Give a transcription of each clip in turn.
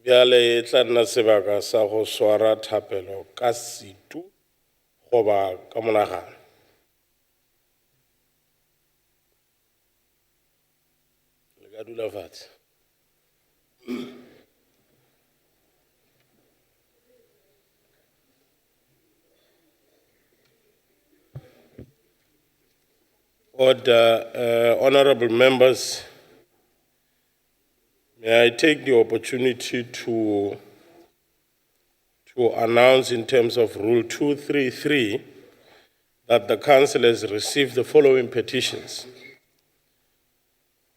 Bjale e tla nna sebaka sa go swara thapelo ka situ goba ka monagano. Le ka dula fatshe. Order, honorable members, may I take the opportunity to announce in terms of Rule 233 that the Council has received the following petitions.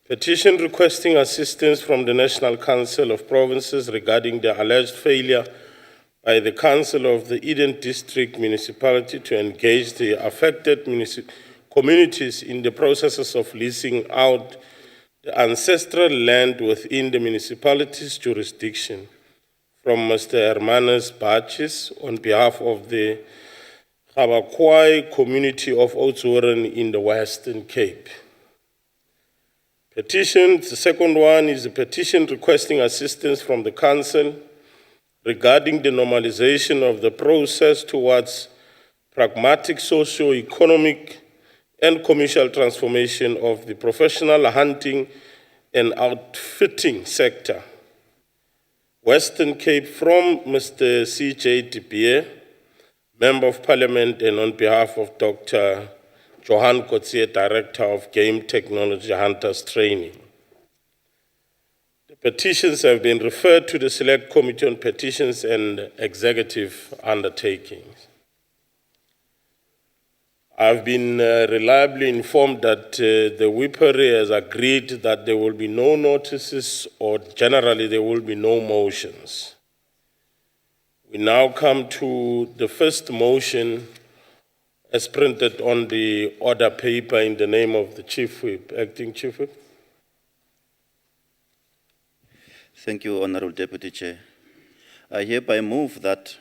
Petition requesting assistance from the National Council of Provinces regarding the alleged failure by the Council of the Eden District Municipality to engage the affected communities in the processes of leasing out the ancestral land within the municipality's jurisdiction from Mr. Hermanus Bachis on behalf of the Gabakwai community of Oudtshoorn in the Western Cape. The second one is a petition requesting assistance from the Council regarding the normalization of the process towards pragmatic socio-economic and commercial transformation of the professional hunting and outfitting sector. Western Cape from Mr. C.J. De Beer, Member of Parliament, and on behalf of Dr. Johan Kotsie, Director of Game Technology Hunters Training. The petitions have been referred to the Select Committee on Petitions and Executive Undertakings. I've been reliably informed that the whippery has agreed that there will be no notices or generally there will be no motions. We now come to the first motion as printed on the order paper in the name of the Chief Whip, Acting Chief Whip. Thank you, Honorable Deputy Chair. I hereby move that,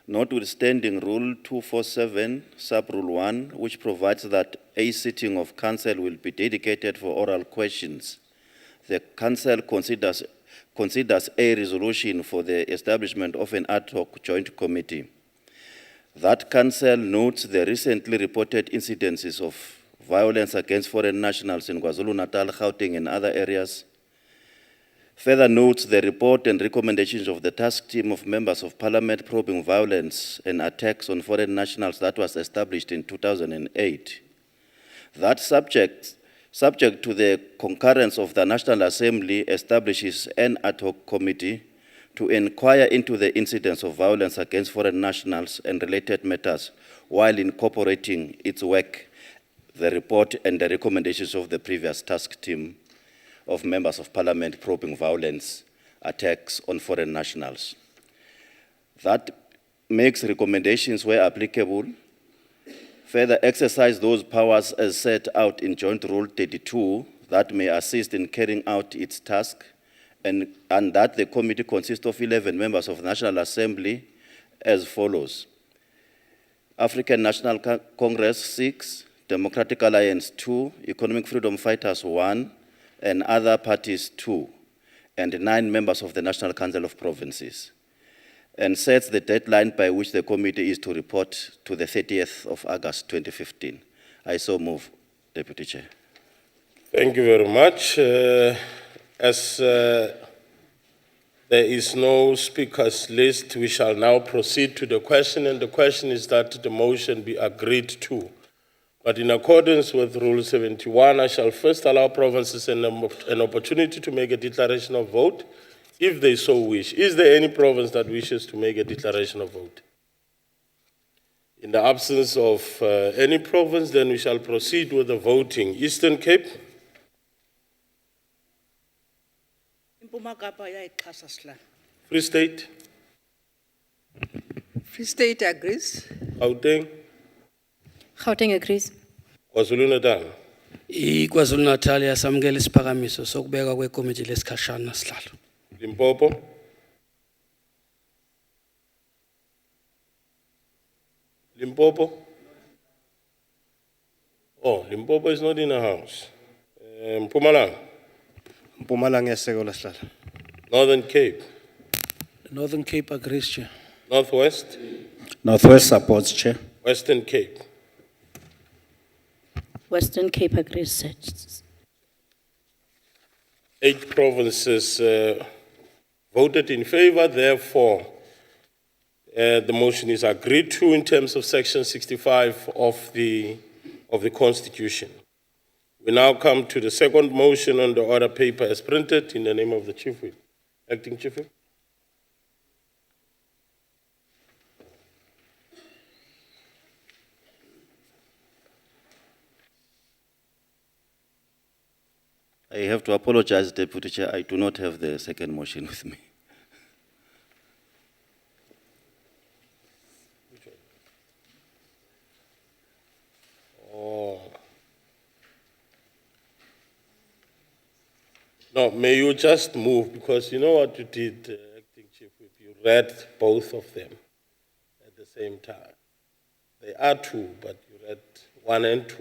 notwithstanding Rule 247, Sub-Rule 1, which provides that a sitting of Council will be dedicated for oral questions, the Council considers a resolution for the establishment of an ad hoc joint committee. That Council notes the recently reported incidences of violence against foreign nationals in KwaZulu-Natal, Gauteng, and other areas. Further notes the report and recommendations of the task team of members of Parliament probing violence and attacks on foreign nationals that was established in 2008. That subject to the concurrence of the National Assembly establishes an ad hoc committee to inquire into the incidents of violence against foreign nationals and related matters while incorporating its work, the report and the recommendations of the previous task team of members of Parliament probing violence, attacks on foreign nationals. That makes recommendations where applicable, further exercise those powers as set out in Joint Rule 32 that may assist in carrying out its task, and that the committee consists of 11 members of the National Assembly as follows: African National Congress 6, Democratic Alliance 2, Economic Freedom Fighters 1, and other parties 2, and 9 members of the National Council of Provinces, and sets the deadline by which the committee is to report to the 30th of August 2015. I so move, Deputy Chair. Thank you very much. As there is no speakers list, we shall now proceed to the question, and the question is that the motion be agreed to. But in accordance with Rule 71, I shall first allow provinces an opportunity to make a declaration of vote, if they so wish. Is there any province that wishes to make a declaration of vote? In the absence of any province, then we shall proceed with the voting. Eastern Cape? Free State? Free State agrees. Gauteng? Gauteng agrees. KwaZulu-Natal? KwaZulu-Natal yasamukela isiphakamiso sokubeka kwekomiti lesikhashana sihlalo. Limpopo? Limpopo? Oh, Limpopo is not in the house. Mpumalanga? Mpumalanga yasekela sihlalo. Northern Cape? Northern Cape agrees, Chair. Northwest, Northwest supports, Chair. Western Cape. Western Cape agrees, sir. 8 provinces voted in favor, therefore, the motion is agreed to in terms of Section 65 of the Constitution. We now come to the second motion on the order paper as printed in the name of the Chief Whip. Acting Chief Whip. I have to apologize, Deputy Chair, I do not have the second motion with me. Oh. No, may you just move, because you know what you did, Acting Chief Whip, you read both of them at the same time. They are 2, but you read 1 and 2.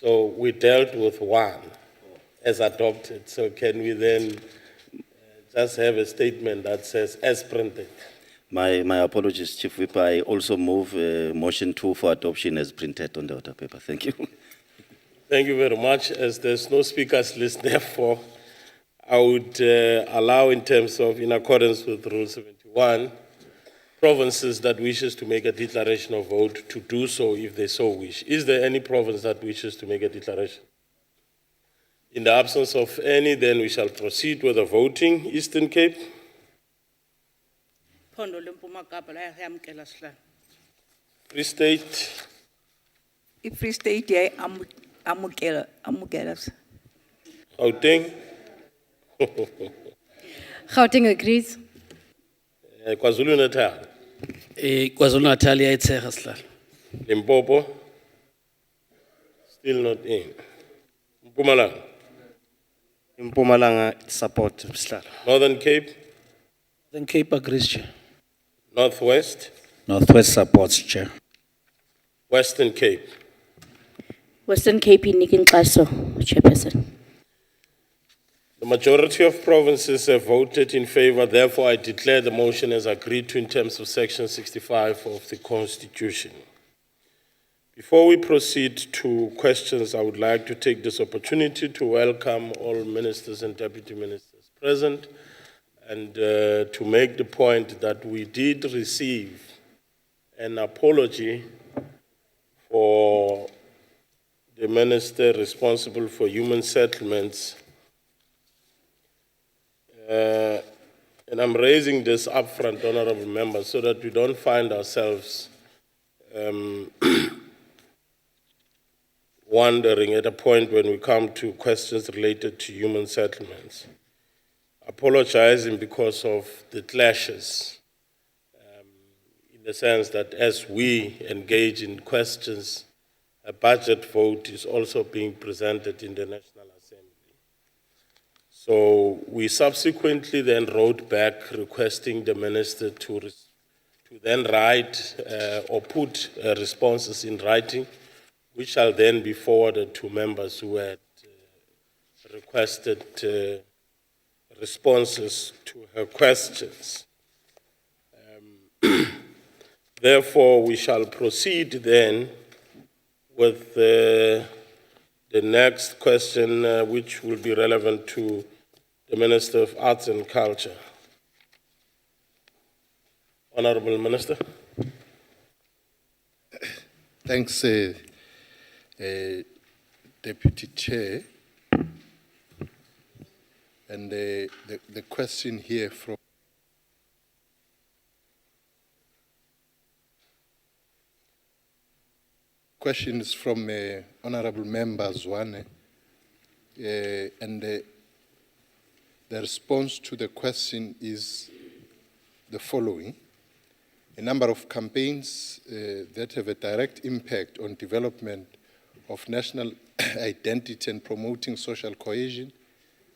So we dealt with 1 as adopted, so can we then just have a statement that says as printed? My apologies, Chief Whip. I also move motion 2 for adoption as printed on the order paper. Thank you. Thank you very much. As there's no speakers list, therefore, I would allow, in terms of, in accordance with Rule 71, provinces that wishes to make a declaration of vote to do so if they so wish. Is there any province that wishes to make a declaration? In the absence of any, then we shall proceed with the voting. Eastern Cape, Phondo leMpuma Kapa layamkela sihlalo. Free State, I-Free State amukela sir. Gauteng, Gauteng agrees. KwaZulu-Natal, KwaZulu-Natal iyayitshega sihlalo. Limpopo, still not in. Mpumalanga, Mpumalanga support, Sihlalo. Northern Cape, Northern Cape agrees, Chair. Northwest, Northwest supports, Chair. Western Cape. Western Cape inikin xaso, Chairperson. The majority of provinces have voted in favor, therefore I declare the motion as agreed to in terms of Section 65 of the Constitution. Before we proceed to questions, I would like to take this opportunity to welcome all ministers and deputy ministers present and to make the point that we did receive an apology for the minister responsible for human settlements. And I'm raising this upfront, honorable members, so that we don't find ourselves wondering at a point when we come to questions related to human settlements. Apologizing because of the clashes, in the sense that as we engage in questions, a budget vote is also being presented in the National Assembly. So we subsequently then wrote back requesting the minister to then write or put responses in writing, which shall then be forwarded to members who had requested responses to her questions. Therefore, we shall proceed then with the next question, which will be relevant to the Minister of Arts and Culture. Honorable Minister. Thanks, Deputy Chair. And the question here from Honorable Member Zwane, and the response to the question is the following. A number of campaigns that have a direct impact on development of national identity and promoting social cohesion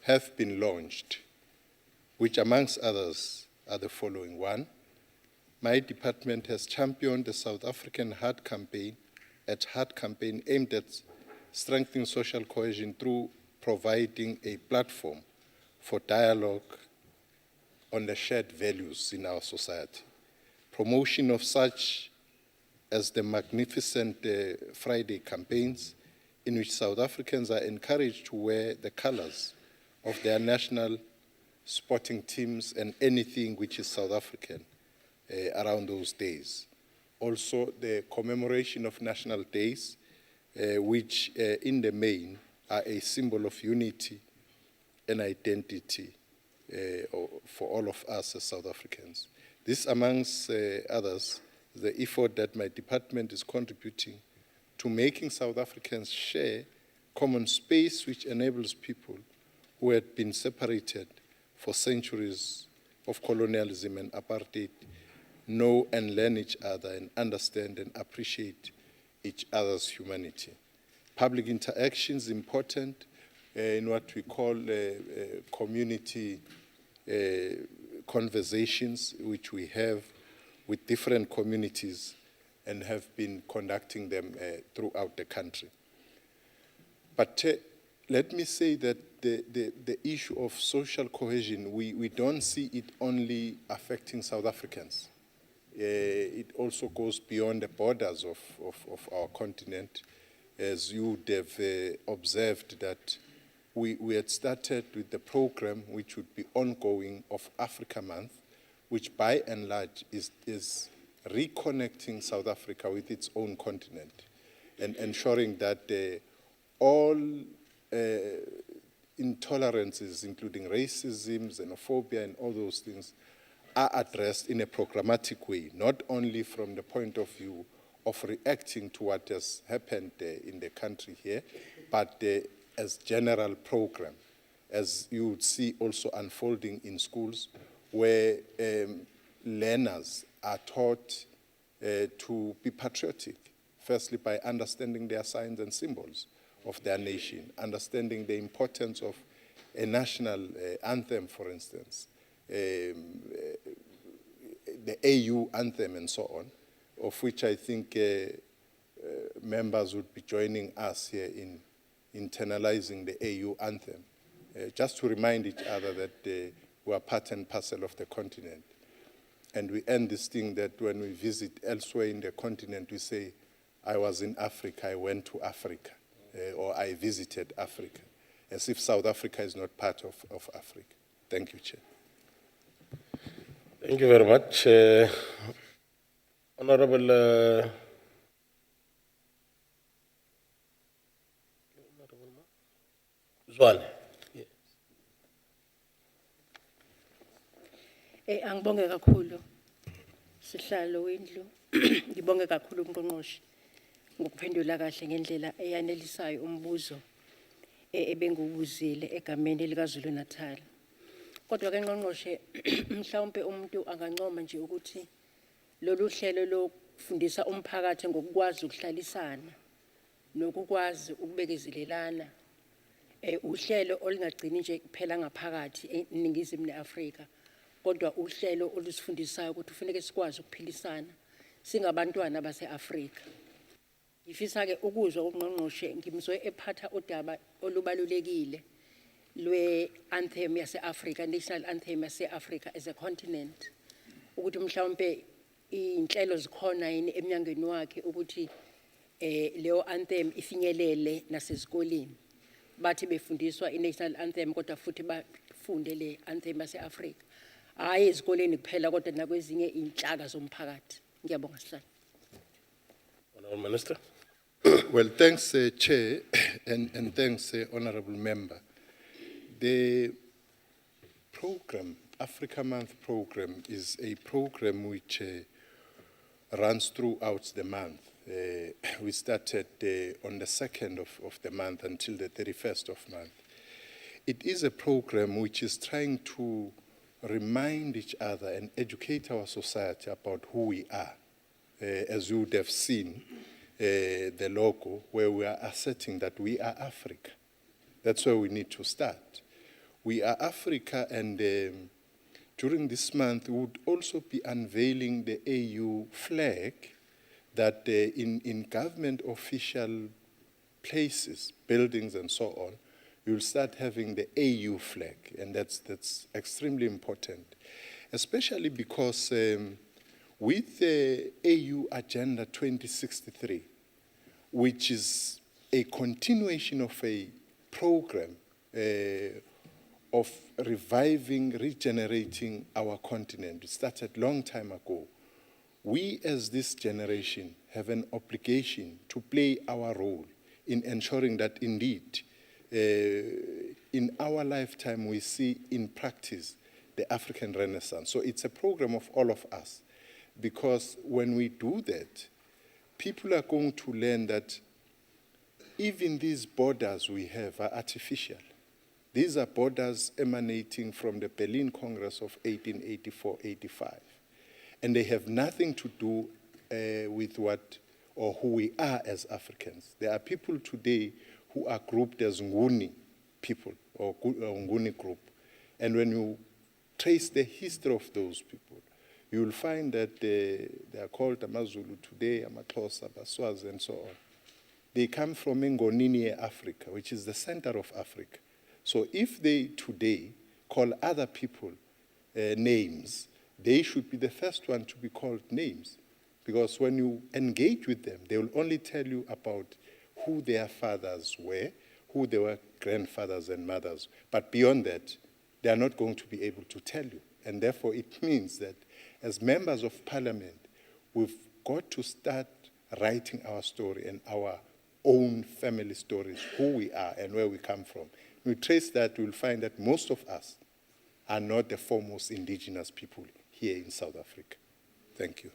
have been launched, which amongst others are the following. 1, my department has championed the South African Heart Campaign aimed at strengthening social cohesion through providing a platform for dialogue on the shared values in our society. Promotion of such as the magnificent Friday campaigns, in which South Africans are encouraged to wear the colors of their national sporting teams and anything which is South African around those days. Also, the commemoration of national days, which in the main are a symbol of unity and identity for all of us as South Africans. This, amongst others, the effort that my department is contributing to making South Africans share common space which enables people who had been separated for centuries of colonialism and apartheid know and learn each other and understand and appreciate each other's humanity. Public interaction is important in what we call community conversations, which we have with different communities and have been conducting them throughout the country. But let me say that the issue of social cohesion, we don't see it only affecting South Africans. It also goes beyond the borders of our continent. As you would have observed that we had started with the program which would be ongoing of Africa Month, which by and large is reconnecting South Africa with its own continent and ensuring that all intolerances, including racism, xenophobia, and all those things, are addressed in a programmatic way, not only from the point of view of reacting to what has happened in the country here, but as general program, as you would see also unfolding in schools, where learners are taught to be patriotic, firstly by understanding their signs and symbols of their nation, understanding the importance of a national anthem, for instance, the AU anthem and so on, of which I think members would be joining us here in internalizing the AU anthem, just to remind each other that we are part and parcel of the continent. And we end this thing that when we visit elsewhere in the continent, we say, I was in Africa, I went to Africa, or I visited Africa, as if South Africa is not part of Africa. Thank you, Chair. Thank you very much. Honorable Zwane. Angibonge kakhulu sihlalo wendlu. Ngibonge kakhulu uMqongqoshi ngokuphendula kahle ngendlela eyanelisayo umbuzo ebengiwuzile egameni likaZulu Natal. Kodwa ke Ngqongqoshe mhlawumbe umuntu angancoma nje ukuthi lolu hlelo lokufundisa umphakathi ngokukwazi ukuhlalisana nokukwazi ukubekezelelana uhlelo olungagcini nje kuphela ngaphakathi eNingizimu neAfrika, kodwa uhlelo olusifundisayo ukuthi kufanele sikwazi ukuphilisana singabantwana base-Afrika. Ngifisa ke ukuzwa uNgqongqoshe ngimzwe ephatha udaba olubalulekile lwe-anthem yase-Afrika, national anthem yase-Afrika as a continent, ukuthi mhlawumbe inhlelo zikhona yini eminyangweni wakhe ukuthi leyo anthem ifinyelele nasezikoleni, bathi befundiswa i-national anthem kodwa futhi bafunde le anthem yase-Afrika, hayi ezikoleni kuphela kodwa nakwezinye inhlaka zomphakathi. Ngiyabonga sihlalo. Honorable Minister. Well, thanks, Chair, and thanks, Honorable Member. The program, Africa Month program, is a program which runs throughout the month. We started on the 2nd of the month until the 31st of month. It is a program which is trying to remind each other and educate our society about who we are. As you would have seen, the logo, where we are asserting that we are Africa. That's where we need to start. We are Africa, and during this month, we would also be unveiling the AU flag that in government official places, buildings and so on, you'll start having the AU flag, and that's extremely important, especially because with the AU Agenda 2063, which is a continuation of a program of reviving, regenerating our continent. It started a long time ago. We as this generation have an obligation to play our role in ensuring that indeed in our lifetime we see in practice the African Renaissance. So it's a program of all of us, because when we do that, people are going to learn that even these borders we have are artificial. These are borders emanating from the Berlin Congress of 1884-85. And they have nothing to do with what or who we are as Africans. There are people today who are grouped as Nguni people or Nguni group. And when you trace the history of those people, you will find that they are called Amazulu today, Amaxhosa, Baswazi, and so on. They come from Ngonini, Africa, which is the center of Africa. So if they today call other people names, they should be the first one to be called names. Because when you engage with them, they will only tell you about who their fathers were, who they were grandfathers and mothers. But beyond that, they are not going to be able to tell you. And therefore, it means that as members of parliament, we've got to start writing our story and our own family stories, who we are and where we come from. We trace that, we'll find that most of us are not the foremost indigenous people here in South Africa. Thank you.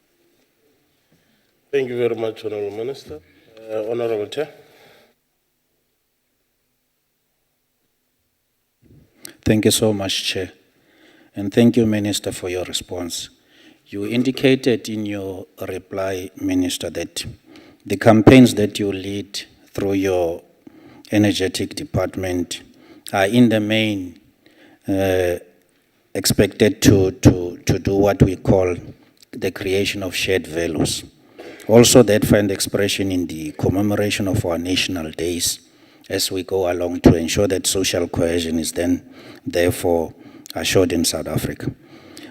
Thank you very much, Honorable Minister. Honorable Chair. Thank you so much, Chair. And thank you, Minister, for your response. You indicated in your reply, Minister, that the campaigns that you lead through your energetic department are in the main expected to do what we call the creation of shared values. Also, that find expression in the commemoration of our national days as we go along to ensure that social cohesion is then therefore assured in South Africa.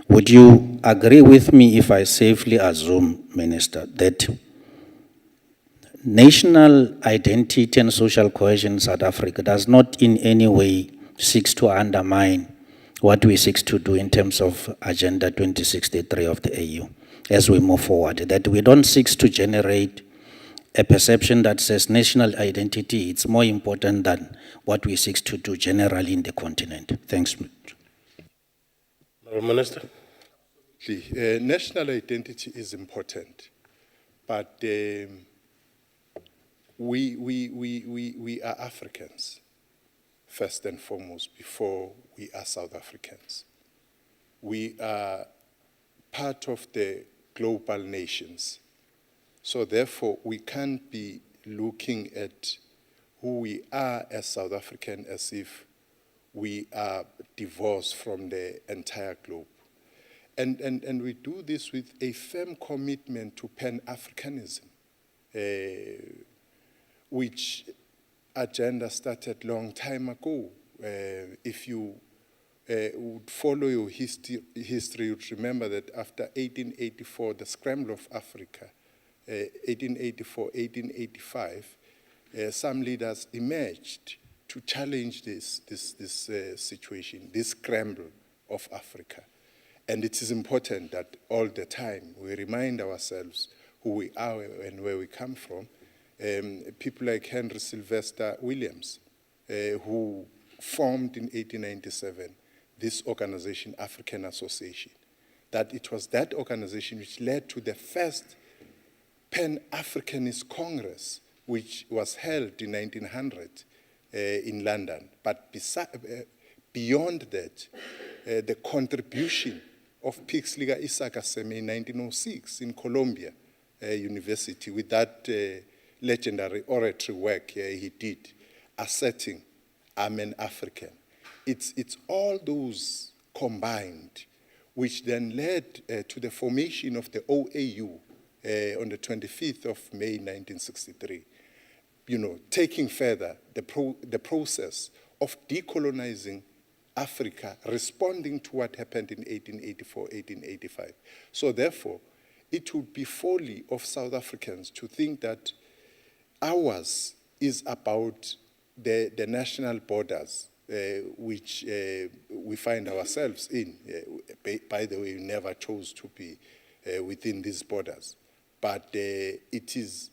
Would you agree with me if I safely assume, Minister, that national identity and social cohesion in South Africa does not in any way seek to undermine what we seek to do in terms of Agenda 2063 of the AU as we move forward, that we don't seek to generate a perception that says national identity is more important than what we seek to do generally in the continent? Thanks. Honorable Minister. National identity is important, but we are Africans, first and foremost, before we are South Africans. We are part of the global nations. So therefore, we can't be looking at who we are as South African as if we are divorced from the entire globe. And we do this with a firm commitment to Pan-Africanism, which agenda started long time ago. If you would follow your history, you'd remember that after 1884, the scramble of Africa, 1884, 1885, some leaders emerged to challenge this situation, this scramble of Africa. And it is important that all the time we remind ourselves who we are and where we come from. People like Henry Sylvester Williams, who formed in 1897 this organization, African Association, that it was that organization which led to the first Pan-Africanist Congress, which was held in 1900 in London. But beyond that, the contribution of Pixliga Isaka Seme in 1906 in Columbia University with that legendary oratory work he did, asserting, I'm an African. It's all those combined which then led to the formation of the OAU on the 25th of May 1963. You know, taking further the process of decolonizing Africa, responding to what happened in 1884, 1885. So therefore, it would be folly of South Africans to think that ours is about the national borders, which we find ourselves in. By the way, we never chose to be within these borders. But it is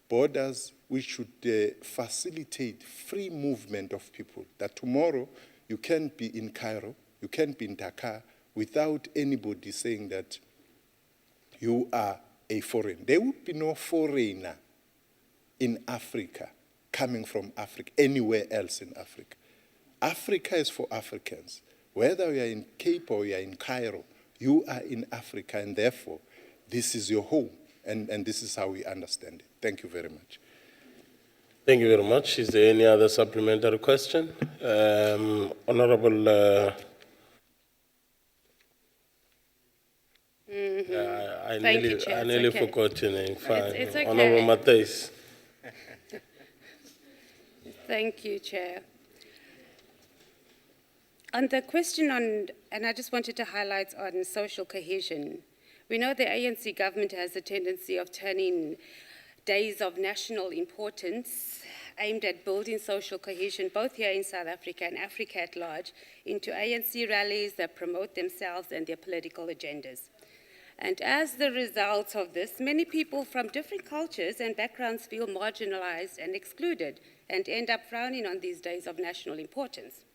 borders which should facilitate free movement of people, that tomorrow you can't be in Cairo, you can't be in Dakar without anybody saying that you are a foreigner. There would be no foreigner in Africa coming from Africa, anywhere else in Africa. Africa is for Africans. Whether you are in Cape or you are in Cairo, you are in Africa, and therefore, this is your home, and this is how we understand it. Thank you very much. Thank you very much. Is there any other supplementary question? Honorable, I Thank you, nearly, Chair. I It's nearly okay. forgot your name. Fine. It's okay. Honorable Matthijs. Thank you, Chair. On the question on, and I just wanted to highlight on social cohesion, we know the ANC government has a tendency of turning days of national importance aimed at building social cohesion, both here in South Africa and Africa at large, into ANC rallies that promote themselves and their political agendas. And as the result of this, many people from different cultures and backgrounds feel marginalized and excluded and end up frowning on these days of national importance.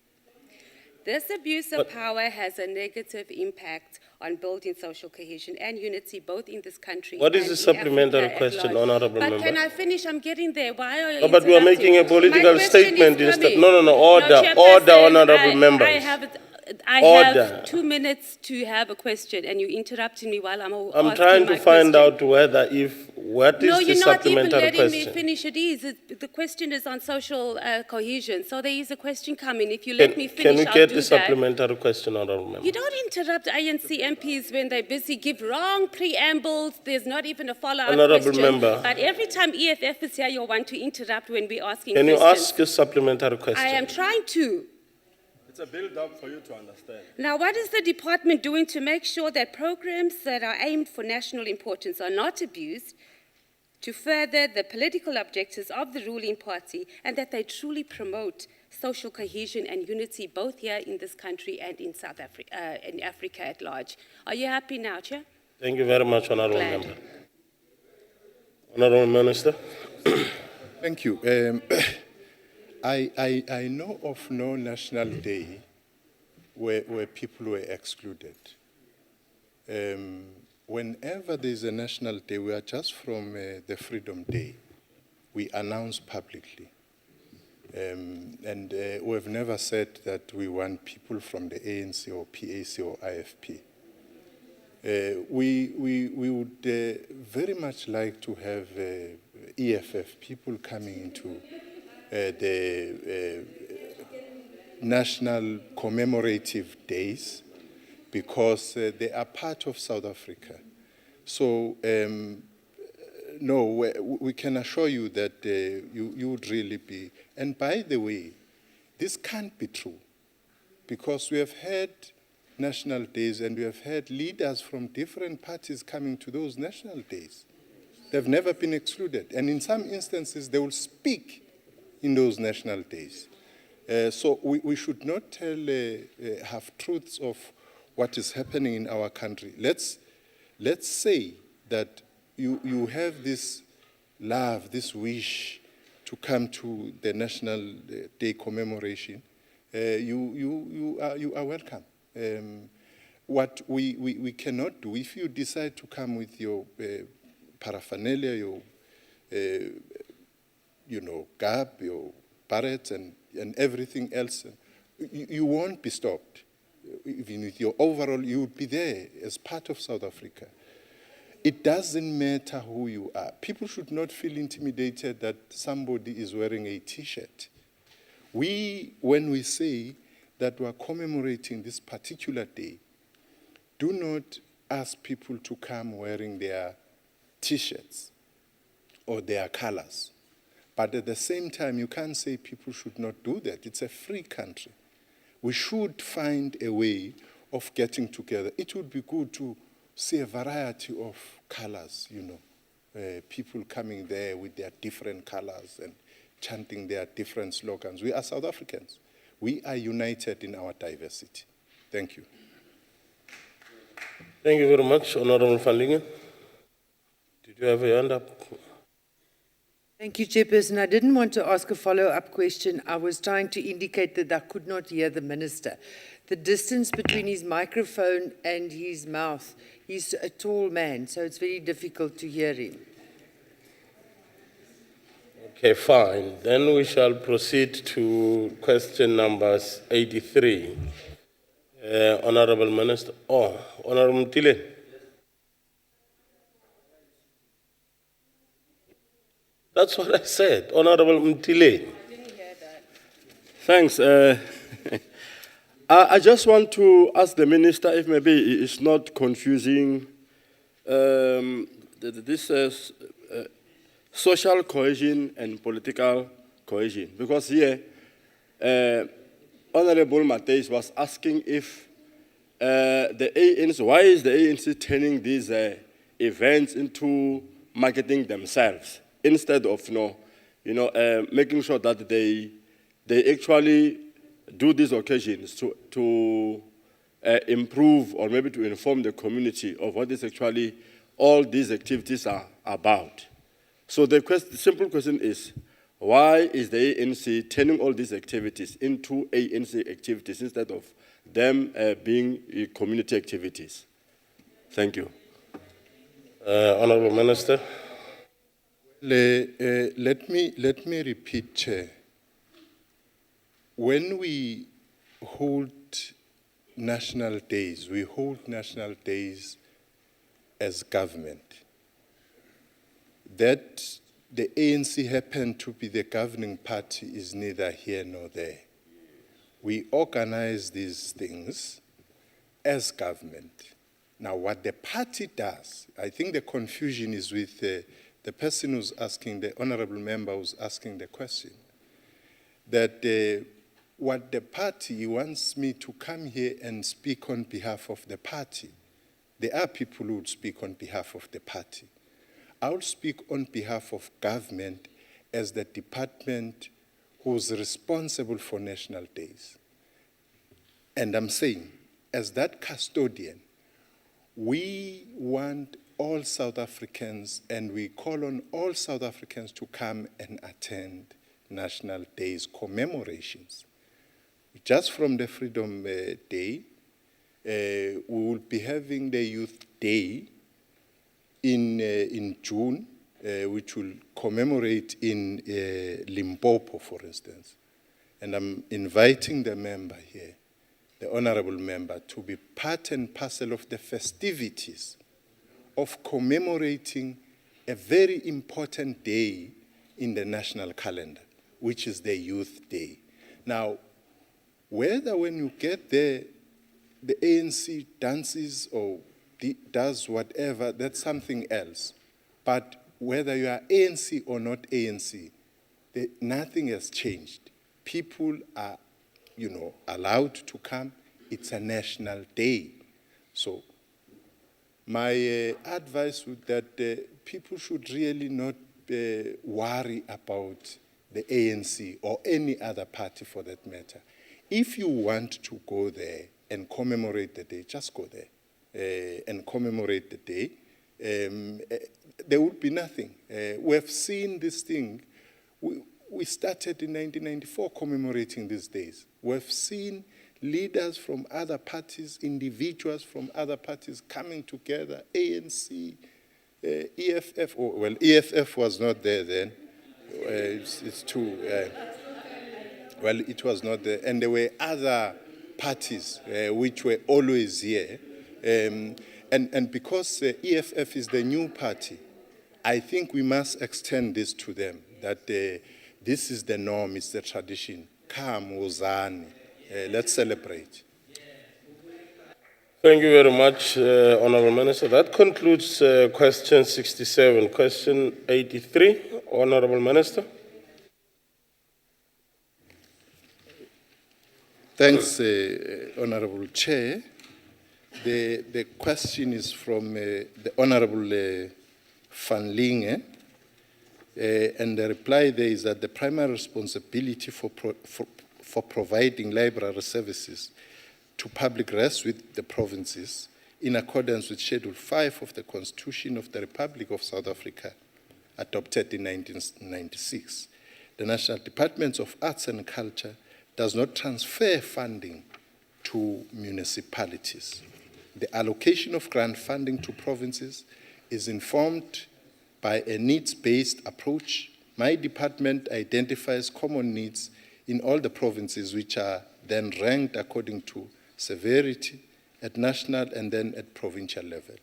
This abuse of power has a negative impact on building social cohesion and unity both in this country What is and the in supplementary Africa at question, large. Honorable But Member? can I finish? I'm getting there. Why are you No, but we are interrupting? making a political My question statement is instead. coming. No, order, Chairperson, order, honorable members. I Order. have 2 minutes to have a question, and you interrupting me while I'm I'm asking trying my to find question. out whether what is No, the you're not even supplementary letting question. me finish. The question is on social cohesion. So there is a question coming. If you let me Can finish, we I'll get do the that. supplementary question, honorable member? You don't interrupt ANC MPs when they're busy, give wrong preambles. There's not even a follow-up Honourable question. member. But every time EFF is here, you want to interrupt when we're asking Can you questions. ask a supplementary question? I am trying to. It's a build-up for you to understand. Now, what is the department doing to make sure that programs that are aimed for national importance are not abused to further the political objectives of the ruling party, and that they truly promote social cohesion and unity both here in this country and in South Africa, in Africa at large? Are you happy now, Chair? Thank you very much, honorable Glad. member. Honorable Minister. Thank you. I know of no national day where people were excluded. Whenever there's a national day, we are just from the Freedom Day, we announce publicly. And we've never said that we want people from the ANC or PAC or IFP. We would very much like to have EFF people coming into the national commemorative days, because they are part of South Africa. So, no, we can assure you that you would really be. And by the way, this can't be true, because we have had national days and we have had leaders from different parties coming to those national days. They've never been excluded. And in some instances, they will speak in those national days. So we should not tell half-truths of what is happening in our country. Let's say that you have this love, this wish to come to the National Day commemoration. You are welcome. What we cannot do, if you decide to come with your paraphernalia, your garb, your parrots, and everything else, you won't be stopped. Even with your overall, you would be there as part of South Africa. It doesn't matter who you are. People should not feel intimidated that somebody is wearing a T-shirt. When we say that we are commemorating this particular day, do not ask people to come wearing their T-shirts or their colors. But at the same time, you can't say people should not do that. It's a free country. We should find a way of getting together. It would be good to see a variety of colors, people coming there with their different colors and chanting their different slogans. We are South Africans. We are united in our diversity. Thank you. Thank you very much, Honorable van Lingen. Did you have a hand up? Thank you, Chairperson. I didn't want to ask a follow-up question. I was trying to indicate that I could not hear the minister. The distance between his microphone and his mouth, he's a tall man, so it's very difficult to hear him. Okay, fine. Then we shall proceed to question numbers 83. Honorable Minister. Oh, Honorable Mtile. That's what I said, Honorable Mtile. Thanks. I just want to ask the minister if maybe it's not confusing this social cohesion and political cohesion. Because here, Honorable Mateus was asking if the ANC, why is the ANC turning these events into marketing themselves instead of making sure that they actually do these occasions to improve or maybe to inform the community of what is actually all these activities are about. So the simple question is, why is the ANC turning all these activities into ANC activities instead of them being community activities? Thank you. Honorable Minister. Let me repeat, Chair. When we hold national days, we hold national days as government. That the ANC happened to be the governing party is neither here nor there. We organize these things as government. Now, what the party does, I think the confusion is with the person who's asking, the honorable member who's asking the question, that what the party wants me to come here and speak on behalf of the party. There are people who would speak on behalf of the party. I will speak on behalf of government as the department who's responsible for national days. And I'm saying, as that custodian, we want all South Africans, and we call on all South Africans to come and attend National Days commemorations. Just from the Freedom Day, we will be having the Youth Day in June, which will commemorate in Limpopo, for instance. And I'm inviting the member here, the honorable member, to be part and parcel of the festivities of commemorating a very important day in the national calendar, which is the Youth Day. Now, whether when you get there, the ANC dances or does whatever, that's something else. But whether you are ANC or not ANC, nothing has changed. People are, allowed to come. It's a national day. So my advice would that people should really not worry about the ANC or any other party for that matter. If you want to go there and commemorate the day, just go there and commemorate the day. There would be nothing. We have seen this thing. We started in 1994 commemorating these days. We have seen leaders from other parties, individuals from other parties coming together, ANC, EFF. Well, EFF was not there then. It's true. Well, it was not there. And there were other parties which were always here. And because EFF is the new party, I think we must extend this to them, that this is the norm, it's the tradition. Come, Uzani, let's celebrate. Thank you very much, Honorable Minister. That concludes question 67. Question 83, Honorable Minister. Thanks, Honorable Chair. The question is from the Honorable Van Linge, and the reply there is that the primary responsibility for providing library services to public rests with the provinces in accordance with Schedule 5 of the Constitution of the Republic of South Africa, adopted in 1996. The National Department of Arts and Culture does not transfer funding to municipalities. The allocation of grant funding to provinces is informed by a needs-based approach. My department identifies common needs in all the provinces, which are then ranked according to severity at national and then at provincial level.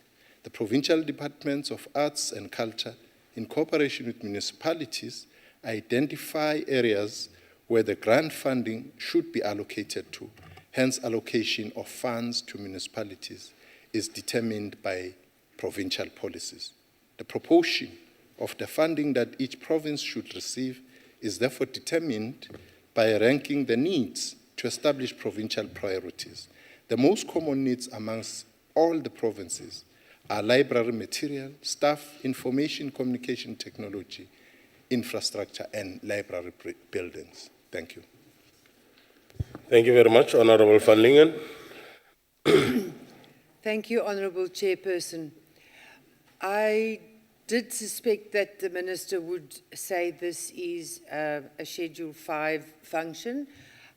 The provincial departments of arts and culture, in cooperation with municipalities, identify areas where the grant funding should be allocated to. Hence, allocation of funds to municipalities is determined by provincial policies. The proportion of the funding that each province should receive is therefore determined by ranking the needs to establish provincial priorities. The most common needs amongst all the provinces are library material, staff, information communication technology, infrastructure, and library buildings. Thank you. Thank you very much, Honorable Van Lingen. Thank you, Honorable Chairperson. I did suspect that the Minister would say this is a Schedule 5 function.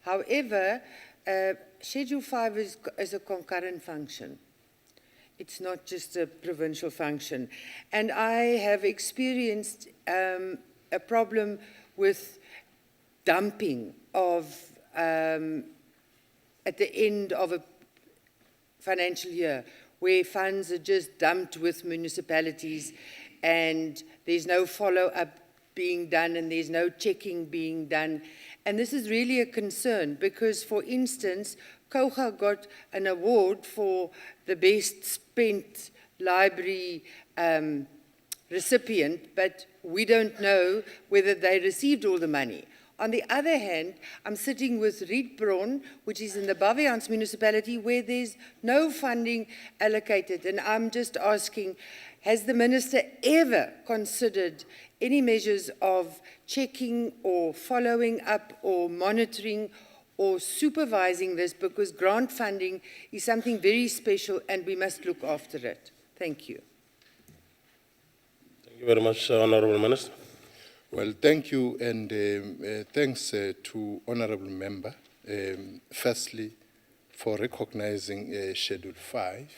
However, Schedule 5 is a concurrent function. It's not just a provincial function. And I have experienced a problem with dumping of, at the end of a financial year, where funds are just dumped with municipalities and there's no follow-up being done and there's no checking being done. And this is really a concern because, for instance, Koga got an award for the best spent library recipient, but we don't know whether they received all the money. On the other hand, I'm sitting with Rietbron, which is in the Bavians municipality, where there's no funding allocated. And I'm just asking, has the Minister ever considered any measures of checking or following up or monitoring or supervising this? Because grant funding is something very special and we must look after it. Thank you. Thank you very much, Honorable Minister. Well, thank you, and thanks to Honorable Member, firstly, for recognizing Schedule 5,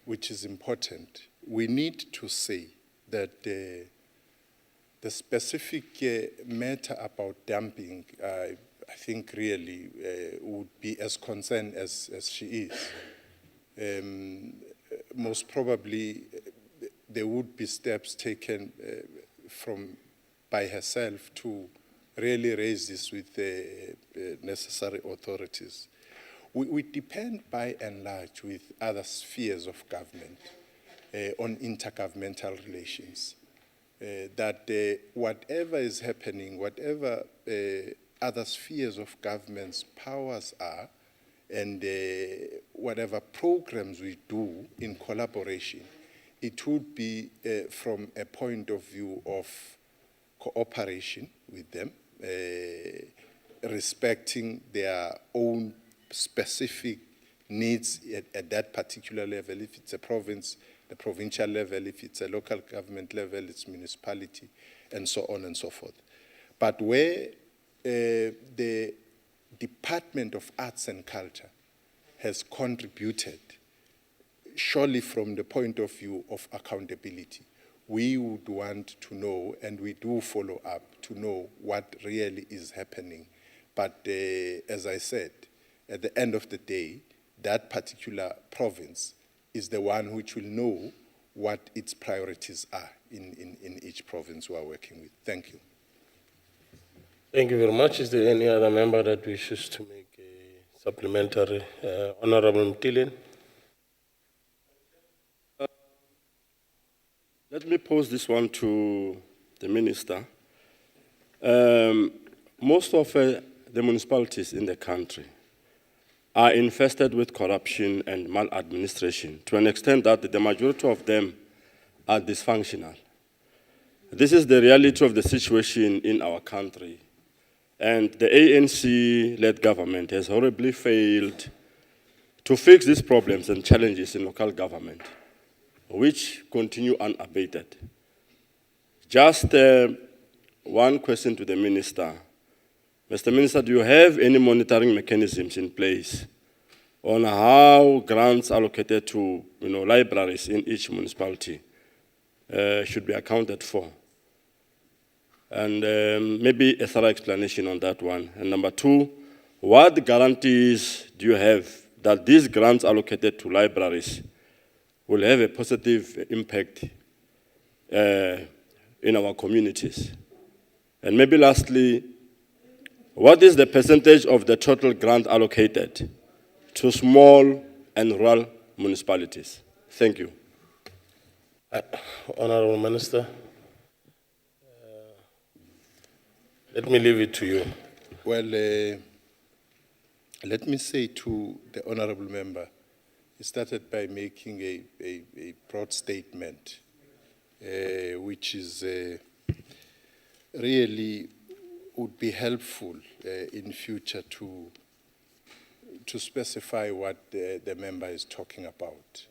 which is important. We need to say that the specific matter about dumping, I think really would be as concerned as she is. Most probably, there would be steps taken by herself to really raise this with the necessary authorities. We depend by and large with other spheres of government on intergovernmental relations. That whatever is happening, whatever other spheres of government's powers are, and whatever programs we do in collaboration, it would be from a point of view of cooperation with them, respecting their own specific needs at that particular level. If it's a province, the provincial level; if it's a local government level, it's municipality, and so on and so forth. But where the Department of Arts and Culture has contributed, surely from the point of view of accountability, we would want to know, and we do follow up to know what really is happening. But as I said, at the end of the day, that particular province is the one which will know what its priorities are in each province we are working with. Thank you. Thank you very much. Is there any other member that wishes to make a supplementary? Honorable Mtilin. Let me pose this one to the Minister. Most of the municipalities in the country, are infested with corruption and maladministration to an extent that the majority of them are dysfunctional. This is the reality of the situation in our country. And the ANC-led government has horribly failed to fix these problems and challenges in local government, which continue unabated. Just one question to the minister. Mr. Minister, do you have any monitoring mechanisms in place on how grants allocated to libraries in each municipality should be accounted for? And maybe a thorough explanation on that one. And number two, what guarantees do you have that these grants allocated to libraries will have a positive impact in our communities? And maybe lastly, what is the percentage of the total grant allocated to small and rural municipalities? Thank you. Honorable Minister, let me leave it to you. Well, let me say to the honorable member, he started by making a broad statement, which is really would be helpful in future to specify what the member is talking about.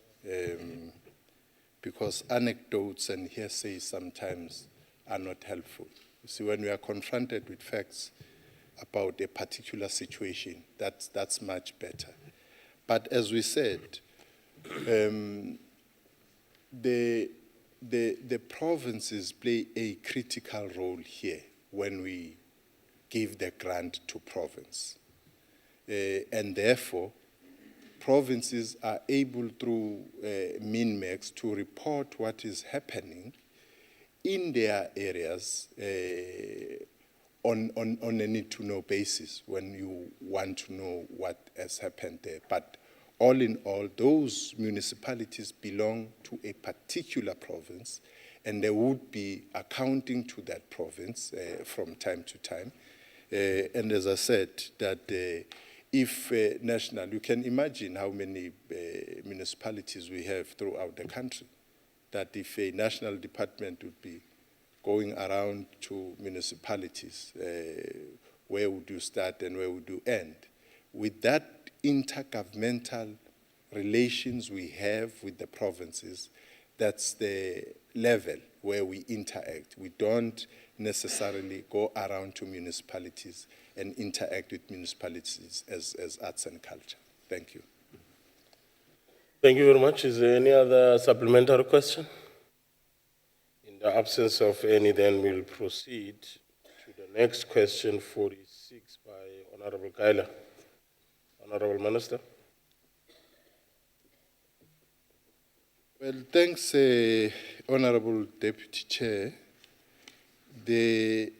Because anecdotes and hearsay sometimes are not helpful. You see, when we are confronted with facts about a particular situation, that's much better. But as we said, the provinces play a critical role here when we give the grant to province. And therefore, provinces are able through MINMEX to report what is happening in their areas on a need-to-know basis when you want to know what has happened there. But all in all, those municipalities belong to a particular province, and they would be accounting to that province from time to time. And as I said, that if national, you can imagine how many municipalities we have throughout the country, that if a national department would be going around to municipalities, where would you start and where would you end? With that intergovernmental relations we have with the provinces, that's the level where we interact. We don't necessarily go around to municipalities and interact with municipalities as arts and culture. Thank you. Thank you very much. Is there any other supplementary question? In the absence of any, then we'll proceed to the next question, 46, by Honorable Kaila. Honorable Minister. Well, thanks, Honorable Deputy Chair.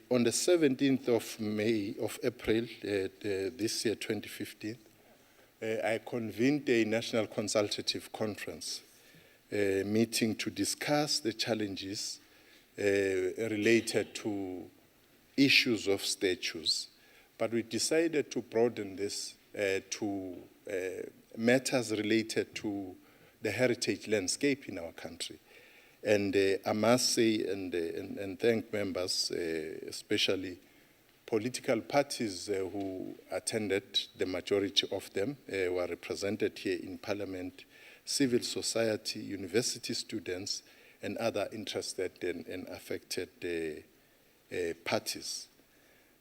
On the 17th of April, this year, 2015, I convened a national consultative conference meeting to discuss the challenges related to issues of statues. But we decided to broaden this to matters related to the heritage landscape in our country. And I must say and thank members, especially political parties who attended, the majority of them were represented here in Parliament, civil society, university students, and other interested and affected parties.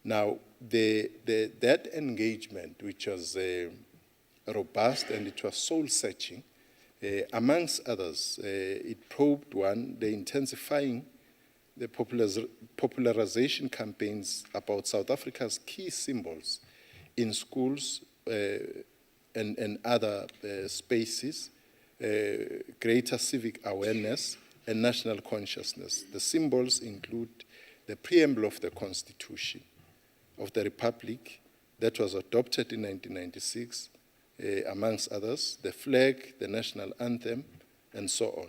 Now, that engagement, which was robust and it was soul-searching, amongst others, it probed the intensifying the popularization campaigns about South Africa's key symbols in schools and other spaces, greater civic awareness and national consciousness. The symbols include the preamble of the Constitution of the Republic that was adopted in 1996, amongst others, the flag, the national anthem, and so on.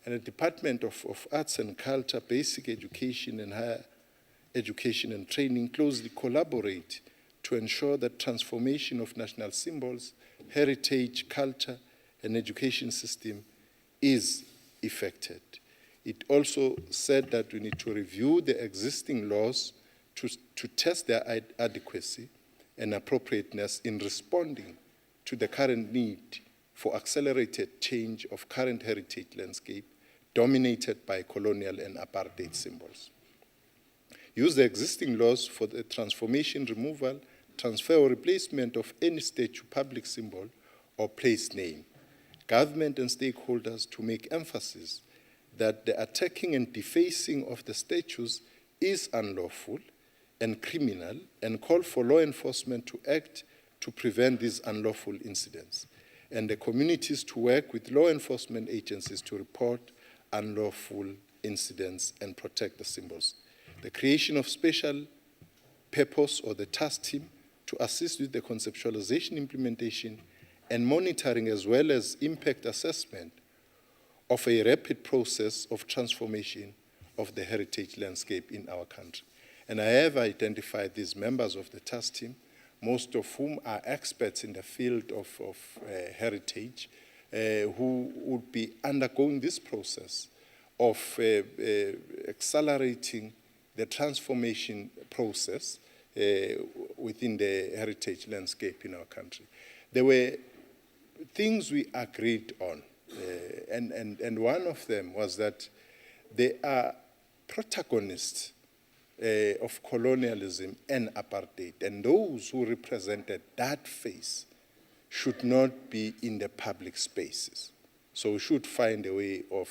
And the Department of Arts and Culture, Basic Education and Higher Education and Training closely collaborate to ensure that transformation of national symbols, heritage, culture, and education system is effected. It also said that we need to review the existing laws to test their adequacy and appropriateness in responding to the current need for accelerated change of current heritage landscape dominated by colonial and apartheid symbols. Use the existing laws for the transformation, removal, transfer or replacement of any statue, public symbol, or place name. Government and stakeholders to make emphasis that the attacking and defacing of the statues is unlawful and criminal, and call for law enforcement to act to prevent these unlawful incidents, and the communities to work with law enforcement agencies to report unlawful incidents and protect the symbols. The creation of special purpose or the task team to assist with the conceptualization, implementation, and monitoring, as well as impact assessment of a rapid process of transformation of the heritage landscape in our country. And I have identified these members of the task team, most of whom are experts in the field of heritage, who would be undergoing this process of accelerating the transformation process within the heritage landscape in our country. There were things we agreed on, and one of them was that they are protagonists of colonialism and apartheid, and those who represented that phase should not be in the public spaces. So we should find a way of,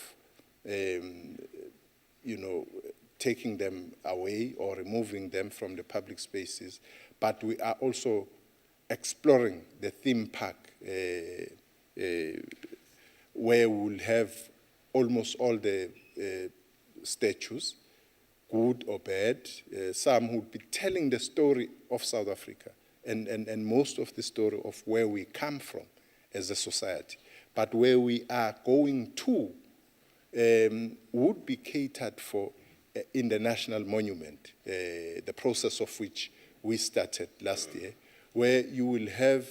taking them away or removing them from the public spaces. But we are also exploring the theme park, where we'll have almost all the statues, good or bad. Some would be telling the story of South Africa and most of the story of where we come from as a society. But where we are going to would be catered for in the National Monument, the process of which we started last year, where you will have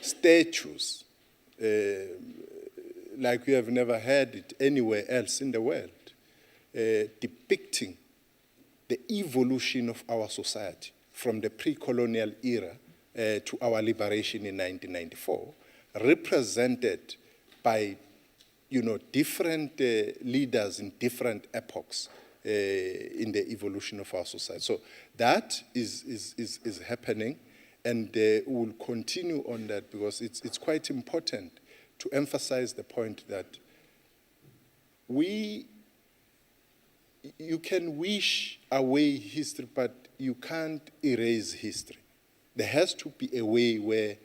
statues like we have never had it anywhere else in the world, depicting the evolution of our society from the pre-colonial era to our liberation in 1994, represented by different leaders in different epochs in the evolution of our society. So that is happening, and we'll continue on that because it's quite important to emphasize the point that you can wish away history, but you can't erase history. There has to be a way where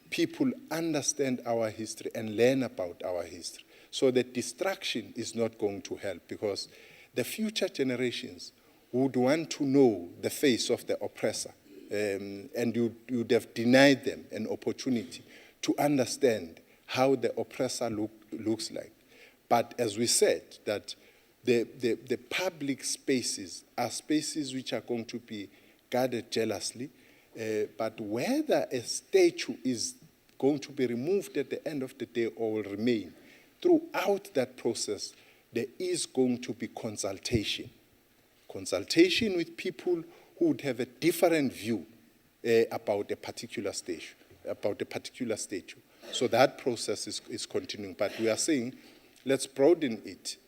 people understand our history and learn about our history. So that distraction is not going to help, because the future generations would want to know the face of the oppressor, and you'd have denied them an opportunity to understand how the oppressor looks like. But as we said, that the public spaces are spaces which are going to be guarded jealously, but whether a statue is going to be removed at the end of the day or will remain, throughout that process, there is going to be consultation. Consultation with people who would have a different view about a particular statue, So that process is continuing. But we are saying, let's broaden it.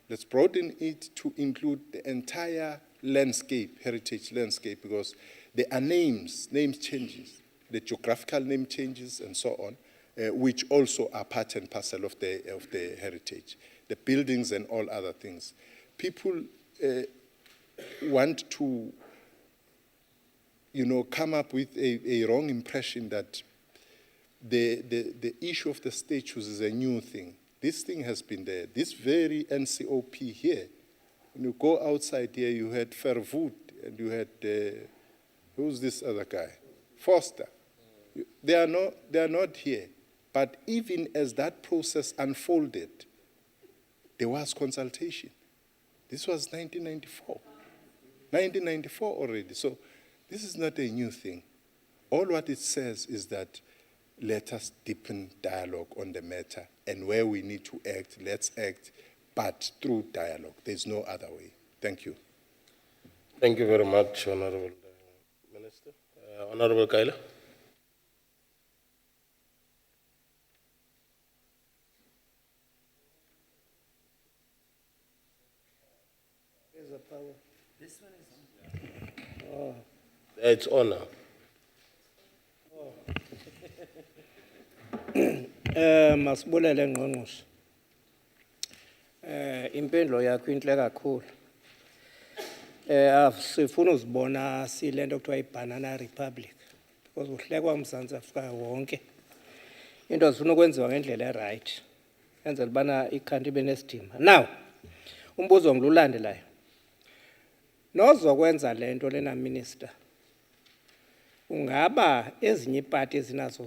Let's broaden it to include the entire landscape, heritage landscape, because there are name changes, the geographical name changes and so on, which also are part and parcel of the heritage, the buildings and all other things. People want to, come up with a wrong impression that the issue of the statues is a new thing. This thing has been there. This very NCOP here, when you go outside here, you had Verwoerd, and you had, who's this other guy? Foster. They are not here. But even as that process unfolded, there was consultation. This was 1994. 1994 already. So This is not a new thing. All what it says is that let us deepen dialogue on the matter, and where we need to act, let's act, but through dialogue. There's no other way. Thank you. Thank you very much, Honorable Minister. Honorable Kaila. Where's the power? This one is on. It's on now. Masibulele ngqongqoshe. Impendulo yakho inhle kakhulu. Sifuna uzibona silento kuthiwa iBanana Republic because uhlekwa uMzantsi Afrika wonke. Into zifuna ukwenziwa ngendlela eright. Enzela ubana ikhantri ibe nesidima. Now, umbuzo ngilulandelayo. Nozokwenza lento lena minister. Ungaba ezinye iparty ezinazo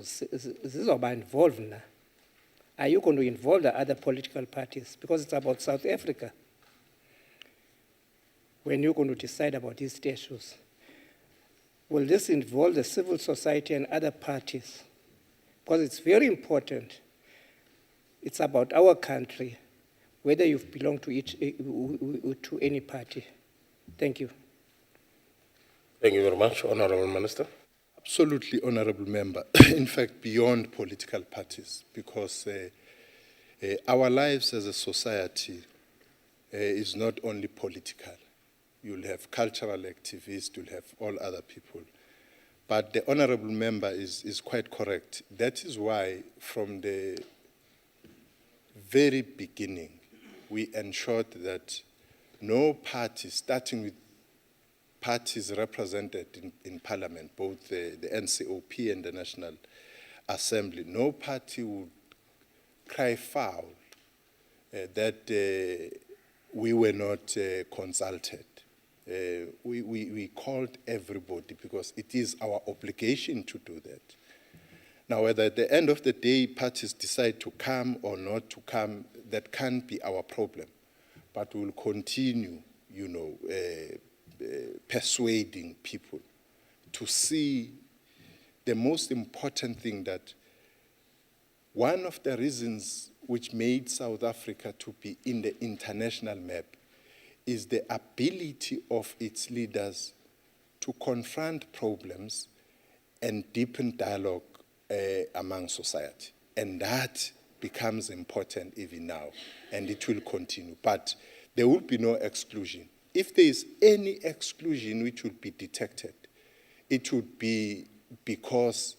zizoba involved na? Are you going to involve the other political parties? Because it's about South Africa. When you're going to decide about these issues, will this involve the civil society and other parties? Because it's very important. It's about our country, whether you've belonged to to any party. Thank you. Thank you very much, Honorable Minister. Absolutely, Honorable Member. In fact, beyond political parties, because our lives as a society is not only political. You'll have cultural activists, you'll have all other people. But the Honorable Member is quite correct. That is why, from the very beginning, we ensured that no party, starting with parties represented in Parliament, both the NCOP and the National Assembly, no party would cry foul that we were not consulted. We called everybody because it is our obligation to do that. Now, whether at the end of the day parties decide to come or not to come, that can't be our problem. But we'll continue, persuading people to see the most important thing, that one of the reasons which made South Africa to be in the international map is the ability of its leaders to confront problems and deepen dialogue among society. And that becomes important even now, and it will continue. But there will be no exclusion. If there is any exclusion which would be detected, it would be because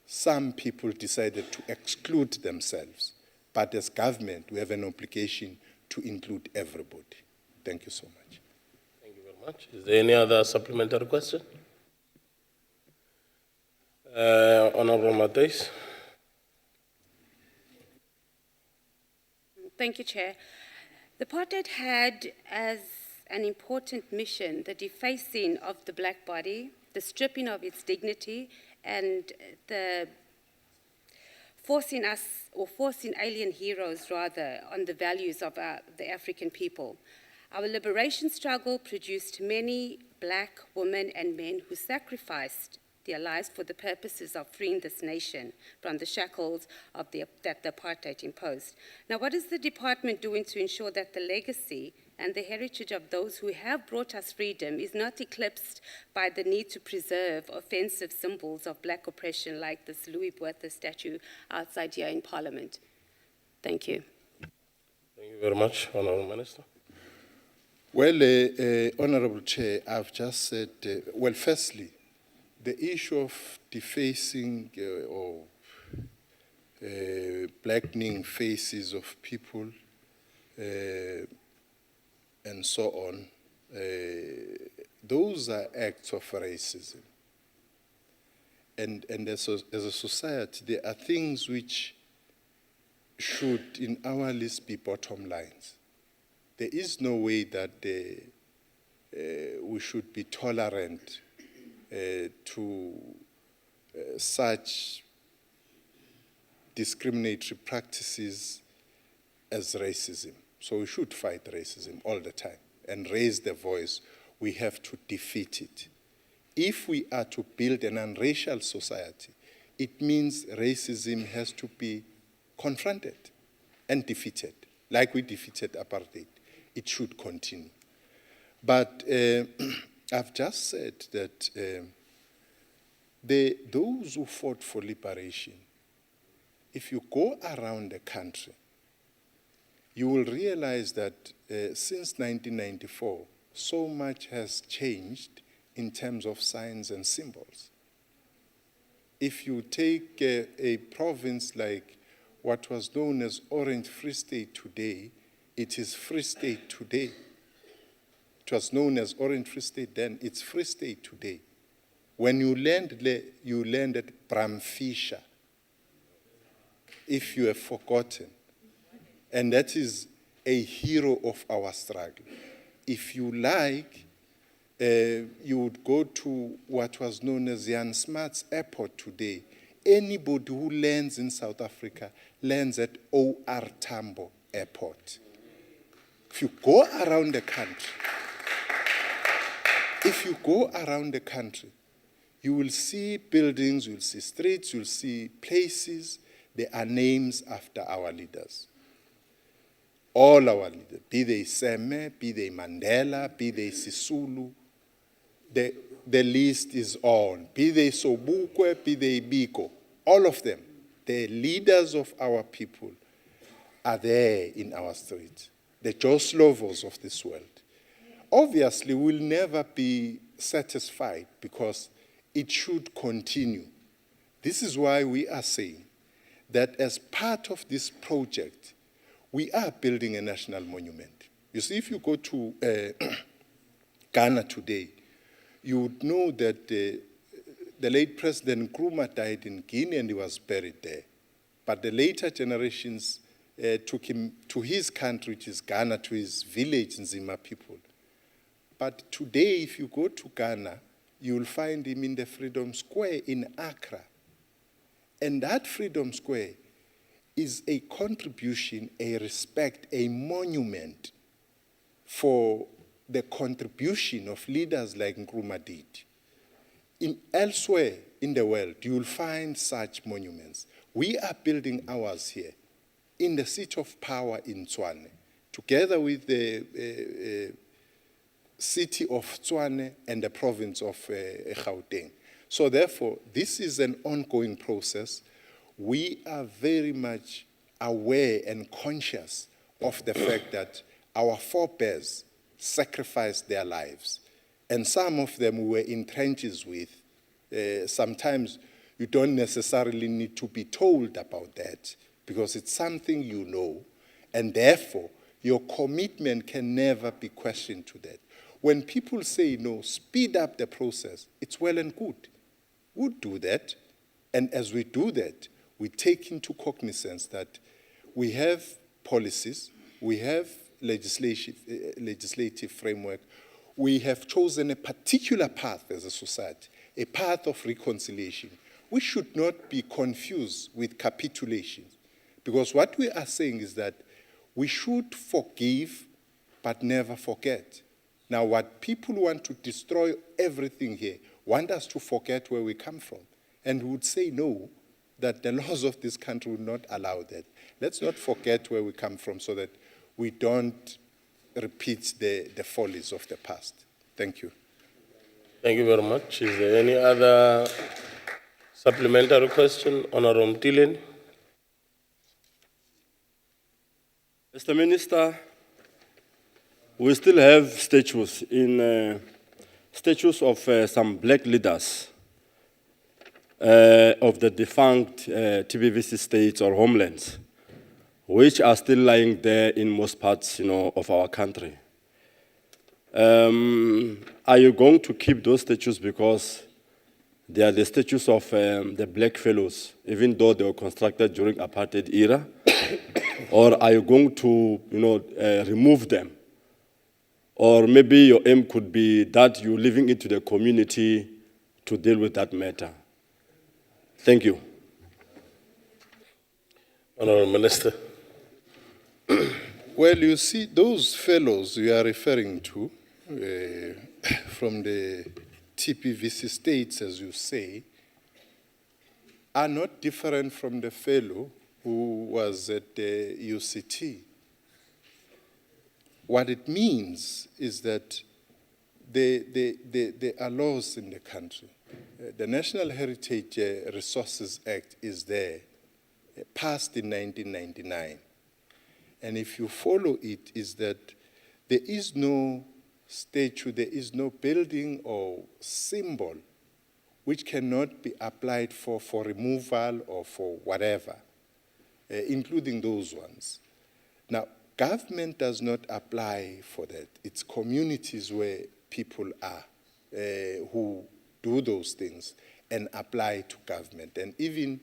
some people decided to exclude themselves. But as government, we have an obligation to include everybody. Thank you so much. Thank you very much. Is there any other supplementary question? Honorable Matthys. Thank you, Chair. The apartheid had as an important mission the defacing of the black body, the stripping of its dignity, and the forcing alien heroes, rather, on the values of the African people. Our liberation struggle produced many black women and men who sacrificed their lives for the purposes of freeing this nation from the shackles of that the apartheid imposed. Now, what is the department doing to ensure that the legacy and the heritage of those who have brought us freedom is not eclipsed by the need to preserve offensive symbols of black oppression like this Louis Botha statue outside here in Parliament? Thank you. Thank you very much, Honorable Minister. Well, Honorable Chair, I've just said, well, firstly, the issue of defacing or blackening faces of people and so on, those are acts of racism. And as a society, there are things which should, in our list, be bottom lines. There is no way that we should be tolerant to such discriminatory practices as racism. So we should fight racism all the time and raise the voice. We have to defeat it. if we are to build an unracial society, it means racism has to be confronted and defeated, like we defeated apartheid. It should continue. But I've just said that those who fought for liberation, if you go around the country, you will realize that since 1994, so much has changed in terms of signs and symbols. If you take a province like what was known as Orange Free State today, it is Free State today. It was known as Orange Free State then, it's Free State today. When you land at Bramfisher, if you have forgotten, and that is a hero of our struggle. If you like, you would go to what was known as Jan Smuts Airport today. Anybody who lands in South Africa lands at O.R. Tambo Airport. If you go around the country, you will see buildings, you'll see streets, you'll see places. There are names after our leaders. All our leaders, be they Seme, be they Mandela, be they Sisulu, the list is on. Be they Sobukwe, be they Biko, all of them, the leaders of our people are there in our streets, the Joe Slovos of this world. Obviously, we'll never be satisfied because it should continue. This is why we are saying that as part of this project, we are building a national monument. You see, if you go to Ghana today, you would know that the late President Nkrumah died in Guinea and he was buried there. But the later generations took him to his country, which is Ghana, to his village, Nzima people. But today, if you go to Ghana, you will find him in the Freedom Square in Accra. And that Freedom Square is a contribution, a respect, a monument for the contribution of leaders like Nkrumah did. Elsewhere in the world, you will find such monuments. We are building ours here in the seat of power in Tshwane, together with the city of Tshwane and the province of Gauteng. So therefore, this is an ongoing process. We are very much aware and conscious of the fact that our forebears sacrificed their lives. And some of them we were in trenches with. Sometimes you don't necessarily need to be told about that because it's something you know. And therefore, your commitment can never be questioned to that. When people say, no, speed up the process, it's well and good. We'll do that. And as we do that, we take into cognizance that we have policies, we have legislative framework, we have chosen a particular path as a society, a path of reconciliation. We should not be confused with capitulation, because what we are saying is that we should forgive but never forget. Now, what people want to destroy everything here, want us to forget where we come from. And we would say no, that the laws of this country would not allow that. Let's not forget where we come from so that we don't repeat the follies of the past. Thank you. Thank you very much. Is there any other supplementary question? Honorable Mtileni. Mr. Minister, we still have statues of some black leaders of the defunct TBVC states or homelands, which are still lying there in most parts, of our country. Are you going to keep those statues because they are the statues of the black fellows, even though they were constructed during apartheid era? Or are you going to, remove them? Or maybe your aim could be that you're leaving it to the community to deal with that matter. Thank you. Honorable Minister. Well, you see, those fellows you are referring to from the TPVC states, as you say, are not different from the fellow who was at the UCT. What it means is that there are laws in the country. The National Heritage Resources Act is there, passed in 1999. And if you follow it, is that there is no statue, there is no building or symbol which cannot be applied for removal or for whatever, including those ones. Now, government does not apply for that. It's communities where people are who do those things and apply to government. And even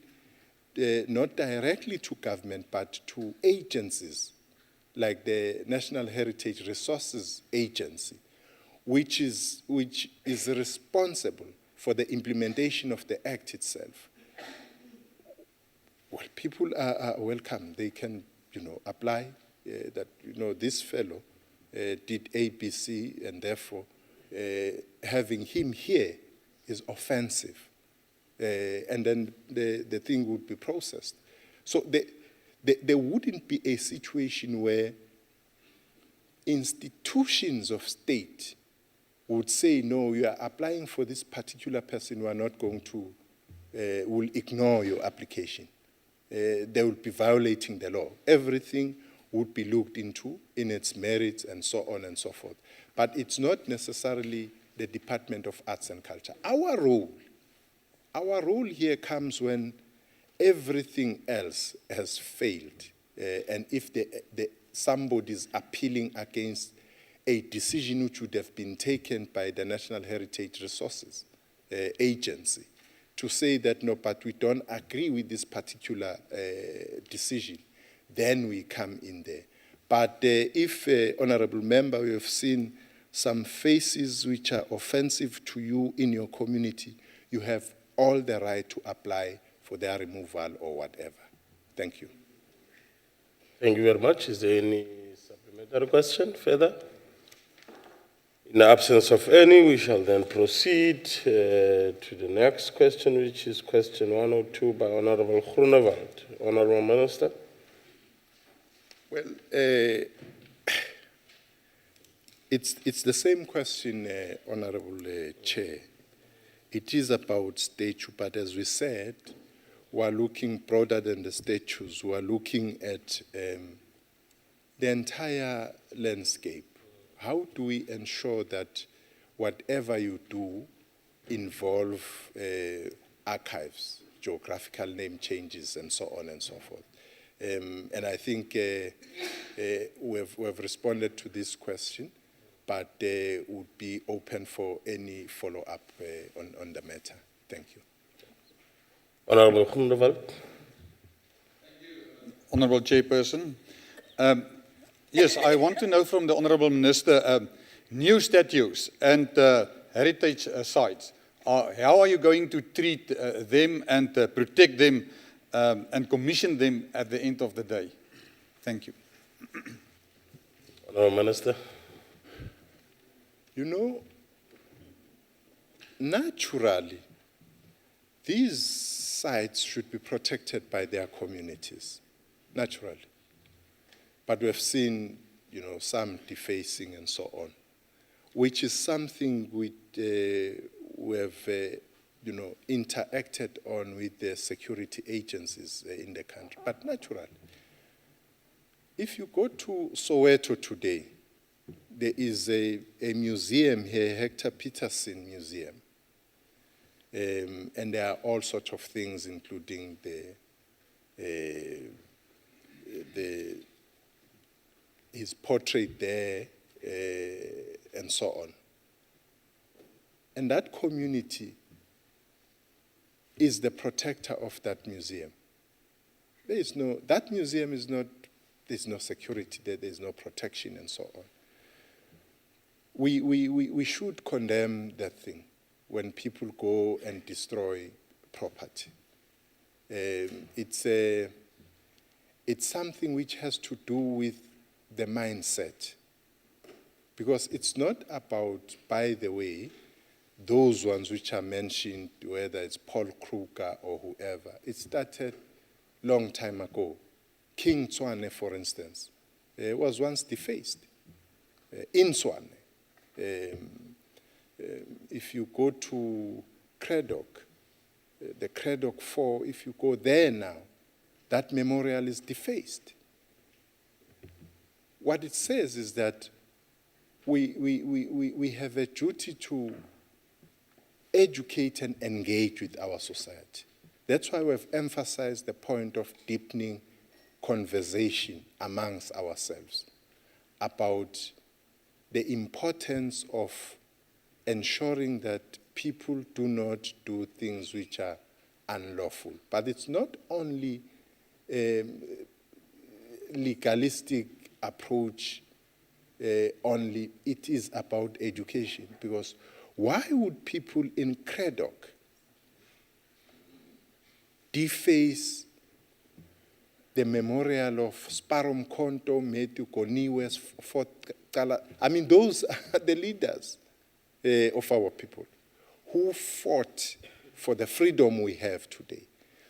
not directly to government, but to agencies like the National Heritage Resources Agency, which is responsible for the implementation of the Act itself. Well, people are welcome. They can, apply that, this fellow did ABC, and therefore having him here is offensive. And then the thing would be processed. So there wouldn't be a situation where institutions of state would say, no, you are applying for this particular person, we are not going to, will ignore your application. They would be violating the law. Everything would be looked into in its merits and so on and so forth. But it's not necessarily the Department of Arts and Culture. Our role here comes when everything else has failed. And if somebody is appealing against a decision which would have been taken by the National Heritage Resources Agency to say that, no, but we don't agree with this particular decision, then we come in there. But if, Honorable Member, we have seen some faces which are offensive to you in your community, you have all the right to apply for their removal or whatever. Thank you. Thank you very much. Is there any supplementary question further? In the absence of any, we shall then proceed to the next question, which is question 102 by Honorable Groenewald. Honorable Minister. Well, it's the same question, Honorable Chair. It is about statute, but as we said, we are looking broader than the statues. We are looking at the entire landscape. How do we ensure that whatever you do involve archives, geographical name changes, and so on and so forth? And I think we have responded to this question, but would be open for any follow-up on the matter. Thank you. Honorable Groenewald. Honorable Chairperson. Yes, I want to know from the Honorable Minister, new statues and heritage sites, how are you going to treat them and protect them and commission them at the end of the day? Thank you. Honorable Minister. Naturally, these sites should be protected by their communities, naturally. But we have seen, some defacing and so on, which is something we have, interacted on with the security agencies in the country. But naturally, if you go to Soweto today, there is a museum here, Hector Peterson Museum. And there are all sorts of things, including his portrait there, and so on. And that community is the protector of that museum. That museum is not, there's no security there, there's no protection and so on. We should condemn that thing when people go and destroy property. It's something which has to do with the mindset. Because it's not about, by the way, those ones which are mentioned, whether it's Paul Kruger or whoever, it started long time ago. King Tshwane, for instance, was once defaced in Tshwane. If you go to Craddock, the Craddock 4, if you go there now, that memorial is defaced. What it says is that we have a duty to educate and engage with our society. That's why we've emphasized the point of deepening conversation amongst ourselves about the importance of ensuring that people do not do things which are unlawful. But it's not only a legalistic approach only, it is about education. Because why would people in Craddock deface the memorial of Sparom Konto, Matthew Koniwes, Fort Kala? I mean, those are the leaders of our people who fought for the freedom we have today.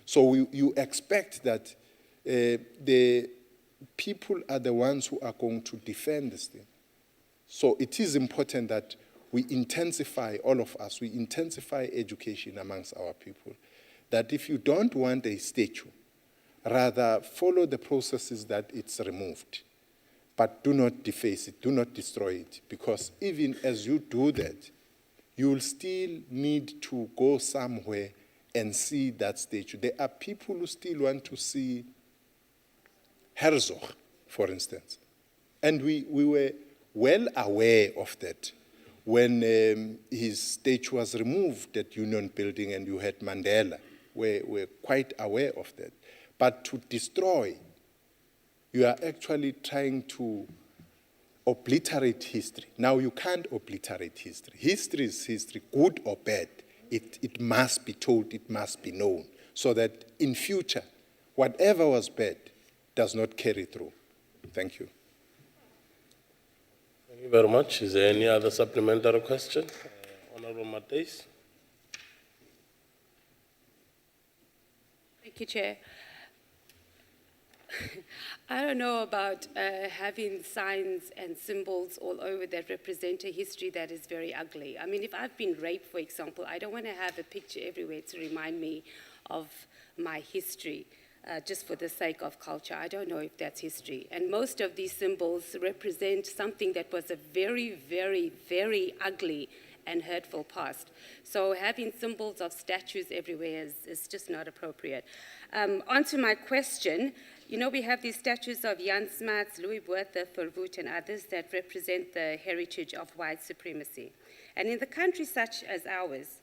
So you expect that the people are the ones who are going to defend this thing. So it is important that we intensify, all of us, we intensify education amongst our people, that if you don't want a statue, rather follow the processes that it's removed. But do not deface it, do not destroy it, because even as you do that, you will still need to go somewhere and see that statue. There are people who still want to see Herzog, for instance. And we were well aware of that when his statue was removed at Union Building and you had Mandela. We're quite aware of that. But to destroy, you are actually trying to obliterate history. Now, you can't obliterate history. History is history, good or bad. It must be told, it must be known, so that in future, whatever was bad does not carry through. Thank you. Thank you very much. Is there any other supplementary question? Honorable Matthys. Thank you, Chair. I don't know about having signs and symbols all over that represent a history that is very ugly. I mean, if I've been raped, for example, I don't want to have a picture everywhere to remind me of my history, just for the sake of culture. I don't know if that's history. And most of these symbols represent something that was a very, very, very ugly and hurtful past. So having symbols of statues everywhere is just not appropriate. On to my question. You know, we have these statues of Jan Smuts, Louis Botha, Verwoerd, and others that represent the heritage of white supremacy. And in the countries such as ours,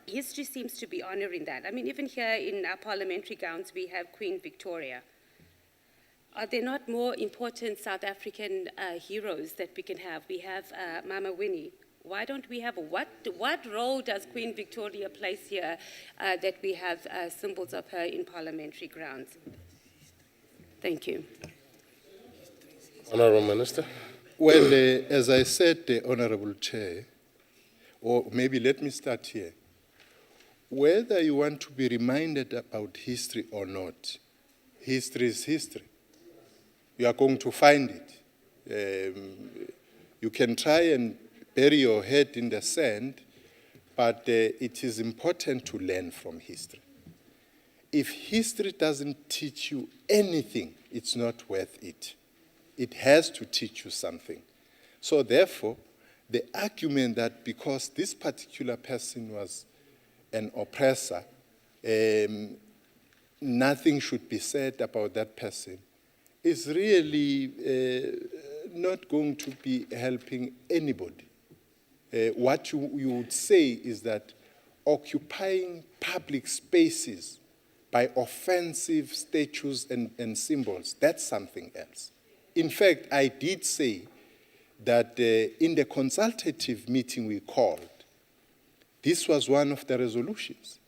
history seems to be honoring that. I mean, even here in our parliamentary grounds, we have Queen Victoria. Are there not more important South African heroes that we can have? We have Mama Winnie. Why don't we have, what role does Queen Victoria play here that we have symbols of her in parliamentary grounds? Thank you. Honorable Minister. Well, as I said, Honorable Chair, or maybe let me start here. Whether you want to be reminded about history or not, history is history. You are going to find it. You can try and bury your head in the sand, but it is important to learn from history. If history doesn't teach you anything, it's not worth it. It has to teach you something. So therefore, the argument that because this particular person was an oppressor, nothing should be said about that person is really not going to be helping anybody. What you would say is that occupying public spaces by offensive statues and symbols, that's something else. In fact, I did say that in the consultative meeting we called, this was one of the resolutions,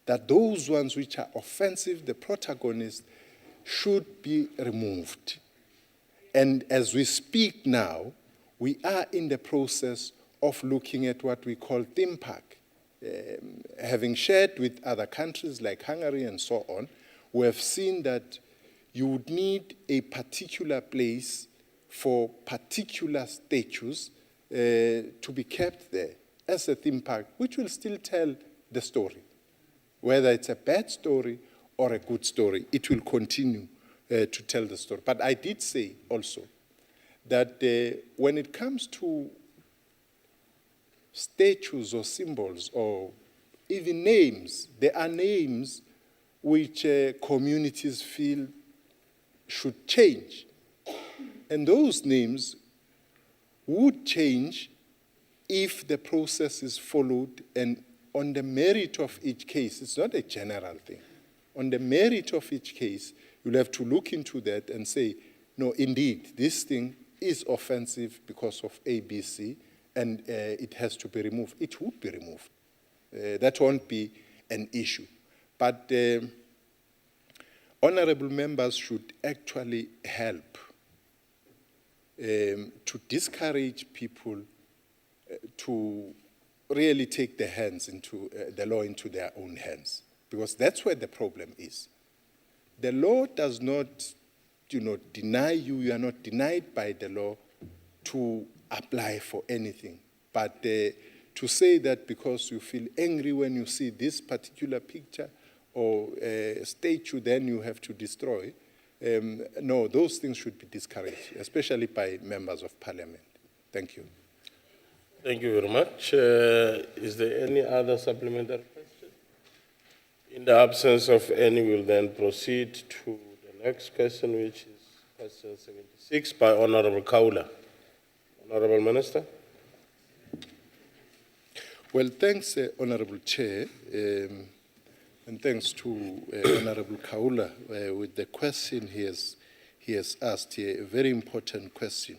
that those ones which are offensive, the protagonists, should be removed. And as we speak now, we are in the process of looking at what we call theme park. having shared with other countries like Hungary and so on, we have seen that you would need a particular place for particular statues to be kept there as a theme park, which will still tell the story. Whether it's a bad story or a good story, it will continue to tell the story. But I did say also that when it comes to statues or symbols or even names, there are names which communities feel should change. And those names would change if the process is followed and on the merit of each case. It's not a general thing. On the merit of each case, you'll have to look into that and say, no, indeed, this thing is offensive because of ABC, and it has to be removed. It would be removed. That won't be an issue. But honorable members should actually help to discourage people to really take the law into their own hands, because that's where the problem is. The law does not, deny you. You are not denied by the law to apply for anything. But to say that because you feel angry when you see this particular picture or statue, then you have to destroy. No, those things should be discouraged, especially by members of parliament. Thank you. Thank you very much. Is there any other supplementary question? In the absence of any, we'll then proceed to the next question, which is question 76 by Honorable Kaula. Honorable Minister. Well, thanks, Honorable Chair, and thanks to Honorable Kaula with the question he has asked here, a very important question.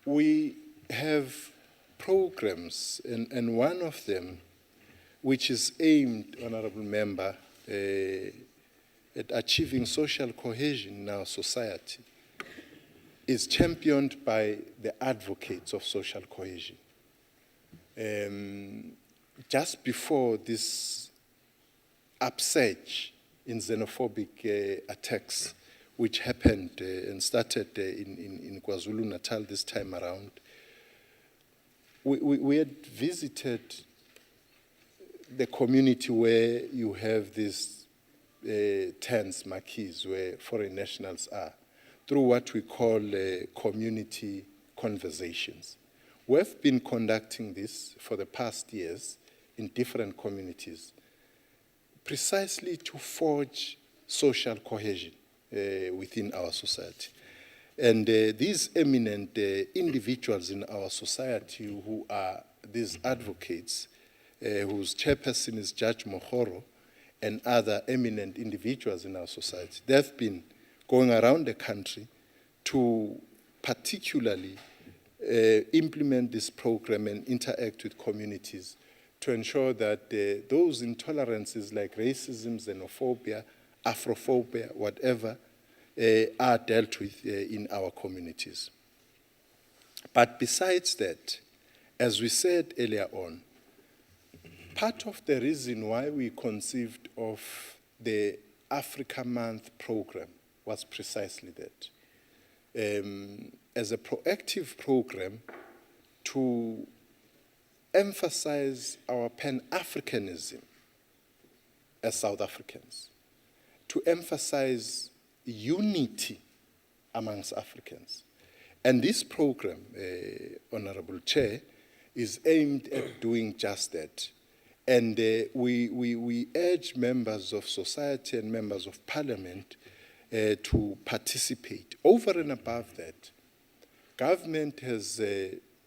We have programs, and one of them, which is aimed, Honorable Member, at achieving social cohesion in our society, is championed by the advocates of social cohesion. Just before this upsurge in xenophobic attacks, which happened and started in KwaZulu-Natal this time around, we had visited the community where you have these tents, marquees, where foreign nationals are, through what we call community conversations. We've been conducting this for the past years in different communities, precisely to forge social cohesion within our society. And these eminent individuals in our society who are these advocates, whose chairperson is Judge Mohoro, and other eminent individuals in our society, they've been going around the country to particularly implement this program and interact with communities to ensure that those intolerances like racism, xenophobia, Afrophobia, whatever, are dealt with in our communities. But besides that, as we said earlier on, part of the reason why we conceived of the Africa Month program was precisely that. As a proactive program to emphasize our Pan-Africanism as South Africans, to emphasize unity amongst Africans. And this program, Honorable Chair, is aimed at doing just that. And we urge members of society and members of parliament to participate. Over and above that, government has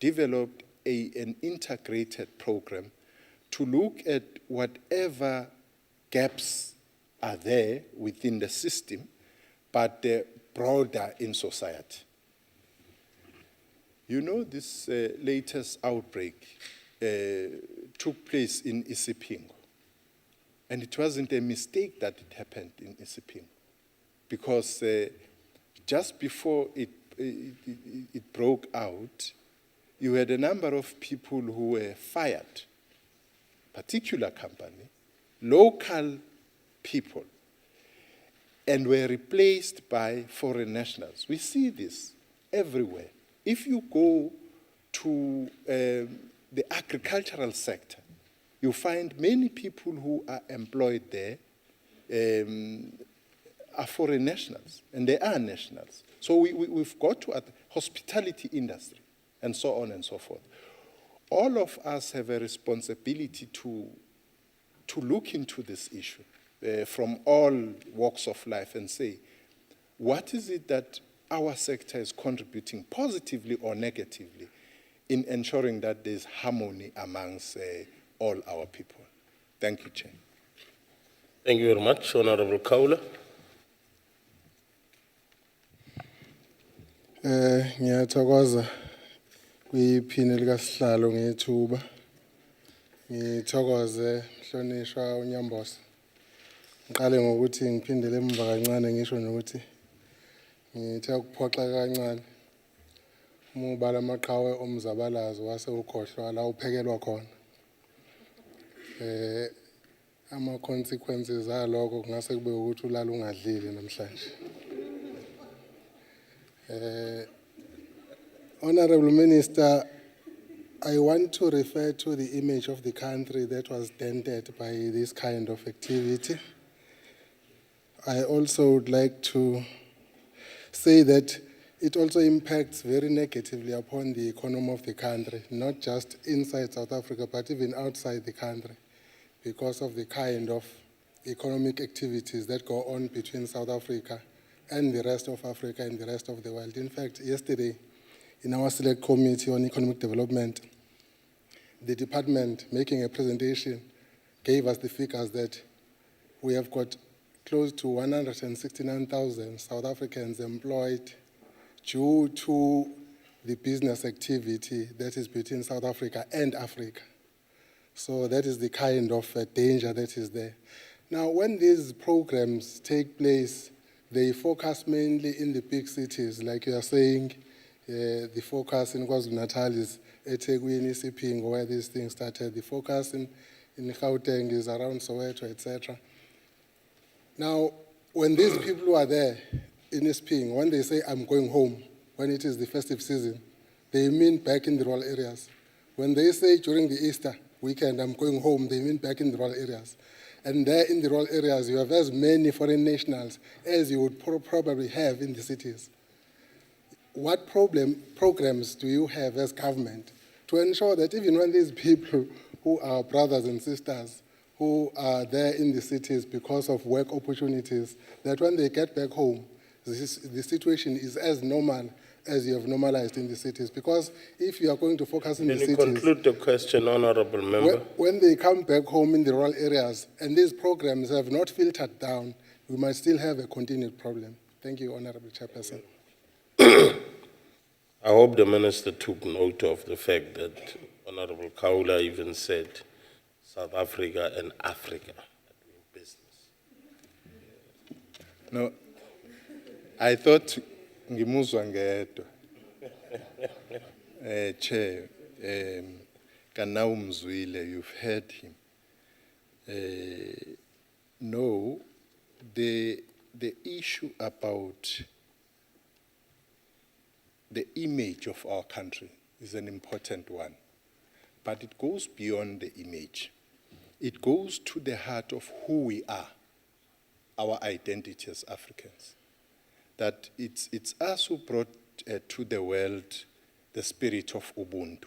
developed an integrated program to look at whatever gaps are there within the system, but broader in society. You know, this latest outbreak took place in Isipingo. And it wasn't a mistake that it happened in Isipingo, because just before it broke out, you had a number of people who were fired, particular company, local people, and were replaced by foreign nationals. We see this everywhere. If you go to the agricultural sector, you find many people who are employed there are foreign nationals, and they are nationals. So we've got to, at the hospitality industry, and so on and so forth. All of us have a responsibility to look into this issue from all walks of life and say, what is it that our sector is contributing positively or negatively in ensuring that there's harmony amongst all our people? Thank you, Chair. Thank you very much, Honorable Kaula. Ngiyathokoza kwiphini likaSihlalo ngethuba. Ngithokoze mhlonishwa uNyambosa. Ngiqale ngokuthi ngiphindele emva kancane ngisho nokuthi ngithe ukuphoxa kancane. Umubala amaqhawe omzabalazo wase ukhohlwa la uphekelwa khona. Ama consequences aloko kungase kube ukuthi ulala ungadlile namhlanje. Honorable Minister, I want to refer to the image of the country that was dented by this kind of activity. I also would like to say that it also impacts very negatively upon the economy of the country, not just inside South Africa, but even outside the country, because of the kind of economic activities that go on between South Africa and the rest of Africa and the rest of the world. In fact, yesterday, in our Select Committee on Economic Development, the department, making a presentation, gave us the figures that we have got close to 169,000 South Africans employed due to the business activity that is between South Africa and Africa. So that is the kind of danger that is there. Now, when these programs take place, they focus mainly in the big cities, like you are saying. The focus in KwaZulu-Natal is eThekwini, Sipingo, where these things started. The focus in Gauteng is around Soweto, etc. Now, when these people are there in Sipingo, when they say, I'm going home, when it is the festive season, they mean back in the rural areas. When they say during the Easter weekend, I'm going home, they mean back in the rural areas. And there in the rural areas, you have as many foreign nationals as you would probably have in the cities. What programs do you have as government to ensure that even when these people who are brothers and sisters who are there in the cities because of work opportunities, that when they get back home, the situation is as normal as you have normalized in the cities? Because if you are going to focus in the cities... Can you conclude the question, Honorable Member? When they come back home in the rural areas and these programs have not filtered down, we might still have a continued problem. Thank you, Honorable Chairperson. I hope the Minister took note of the fact that Honorable Kaula even said South Africa and Africa are doing business. No, I thought ngimuzwa ngedwa. Chair, kana umzwile, you've heard him. No, the issue about the image of our country is an important one, but it goes beyond the image. It goes to the heart of who we are, our identity as Africans. That it's us who brought to the world the spirit of Ubuntu,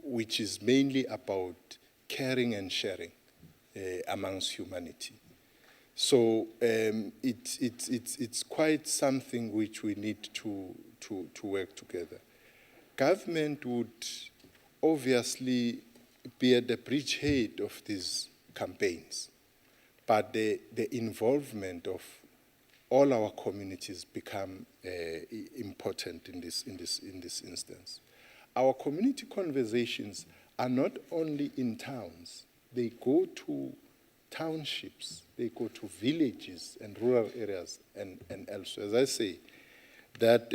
which is mainly about caring and sharing amongst humanity. So it's quite something which we need to work together. Government would obviously be at the bridgehead of these campaigns, but the involvement of all our communities become important in this instance. Our community conversations are not only in towns; they go to townships, they go to villages and rural areas and elsewhere. As I say, that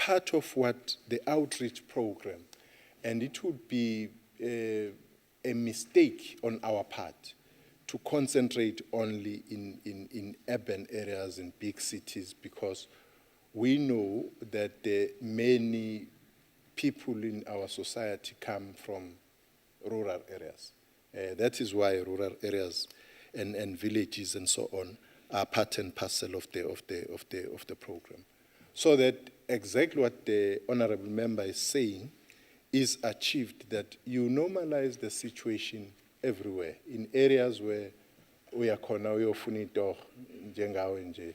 part of what the outreach program, and it would be a mistake on our part to concentrate only in urban areas and big cities, because we know that many people in our society come from rural areas. That is why rural areas and villages and so on are part and parcel of the program. So that exactly what the honorable member is saying is achieved, that you normalize the situation everywhere, in areas where uyakhona uyofuna itoho njengawe nje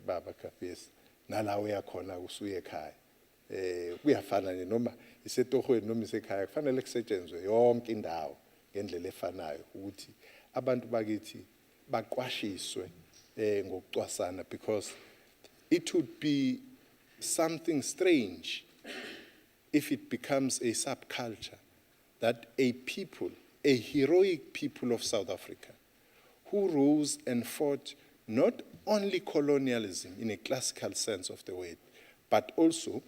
baba Kapesi, nala uyakhona usuye ekhaya. Kuyafana nje noma isetohweni noma isekhaya, kufanele kusetshenzwe yonke indawo ngendlela efanayo ukuthi abantu bakithi baqwashiswe ngokucwasana, because it would be something strange if it becomes a subculture that a people, a heroic people of South Africa, who rose and fought not only colonialism in a classical sense of the word, but also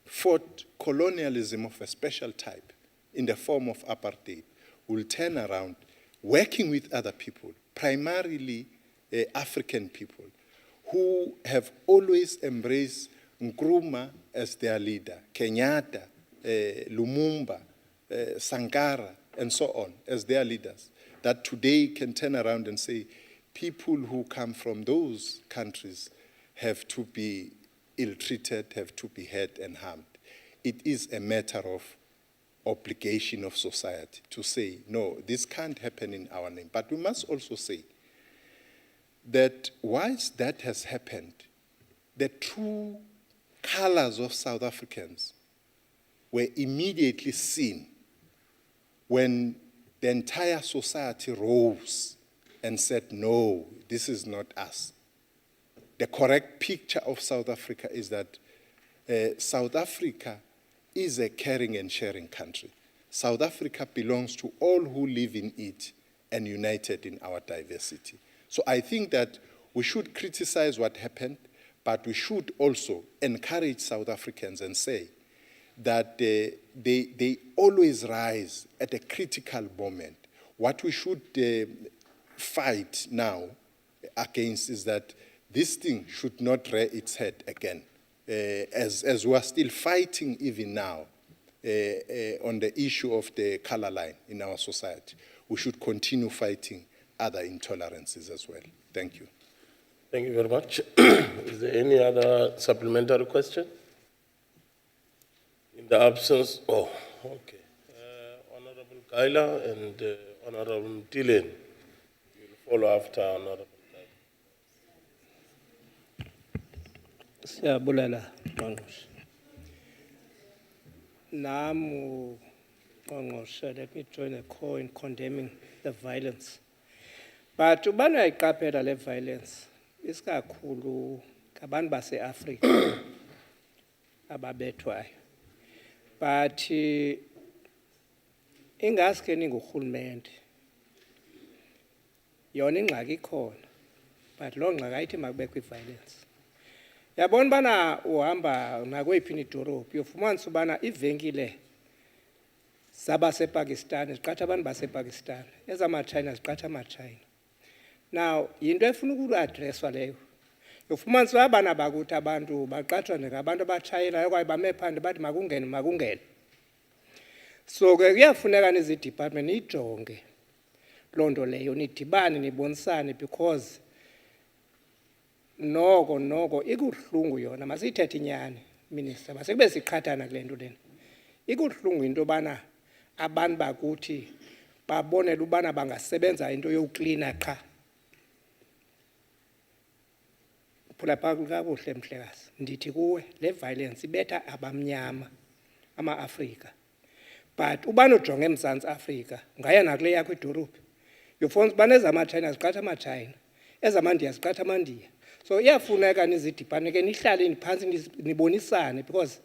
fought colonialism of a special type in the form of apartheid, will turn around working with other people, primarily African people, who have always embraced Nkrumah as their leader, Kenyatta, Lumumba, Sankara, and so on as their leaders, that today can turn around and say people who come from those countries have to be ill-treated, have to be hurt and harmed. It is a matter of obligation of society to say, no, this can't happen in our name. But we must also say that whilst that has happened, the true colors of South Africans were immediately seen when the entire society rose and said, no, this is not us. The correct picture of South Africa is that South Africa is a caring and sharing country. South Africa belongs to all who live in it and united in our diversity. So I think that we should criticize what happened, but we should also encourage South Africans and say that they always rise at a critical moment. What we should fight now against is that this thing should not rear its head again. As we are still fighting even now on the issue of the color line in our society, we should continue fighting other intolerances as well. Thank you. Thank you very much. Is there any other supplementary question? In the absence, okay. Honorable Kaila and Honorable Tilen will follow after Honorable Siyabulela, Ngqongqoshe. Namu, Ngqongqoshe, let me join a call in condemning the violence. But ubani uyayiqaphela le violence, isikakhulu ngabantu base-Afrika ababethwayo. But ingaske ningurhulumente, yona ingxaki ikhona, but loo ngxaki ayithi makubekho i-violence. Yabona ubana uhamba nakweyiphi idolophu uyofumanisa ubana ivenkile zabasePakistan ziqatha abantu basePakistan, ezamaChina ziqatha amaChina. Now yinto efuna ukuadreswa leyo. Uyofumanisa uba abana bakuthi abantu baqathwa ngabantu abatshayelayo kwaye bame phandle bathi makungene. So ke kuyafuneka nizi-department niyijonge loo nto leyo, nidibane nibonisane, because noko ikuhlungu yona, masiyithethe inyani, Minister, masekube siqhathana kule nto lena. Ikuhlungu into yobana abantu bakuthi babonele ubana bangasebenza into yokuklina qha. Phula kakuhle Mhlekazi, ndithi kuwe le violence ibetha abamnyama, ama-Afrika. But ubani ujonge eMzantsi Afrika, ngaya nakule yakho idolophu, uyofumanisa ubana ezamaChina ziqatha amaChina, ezamaNdiya ziqatha amaNdiya. So iyafuneka nizidibane ke nihlale phantsi nibonisane, because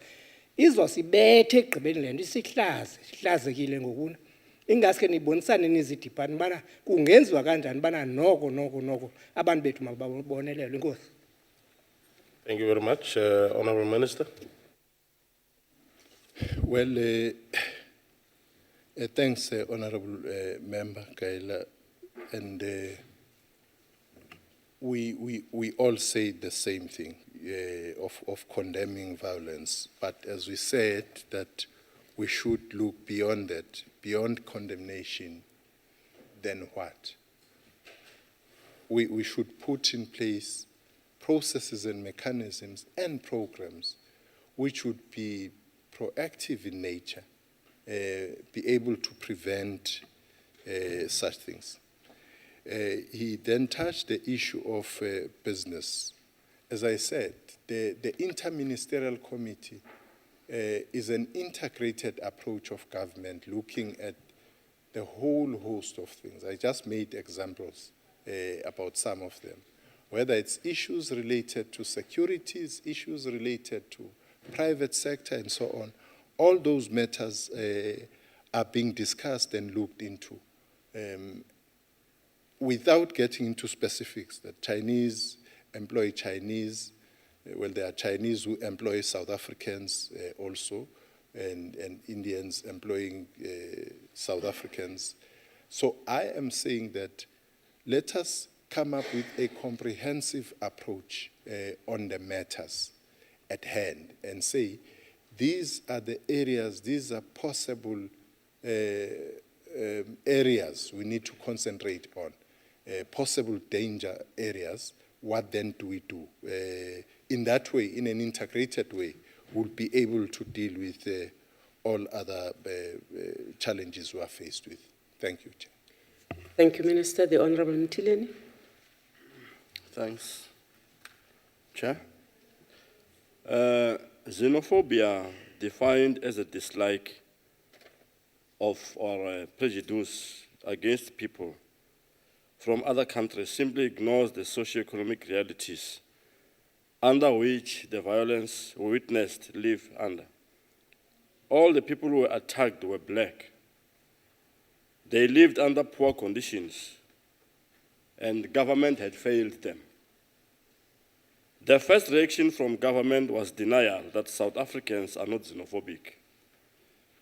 izosibethe ekugqibeni le nto sihlazekile ngokuna. Ingaske nibonisane nizidibane ubana kungenziwa kanjani ubana noko abantu bethu makubabonelelwe. Enkosi. Thank you very much, Honorable Minister. Well, thanks, Honorable Member Kaila, and we all say the same thing of condemning violence, but as we said that we should look beyond that, beyond condemnation. Then what? We should put in place processes and mechanisms and programs which would be proactive in nature, be able to prevent such things. He then touched the issue of business. As I said, the Interministerial Committee is an integrated approach of government looking at the whole host of things. I just made examples about some of them, whether it's issues related to securities, issues related to private sector and so on. All those matters are being discussed and looked into. Without getting into specifics, that Chinese employ Chinese, well, there are Chinese who employ South Africans also, and Indians employing South Africans. So I am saying that let us come up with a comprehensive approach on the matters at hand and say, these are the areas, these are possible areas we need to concentrate on, possible danger areas. What then do we do? In that way, in an integrated way, we'll be able to deal with all other challenges we are faced with. Thank you, Chair. Thank you, Minister. The Honourable Mtileni. Thanks, Chair. Xenophobia, defined as a dislike of or prejudice against people from other countries, simply ignores the socio-economic realities under which the violence we witnessed live under. All the people who were attacked were black. They lived under poor conditions, and government had failed them. The first reaction from government was denial that South Africans are not xenophobic,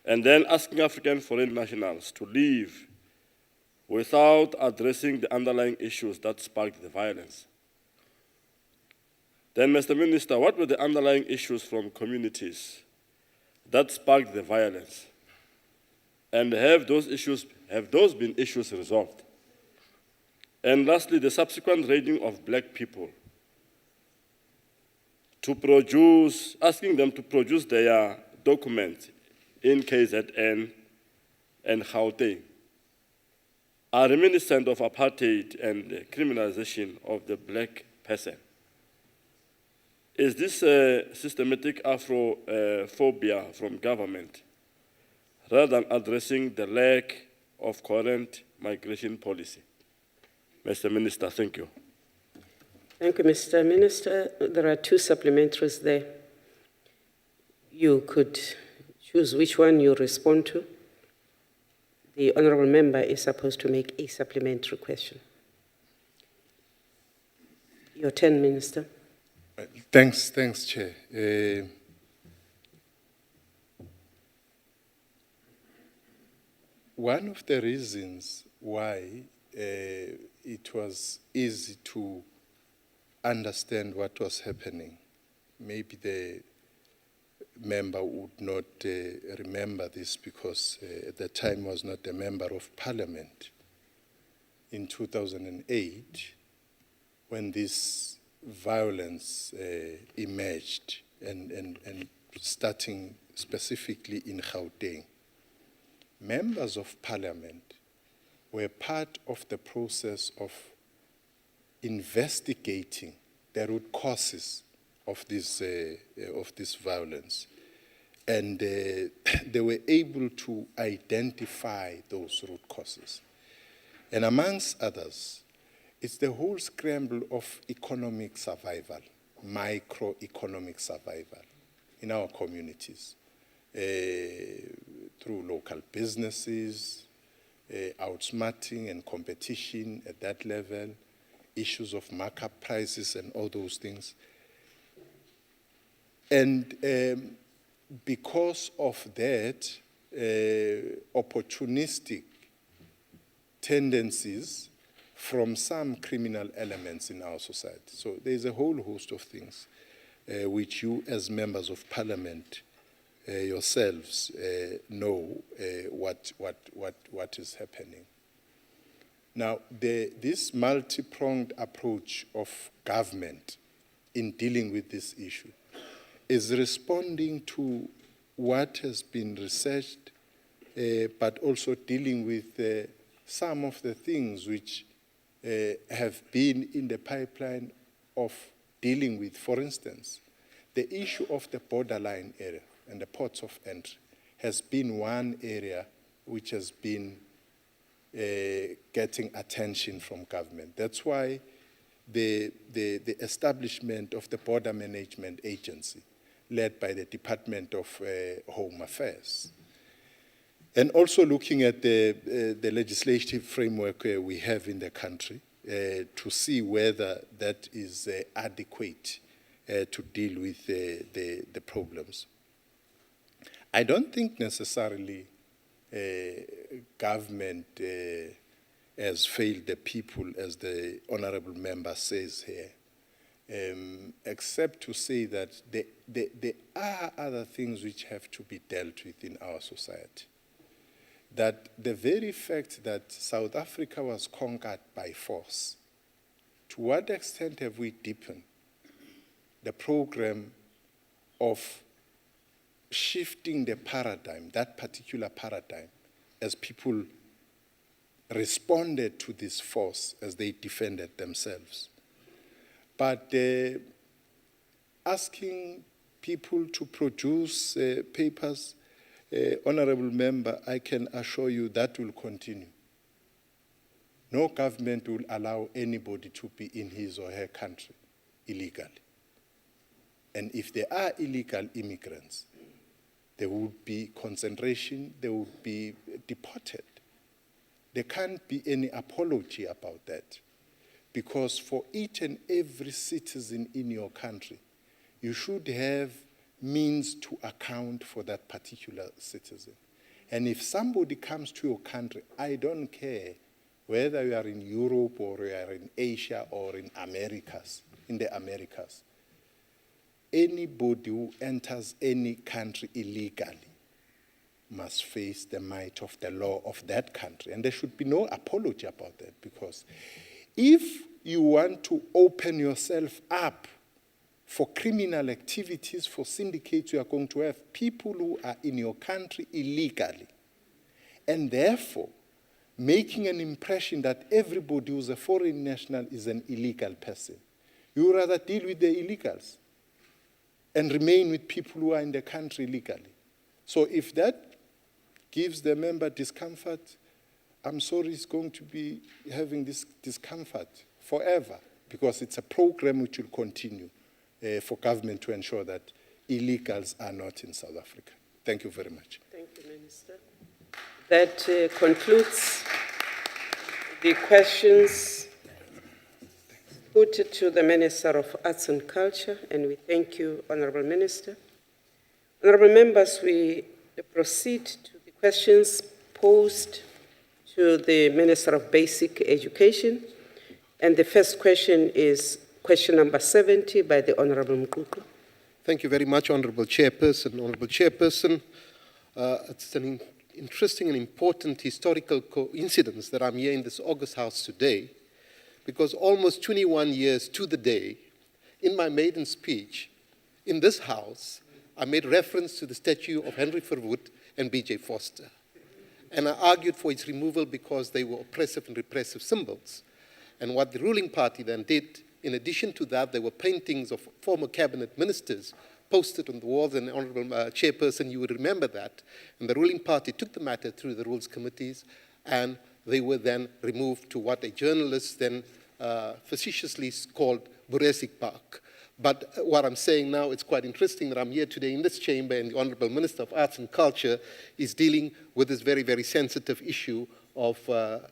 and then asking African foreign nationals to leave without addressing the underlying issues that sparked the violence. Then, Mr. Minister, what were the underlying issues from communities that sparked the violence? And have those been issues resolved? And lastly, the subsequent raiding of black people, asking them to produce their documents in KZN and Gauteng, are reminiscent of apartheid and criminalization of the black person. Is this a systematic Afrophobia from government, rather than addressing the lack of coherent migration policy? Mr. Minister, thank you. Thank you, Mr. Minister. There are two supplementaries there. You could choose which one you respond to. The Honourable Member is supposed to make a supplementary question. Your turn, Minister. Thanks, Chair. One of the reasons why it was easy to understand what was happening, maybe the member would not remember this because at the time was not a member of parliament. In 2008, when this violence emerged and starting specifically in Gauteng, members of parliament were part of the process of investigating the root causes of this violence. And they were able to identify those root causes. And amongst others, it's the whole scramble of economic survival, microeconomic survival in our communities, through local businesses, outsmarting and competition at that level, issues of markup prices and all those things. And because of that, opportunistic tendencies from some criminal elements in our society. So there's a whole host of things which you as members of parliament yourselves know what is happening. Now, this multi-pronged approach of government in dealing with this issue is responding to what has been researched, but also dealing with some of the things which have been in the pipeline of dealing with. For instance, the issue of the borderline area and the ports of entry has been one area which has been getting attention from government. That's why the establishment of the Border Management Agency, led by the Department of Home Affairs. And also looking at the legislative framework we have in the country to see whether that is adequate to deal with the problems. I don't think necessarily government has failed the people, as the honorable member says here, except to say that there are other things which have to be dealt with in our society. That the very fact that South Africa was conquered by force, to what extent have we deepened the program of shifting the paradigm, that particular paradigm, as people responded to this force as they defended themselves. But asking people to produce papers, honorable member, I can assure you that will continue. No government will allow anybody to be in his or her country illegally. And if there are illegal immigrants, there would be concentration, they would be deported. There can't be any apology about that. Because for each and every citizen in your country, you should have means to account for that particular citizen. And if somebody comes to your country, I don't care whether you are in Europe or you are in Asia or in the Americas, anybody who enters any country illegally must face the might of the law of that country. And there should be no apology about that, because if you want to open yourself up for criminal activities, for syndicates, you are going to have people who are in your country illegally, and therefore making an impression that everybody who's a foreign national is an illegal person. You would rather deal with the illegals and remain with people who are in the country legally. So if that gives the member discomfort, I'm sorry, he's going to be having this discomfort forever, because it's a program which will continue for government to ensure that illegals are not in South Africa. Thank you very much. Thank you, Minister. That concludes the questions put to the Minister of Arts and Culture, and we thank you, Honorable Minister. Honorable members, we proceed to the questions posed to the Minister of Basic Education. And the first question is question number 70 by the Honorable Mkuku. Thank you very much, Honorable Chairperson. Honorable Chairperson, it's an interesting and important historical coincidence that I'm here in this August House today, because almost 21 years to the day, in my maiden speech in this House, I made reference to the statue of Henry Verwoerd and B.J. Foster. And I argued for its removal because they were oppressive and repressive symbols. And what the ruling party then did, in addition to that, there were paintings of former cabinet ministers posted on the walls, and Honorable Chairperson, you would remember that. And the ruling party took the matter through the Rules Committees, and they were then removed to what a journalist then facetiously called Buresik Park. But what I'm saying now, it's quite interesting that I'm here today in this chamber, and the Honorable Minister of Arts and Culture is dealing with this very, very sensitive issue of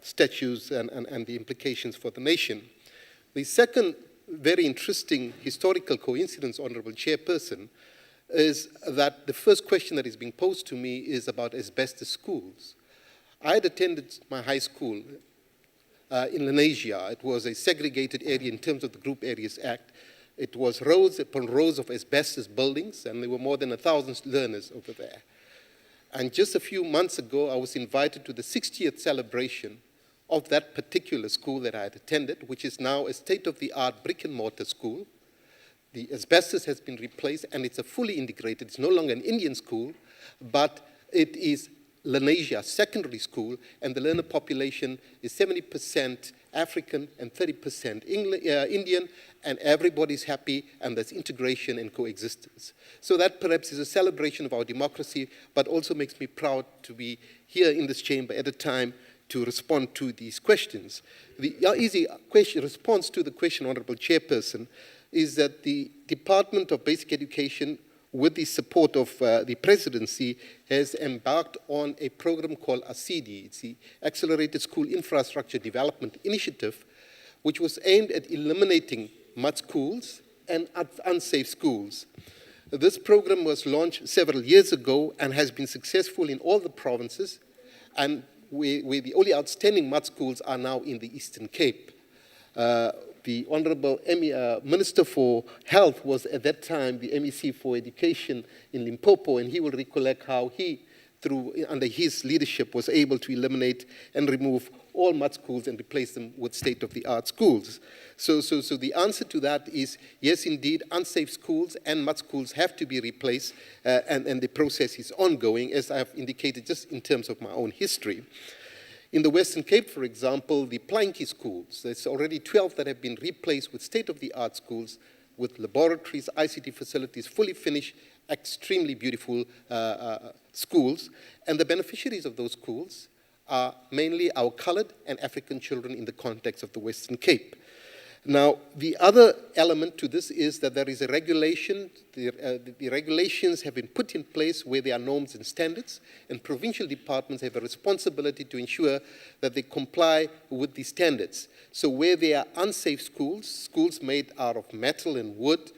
statues and the implications for the nation. The second very interesting historical coincidence, Honorable Chairperson, is that the first question that is being posed to me is about asbestos schools. I had attended my high school in Lenasia. It was a segregated area in terms of the Group Areas Act. It was rows upon rows of asbestos buildings, and there were more than 1,000 learners over there. And just a few months ago, I was invited to the 60th celebration of that particular school that I had attended, which is now a state-of-the-art brick-and-mortar school. The asbestos has been replaced, and it's a fully integrated. It's no longer an Indian school, but it is Lenasia Secondary School, and the learner population is 70% African and 30% Indian, and everybody's happy, and there's integration and coexistence. So that perhaps is a celebration of our democracy, but also makes me proud to be here in this chamber at a time to respond to these questions. The easy response to the question, Honorable Chairperson, is that the Department of Basic Education, with the support of the presidency, has embarked on a program called ASIDI. It's the Accelerated School Infrastructure Development Initiative, which was aimed at eliminating mud schools and unsafe schools. This program was launched several years ago and has been successful in all the provinces, and where the only outstanding mud schools are now in the Eastern Cape. The Honorable Minister for Health was at that time the MEC for Education in Limpopo, and he will recollect how he, under his leadership, was able to eliminate and remove all mud schools and replace them with state-of-the-art schools. So the answer to that is, yes, indeed, unsafe schools and mud schools have to be replaced, and the process is ongoing, as I have indicated just in terms of my own history. In the Western Cape, for example, the Planky schools, there's already 12 that have been replaced with state-of-the-art schools, with laboratories, ICT facilities, fully finished, extremely beautiful schools. And the beneficiaries of those schools are mainly our colored and African children in the context of the Western Cape. Now, the other element to this is that there is a regulation. The regulations have been put in place where there are norms and standards, and provincial departments have a responsibility to ensure that they comply with the standards. So where there are unsafe schools, schools made out of metal and wood,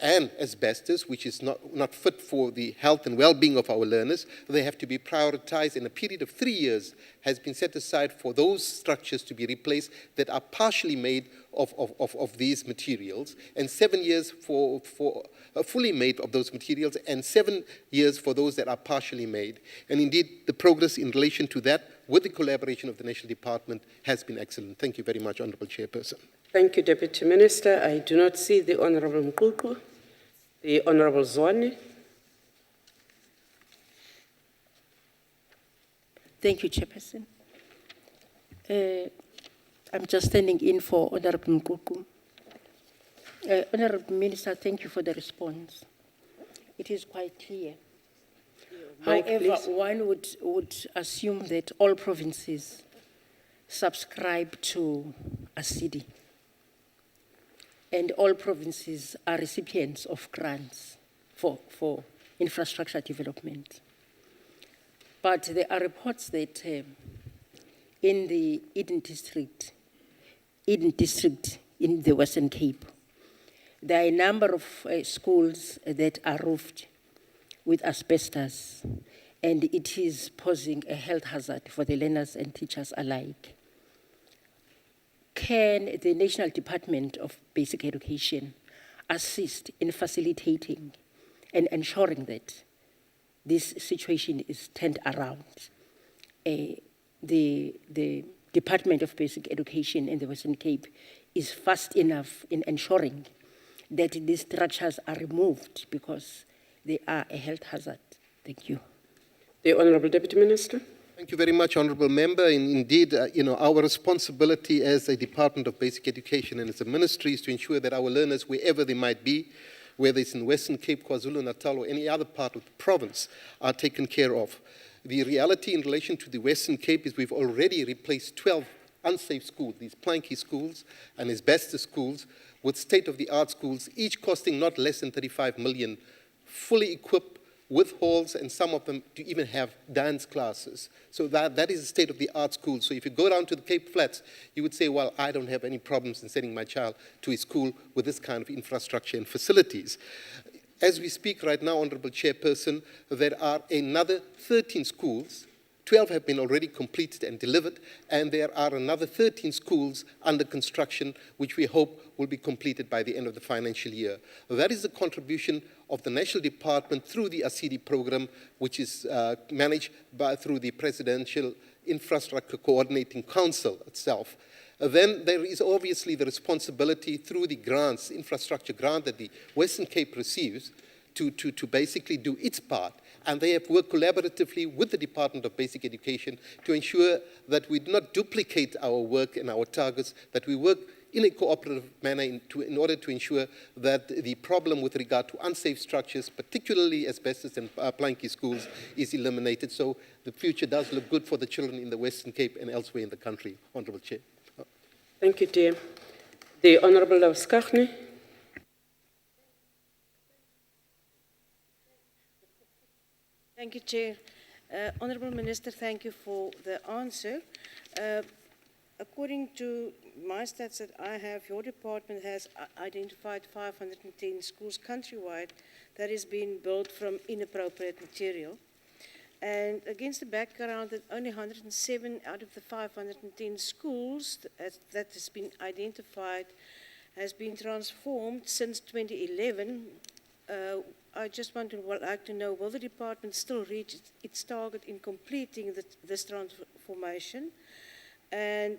and asbestos, which is not fit for the health and well-being of our learners, they have to be prioritized, and a period of 3 years has been set aside for those structures to be replaced that are partially made of these materials, and 7 years for fully made of those materials, and 7 years for those that are partially made. And indeed, the progress in relation to that, with the collaboration of the National Department, has been excellent. Thank you very much, Honourable Chairperson. Thank you, Deputy Minister. I do not see the Honourable Mkuku, the Honourable Zwane. Thank you, Chairperson. I'm just standing in for Honourable Mkuku. Honourable Minister, thank you for the response. It is quite clear. Mike, However, please. one would assume that all provinces subscribe to ASIDI, and all provinces are recipients of grants for infrastructure development. But there are reports that in the Eden District in the Western Cape, there are a number of schools that are roofed with asbestos, and it is posing a health hazard for the learners and teachers alike. Can the National Department of Basic Education assist in facilitating and ensuring that this situation is turned around? The Department of Basic Education in the Western Cape is fast enough in ensuring that these structures are removed because they are a health hazard. Thank you. The Honourable Deputy Minister. Thank you very much, Honourable Member. And indeed, our responsibility as a Department of Basic Education and as a ministry is to ensure that our learners, wherever they might be, whether it's in Western Cape, KwaZulu-Natal, or any other part of the province, are taken care of. The reality in relation to the Western Cape is we've already replaced 12 unsafe schools, these planky schools and asbestos schools, with state-of-the-art schools, each costing not less than 35 million, fully equipped with halls, and some of them to even have dance classes. So that is a state-of-the-art school. So if you go down to the Cape Flats, you would say, well, I don't have any problems in sending my child to a school with this kind of infrastructure and facilities. as we speak right now, Honorable Chairperson, there are another 13 schools. 12 have been already completed and delivered, and there are another 13 schools under construction, which we hope will be completed by the end of the financial year. That is the contribution of the National Department through the ASIDI program, which is managed through the Presidential Infrastructure Coordinating Council itself. Then there is obviously the responsibility through the grants, infrastructure grant that the Western Cape receives to basically do its part. And they have worked collaboratively with the Department of Basic Education to ensure that we do not duplicate our work and our targets, that we work in a cooperative manner in order to ensure that the problem with regard to unsafe structures, particularly asbestos and planky schools, is eliminated. So the future does look good for the children in the Western Cape and elsewhere in the country, Honourable Chair. Thank you, dear. The Honourable Lavskachny. Thank you, Chair. Honourable Minister, thank you for the answer. According to my stats that I have, your department has identified 510 schools countrywide that is being built from inappropriate material. And against the background that only 107 out of the 510 schools that has been identified has been transformed since 2011, I just would like to know, will the department still reach its target in completing this transformation and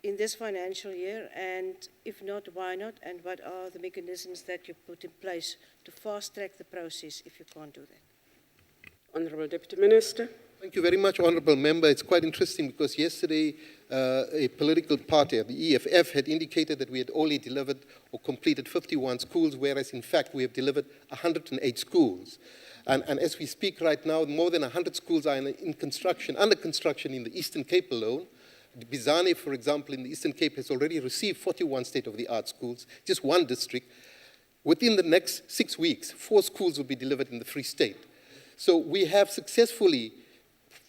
in this financial year? And if not, why not? And what are the mechanisms that you put in place to fast track the process if you can't do that? Honourable Deputy Minister. Thank you very much, Honourable Member. It's quite interesting because yesterday a political party, the EFF, had indicated that we had only delivered or completed 51 schools, whereas in fact we have delivered 108 schools. And as we speak right now, more than 100 schools are in construction, under construction in the Eastern Cape alone. Bizane, for example, in the Eastern Cape has already received 41 state-of-the-art schools, just one district. Within the next 6 weeks, 4 schools will be delivered in the Free State. So we have successfully,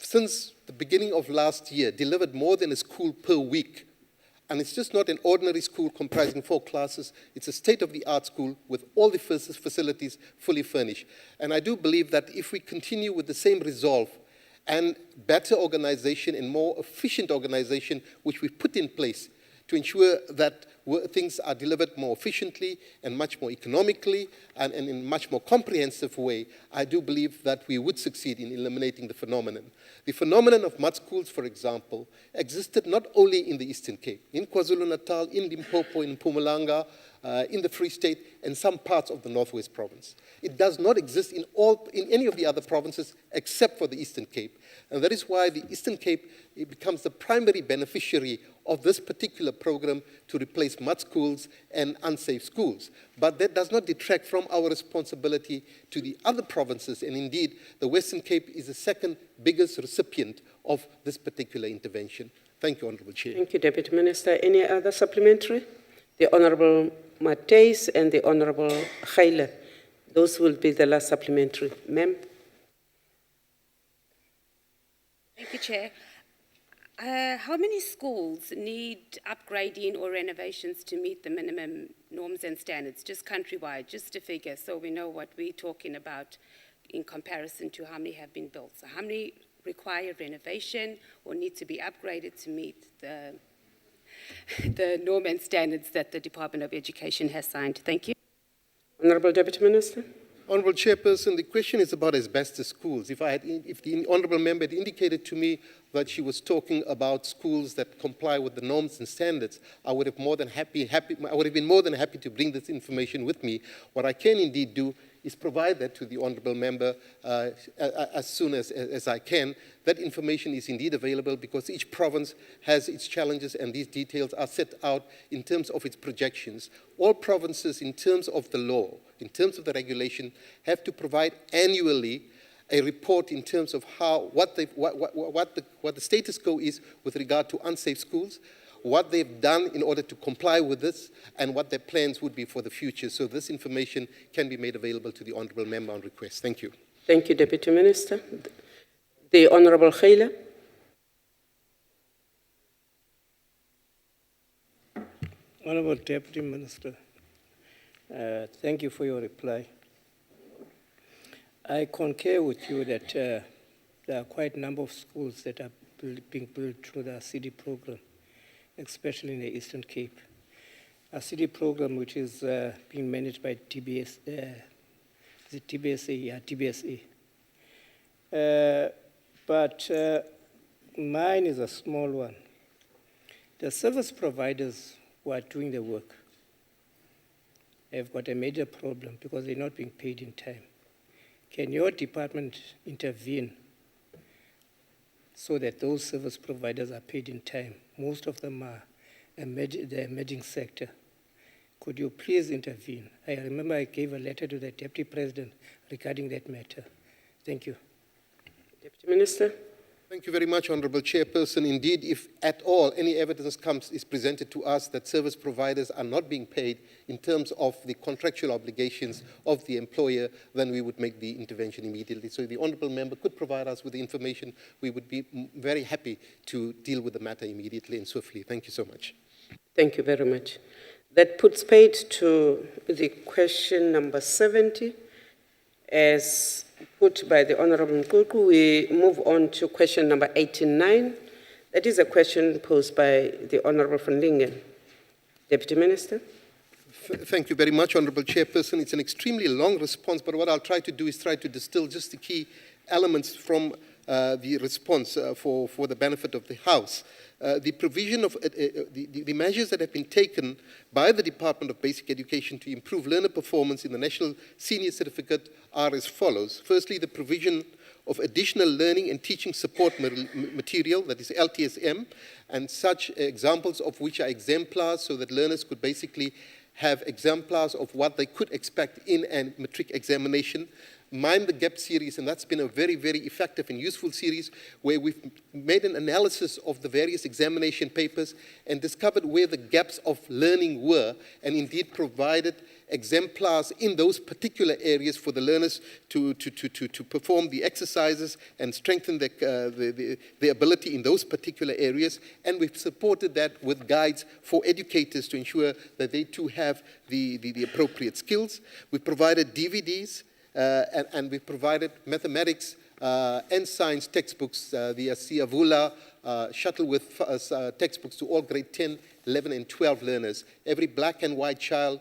since the beginning of last year, delivered more than a school per week. And it's just not an ordinary school comprising 4 classes. It's a state-of-the-art school with all the facilities fully furnished. And I do believe that if we continue with the same resolve and better organization and more efficient organization, which we've put in place to ensure that things are delivered more efficiently and much more economically and in a much more comprehensive way, I do believe that we would succeed in eliminating the phenomenon. The phenomenon of mud schools, for example, existed not only in the Eastern Cape, in KwaZulu-Natal, in Limpopo, in Mpumalanga, in the Free State, and some parts of the Northwest Province. It does not exist in any of the other provinces except for the Eastern Cape. And that is why the Eastern Cape becomes the primary beneficiary of this particular program to replace mud schools and unsafe schools. But that does not detract from our responsibility to the other provinces. And indeed, the Western Cape is the second biggest recipient of this particular intervention. Thank you, Honourable Chair. Thank you, Deputy Minister. Any other supplementary? The Honourable Mateis and the Honourable Geile. Those will be the last supplementary. Ma'am. Thank you, Chair. How many schools need upgrading or renovations to meet the minimum norms and standards, just countrywide, just a figure, so we know what we're talking about in comparison to how many have been built? So how many require renovation or need to be upgraded to meet the norm and standards that the Department of Education has signed? Thank you. Honourable Deputy Minister. Honourable Chairperson, the question is about asbestos schools. If the Honourable Member had indicated to me that she was talking about schools that comply with the norms and standards, I would have been more than happy to bring this information with me. What I can indeed do is provide that to the Honourable Member as soon as I can. That information is indeed available because each province has its challenges and these details are set out in terms of its projections. All provinces, in terms of the law, in terms of the regulation, have to provide annually a report in terms of what the status quo is with regard to unsafe schools, what they've done in order to comply with this, and what their plans would be for the future. So this information can be made available to the Honourable Member on request. Thank you. Thank you, Deputy Minister. The Honourable Geile. Honourable Deputy Minister, thank you for your reply. I concur with you that there are quite a number of schools that are being built through the CD program, especially in the Eastern Cape. A CD program which is being managed by TBS, is it TBSA? Yeah, TBSA. But mine is a small one. The service providers who are doing the work have got a major problem because they're not being paid in time. Can your department intervene so that those service providers are paid in time? Most of them are the emerging sector. Could you please intervene? I remember I gave a letter to the Deputy President regarding that matter. Thank you. Deputy Minister. Thank you very much, Honourable Chairperson. Indeed, if at all any evidence is presented to us that service providers are not being paid in terms of the contractual obligations of the employer, then we would make the intervention immediately. So if the Honourable Member could provide us with the information, we would be very happy to deal with the matter immediately and swiftly. Thank you so much. Thank you very much. That puts paid to the question number 70. As put by the Honourable Nkuku, we move on to question number 89. That is a question posed by the Honourable van Lingen. Deputy Minister. Thank you very much, Honourable Chairperson. It's an extremely long response, but what I'll try to do is try to distill just the key elements from the response for the benefit of the House. The provision of the measures that have been taken by the Department of Basic Education to improve learner performance in the National Senior Certificate are as follows. Firstly, the provision of additional learning and teaching support material, that is LTSM, and such examples of which are exemplars so that learners could basically have exemplars of what they could expect in a matric examination. Mind the Gap series, and that's been a very, very effective and useful series where we've made an analysis of the various examination papers and discovered where the gaps of learning were, and indeed provided exemplars in those particular areas for the learners to perform the exercises and strengthen the ability in those particular areas. And we've supported that with guides for educators to ensure that they too have the appropriate skills. We've provided DVDs and we've provided mathematics and science textbooks, the Siavula Shuttleworth textbooks to all grade 10, 11 and 12 learners. Every black and white child,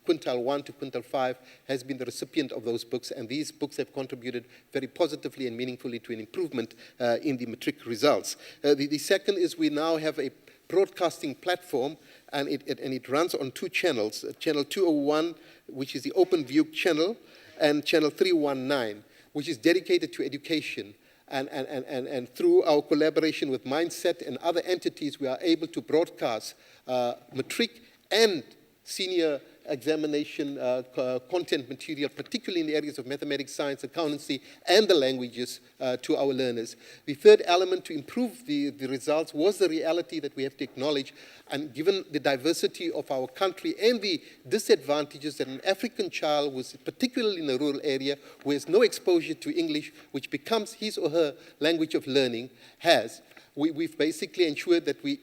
quintile 1 to quintile 5, has been the recipient of those books, and these books have contributed very positively and meaningfully to an improvement in the matric results. The second is we now have a broadcasting platform, and it runs on two channels, channel 201, which is the Open View channel, and channel 319, which is dedicated to education. And through our collaboration with Mindset and other entities, we are able to broadcast matric and senior examination content material, particularly in the areas of mathematics, science, accountancy, and the languages to our learners. The third element to improve the results was the reality that we have to acknowledge, and given the diversity of our country and the disadvantages that an African child was, particularly in a rural area, who has no exposure to English, which becomes his or her language of learning, has, we've basically ensured that we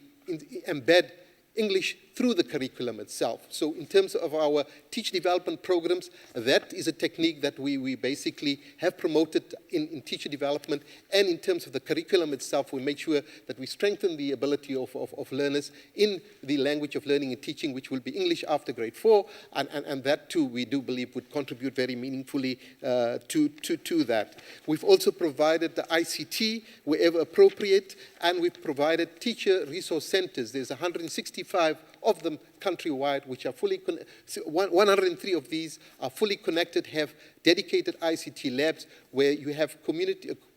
embed English through the curriculum itself. So in terms of our teach development programs, that is a technique that we basically have promoted in teacher development, and in terms of the curriculum itself, we make sure that we strengthen the ability of learners in the language of learning and teaching, which will be English after grade 4, and that too we do believe would contribute very meaningfully to that. We've also provided the ICT wherever appropriate, and we've provided teacher resource centers. There's 165 of them countrywide, which are 103 of these are fully connected, have dedicated ICT labs where you have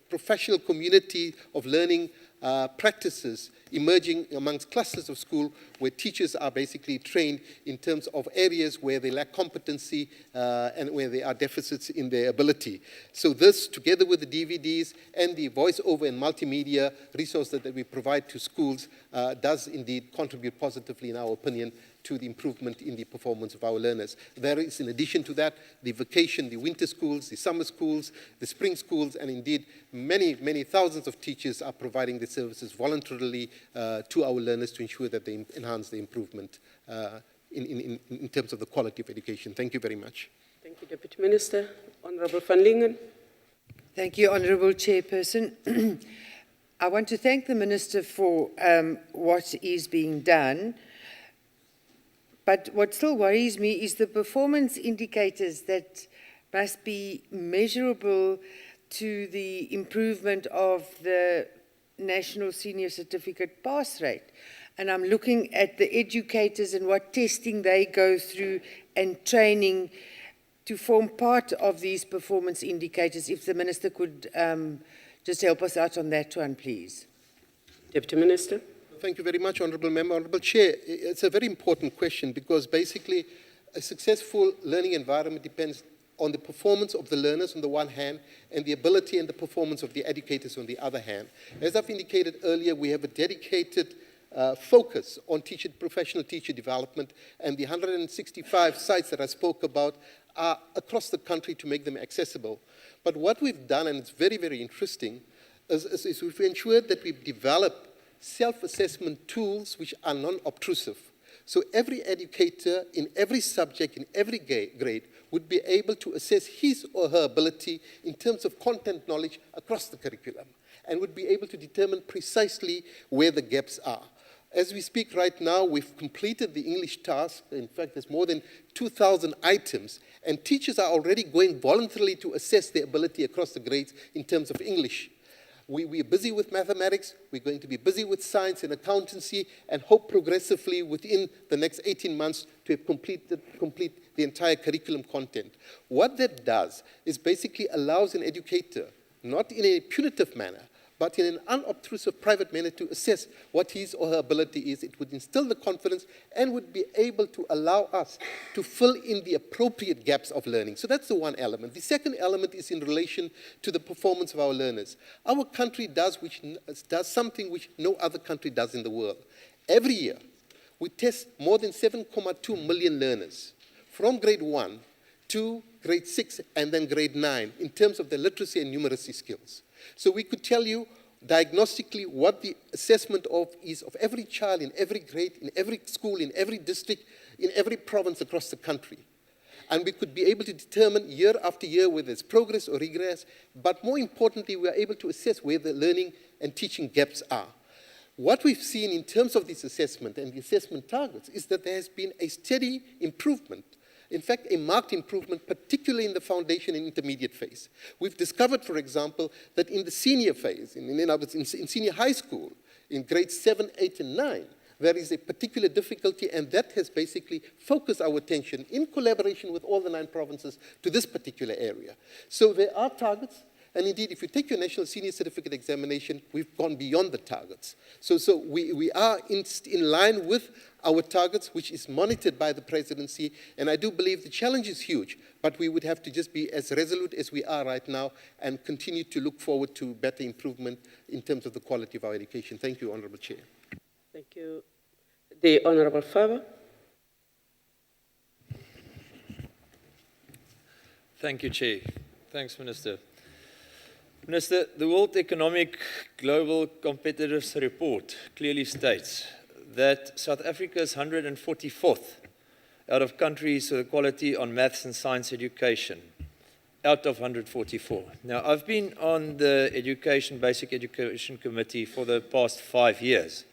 professional community of learning practices emerging amongst clusters of school where teachers are basically trained in terms of areas where they lack competency and where there are deficits in their ability. So this, together with the DVDs and the voiceover and multimedia resources that we provide to schools, does indeed contribute positively, in our opinion, to the improvement in the performance of our learners. There is, in addition to that, the vacation, the winter schools, the summer schools, the spring schools, and indeed many, many thousands of teachers are providing the services voluntarily to our learners to ensure that they enhance the improvement in terms of the quality of education. Thank you very much. Thank you, Deputy Minister. Honorable van Lingen. Thank you, Honourable Chairperson. I want to thank the Minister for what is being done. But what still worries me is the performance indicators that must be measurable to the improvement of the National Senior Certificate pass rate. And I'm looking at the educators and what testing they go through and training to form part of these performance indicators. If the Minister could just help us out on that one, please. Deputy Minister. Thank you very much, Honourable Member. Honourable Chair, it's a very important question because basically a successful learning environment depends on the performance of the learners on the one hand and the ability and the performance of the educators on the other hand. As I've indicated earlier, we have a dedicated focus on professional teacher development, and the 165 sites that I spoke about are across the country to make them accessible. But what we've done, and it's very, very interesting, is we've ensured that we've developed self-assessment tools which are non-obtrusive. So every educator in every subject, in every grade, would be able to assess his or her ability in terms of content knowledge across the curriculum, and would be able to determine precisely where the gaps are. As we speak right now, we've completed the English task. In fact, there's more than 2,000 items, and teachers are already going voluntarily to assess their ability across the grades in terms of English. We're busy with mathematics, we're going to be busy with science and accountancy, and hope progressively within the next 18 months to complete the entire curriculum content. What that does is basically allows an educator, not in a punitive manner, but in an unobtrusive private manner to assess what his or her ability is. It would instill the confidence and would be able to allow us to fill in the appropriate gaps of learning. So that's the one element. The second element is in relation to the performance of our learners. Our country does something which no other country does in the world. Every year, we test more than 7.2 million learners from grade 1 to grade 6 and then grade 9 in terms of their literacy and numeracy skills. So we could tell you diagnostically what the assessment is of every child in every grade, in every school, in every district, in every province across the country. And we could be able to determine year after year whether there's progress or regress, but more importantly, we are able to assess where the learning and teaching gaps are. What we've seen in terms of this assessment and the assessment targets is that there has been a steady improvement. In fact, a marked improvement, particularly in the foundation and intermediate phase. We've discovered, for example, that in the senior phase, in senior high school, in grades 7, 8, and 9, there is a particular difficulty, and that has basically focused our attention in collaboration with all the 9 provinces to this particular area. So there are targets, and indeed, if you take your National Senior Certificate Examination, we've gone beyond the targets. So we are in line with our targets, which is monitored by the presidency, and I do believe the challenge is huge, but we would have to just be as resolute as we are right now and continue to look forward to better improvement in terms of the quality of our education. Thank you, Honourable Chair. Thank you. The Honourable Faber. Thank you, Chair. Thanks, Minister. Minister, the World Economic Global Competitiveness Report clearly states that South Africa is 144th out of countries with quality on maths and science education, out of 144. Now, I've been on the Basic Education Committee for the past 5 years.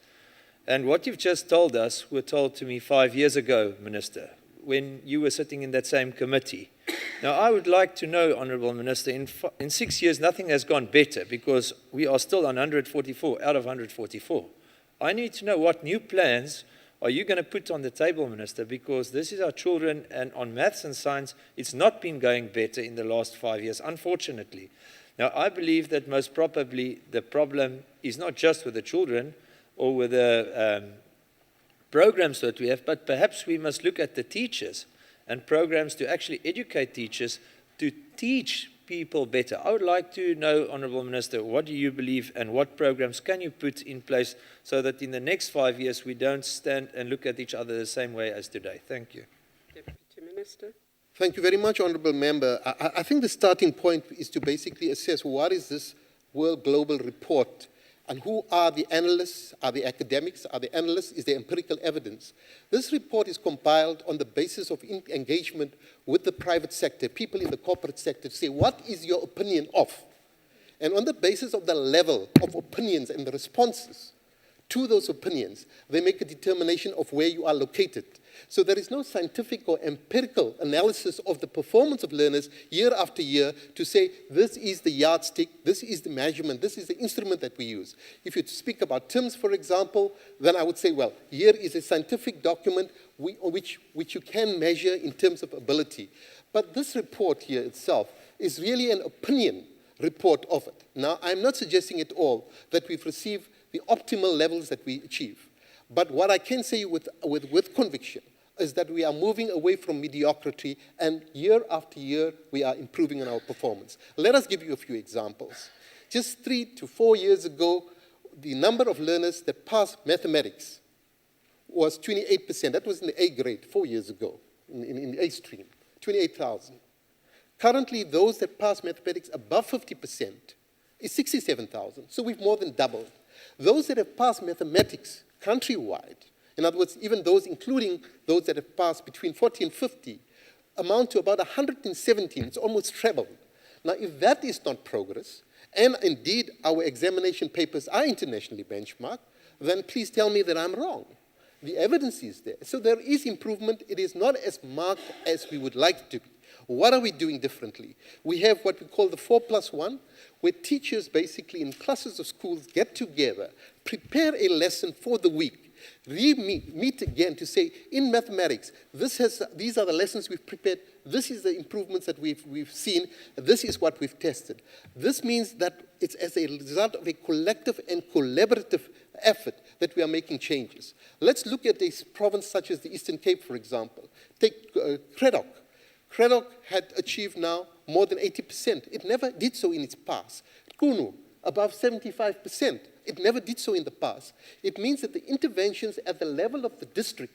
And what you've just told us were told to me 5 years ago, Minister, when you were sitting in that same committee. Now, I would like to know, Honourable Minister, in 6 years, nothing has gone better because we are still on 144 out of 144. I need to know what new plans are you going to put on the table, Minister, because this is our children, and on maths and science, it's not been going better in the last 5 years, unfortunately. Now, I believe that most probably the problem is not just with the children or with the programs that we have, but perhaps we must look at the teachers and programs to actually educate teachers to teach people better. I would like to know, Honourable Minister, what do you believe and what programs can you put in place so that in the next 5 years we don't stand and look at each other the same way as today? Thank you. Deputy Minister. Thank you very much, Honourable Member. I think the starting point is to basically assess what is this World Global Report And who are the analysts? Are the academics? Are the analysts? Is there empirical evidence? This report is compiled on the basis of engagement with the private sector, people in the corporate sector, to say, what is your opinion of? And on the basis of the level of opinions and the responses to those opinions, they make a determination of where you are located. So there is no scientific or empirical analysis of the performance of learners year after year to say, this is the yardstick, this is the measurement, this is the instrument that we use. If you speak about TIMSS, for example, then I would say, well, here is a scientific document which you can measure in terms of ability. But this report here itself is really an opinion report of it. Now, I'm not suggesting at all that we've received the optimal levels that we achieve. But what I can say with conviction is that we are moving away from mediocrity, and year after year, we are improving in our performance. Let us give you a few examples. Just 3 to 4 years ago, the number of learners that passed mathematics was 28%. That was in the A grade 4 years ago, in the A stream, 28,000. Currently, those that pass mathematics above 50% is 67,000. So we've more than doubled. Those that have passed mathematics countrywide, in other words, even those including those that have passed between 40 and 50, amount to about 117. It's almost trebled. Now, if that is not progress, and indeed our examination papers are internationally benchmarked, then please tell me that I'm wrong. The evidence is there. So there is improvement. It is not as marked as we would like it to be. What are we doing differently? We have what we call the 4+1, where teachers basically in clusters of schools get together, prepare a lesson for the week, meet again to say, in mathematics, these are the lessons we've prepared, this is the improvements that we've seen, this is what we've tested. This means that it's as a result of a collective and collaborative effort that we are making changes. Let's look at a province such as the Eastern Cape, for example. Take Creddock. Creddock had achieved now more than 80%. It never did so in its past. Kunu, above 75%. It never did so in the past. It means that the interventions at the level of the district,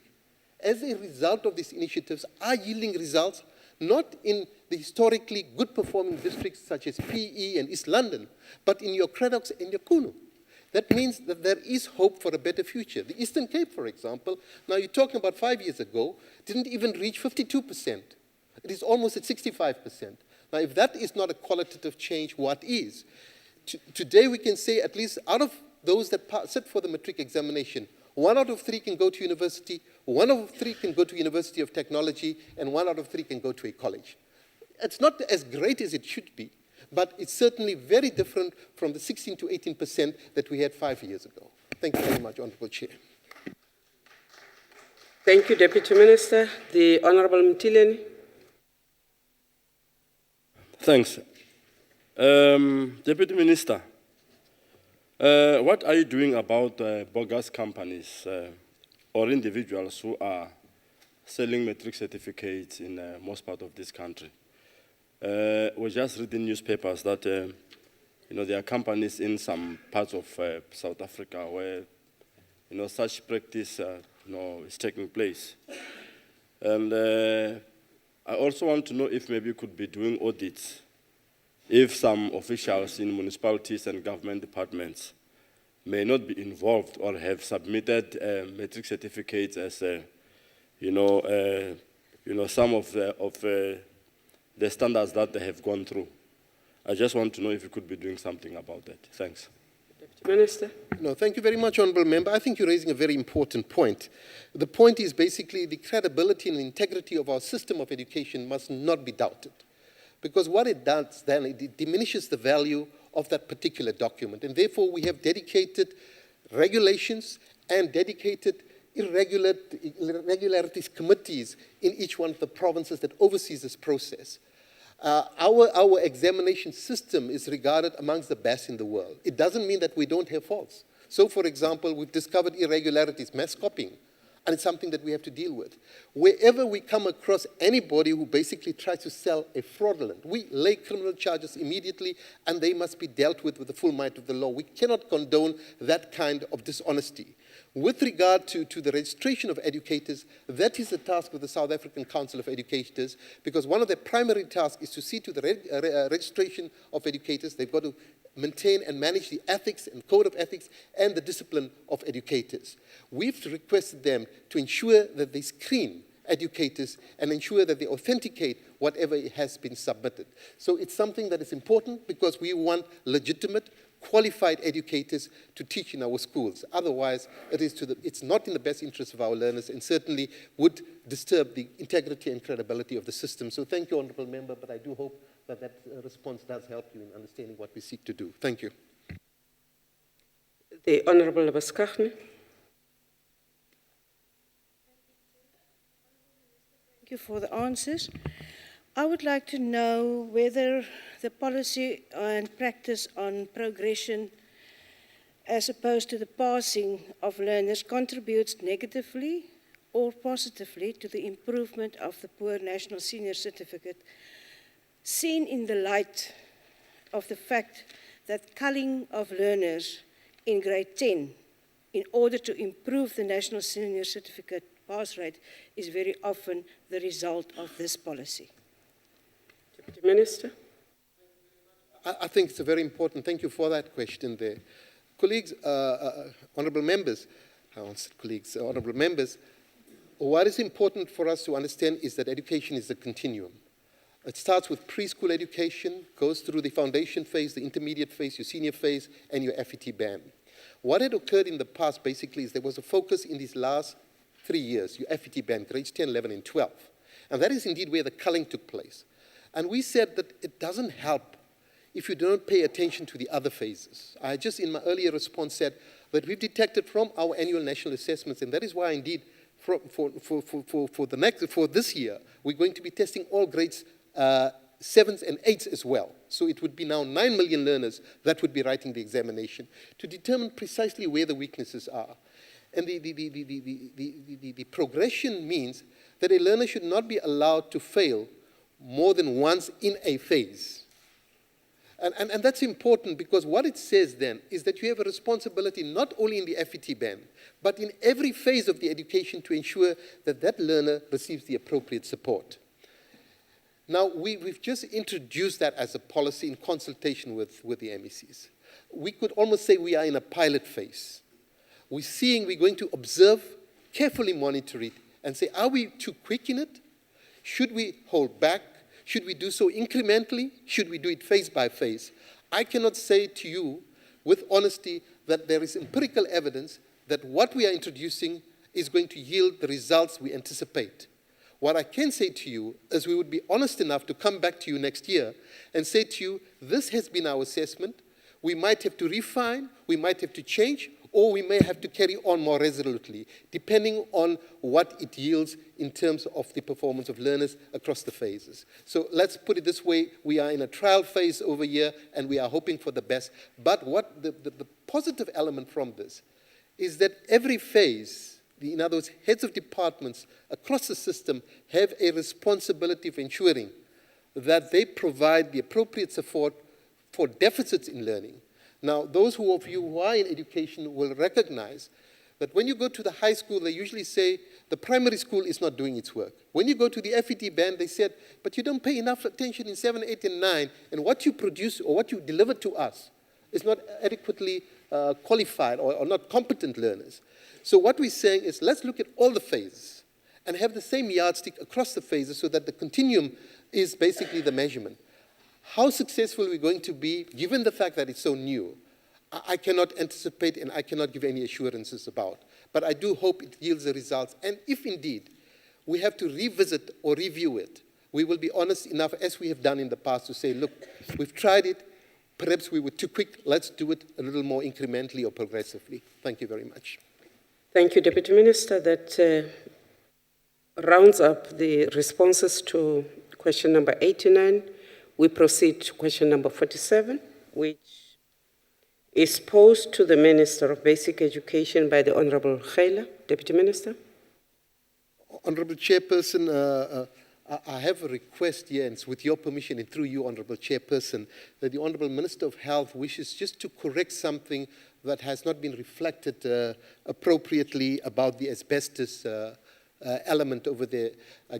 as a result of these initiatives, are yielding results, not in the historically good performing districts such as PE and East London, but in your Creddocks and your Kunu. That means that there is hope for a better future. The Eastern Cape, for example, now you're talking about 5 years ago, didn't even reach 52%. It is almost at 65%. Now, if that is not a qualitative change, what is? Today, we can say at least out of those that sit for the matric examination, 1 out of 3 can go to university, 1 out of 3 can go to University of Technology, and 1 out of 3 can go to a college. It's not as great as it should be, but it's certainly very different from the 16 to 18% that we had 5 years ago. Thank you very much, Honorable Chair. Thank you, Deputy Minister. The Honorable Mtileni. Thanks. Deputy Minister, what are you doing about bogus companies or individuals who are selling matric certificates in most part of this country? We just read in newspapers that there are companies in some parts of South Africa where such practice is taking place. And I also want to know if maybe you could be doing audits if some officials in municipalities and government departments may not be involved or have submitted matric certificates as some of the standards that they have gone through. I just want to know if you could be doing something about that. Thanks. Deputy Minister. No, thank you very much, Honourable Member. I think you're raising a very important point. The point is basically the credibility and integrity of our system of education must not be doubted. Because what it does then, it diminishes the value of that particular document. And therefore, we have dedicated regulations and dedicated irregularities committees in each one of the provinces that oversees this process. Our examination system is regarded amongst the best in the world. It doesn't mean that we don't have faults. So, for example, we've discovered irregularities, mass copying, and it's something that we have to deal with. Wherever we come across anybody who basically tries to sell a fraudulent, we lay criminal charges immediately, and they must be dealt with the full might of the law. We cannot condone that kind of dishonesty. With regard to the registration of educators, that is the task of the South African Council of Educators, because one of their primary tasks is to see to the registration of educators. They've got to maintain and manage the ethics and code of ethics and the discipline of educators. We've requested them to ensure that they screen educators and ensure that they authenticate whatever has been submitted. So it's something that is important because we want legitimate, qualified educators to teach in our schools. Otherwise, it's not in the best interest of our learners and certainly would disturb the integrity and credibility of the system. So thank you, Honourable Member, but I do hope that that response does help you in understanding what we seek to do. Thank you. The Honourable Baskachne. Thank you for the answers. I would like to know whether the policy and practice on progression as opposed to the passing of learners contributes negatively or positively to the improvement of the Poor National Senior Certificate, seen in the light of the fact that culling of learners in grade 10 in order to improve the National Senior Certificate pass rate is very often the result of this policy. Deputy Minister. I think it's a very important, thank you for that question there. Colleagues, honourable members, honourable members, what is important for us to understand is that education is a continuum. It starts with preschool education, goes through the foundation phase, the intermediate phase, your senior phase, and your FET band. What had occurred in the past basically is there was a focus in these last 3 years, your FET band, grades 10, 11, and 12. And that is indeed where the culling took place. And we said that it doesn't help if you don't pay attention to the other phases. I just in my earlier response said that we've detected from our annual national assessments, and that is why indeed for this year, we're going to be testing all grades 7s and 8s as well. So it would be now 9 million learners that would be writing the examination to determine precisely where the weaknesses are. And the progression means that a learner should not be allowed to fail more than once in a phase. And that's important because what it says then is that you have a responsibility not only in the FET band, but in every phase of the education to ensure that that learner receives the appropriate support. Now, we've just introduced that as a policy in consultation with the MECs. We could almost say we are in a pilot phase. We're going to observe, carefully monitor it, and say, are we too quick in it? Should we hold back? Should we do so incrementally? Should we do it phase by phase? I cannot say to you with honesty that there is empirical evidence that what we are introducing is going to yield the results we anticipate. What I can say to you is we would be honest enough to come back to you next year and say to you, this has been our assessment. We might have to refine, we might have to change, or we may have to carry on more resolutely, depending on what it yields in terms of the performance of learners across the phases. So let's put it this way, we are in a trial phase over here, and we are hoping for the best. But what the positive element from this is that every phase, in other words, heads of departments across the system have a responsibility of ensuring that they provide the appropriate support for deficits in learning. Now, those of you who are in education will recognize that when you go to the high school, they usually say the primary school is not doing its work. When you go to the FET band, they said, but you don't pay enough attention in 7, 8, and 9, and what you produce or what you deliver to us is not adequately qualified or not competent learners. So what we're saying is let's look at all the phases and have the same yardstick across the phases so that the continuum is basically the measurement. How successful we're going to be, given the fact that it's so new, I cannot anticipate and I cannot give any assurances about. But I do hope it yields the results. And if indeed we have to revisit or review it, we will be honest enough, as we have done in the past, to say, look, we've tried it. Perhaps we were too quick. Let's do it a little more incrementally or progressively. Thank you very much. Thank you, Deputy Minister. That rounds up the responses to question number 89. We proceed to question number 47, which is posed to the Minister of Basic Education by the Honourable Khela. Deputy Minister. Honourable Chairperson, I have a request here, and it's with your permission and through you, Honourable Chairperson, that the Honourable Minister of Health wishes just to correct something that has not been reflected appropriately about the asbestos element over there.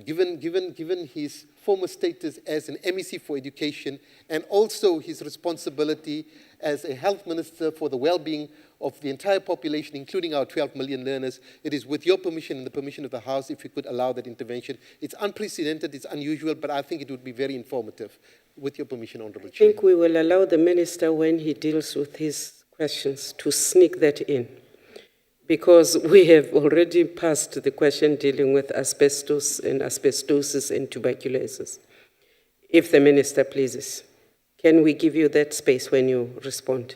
Given his former status as an MEC for education and also his responsibility as a health minister for the well-being of the entire population, including our 12 million learners, it is with your permission and the permission of the House if you could allow that intervention. It's unprecedented, it's unusual, but I think it would be very informative. With your permission, Honourable Chair. I think we will allow the minister, when he deals with his questions, to sneak that in, because we have already passed the question dealing with asbestos and asbestosis and tuberculosis. If the minister pleases, can we give you that space when you respond?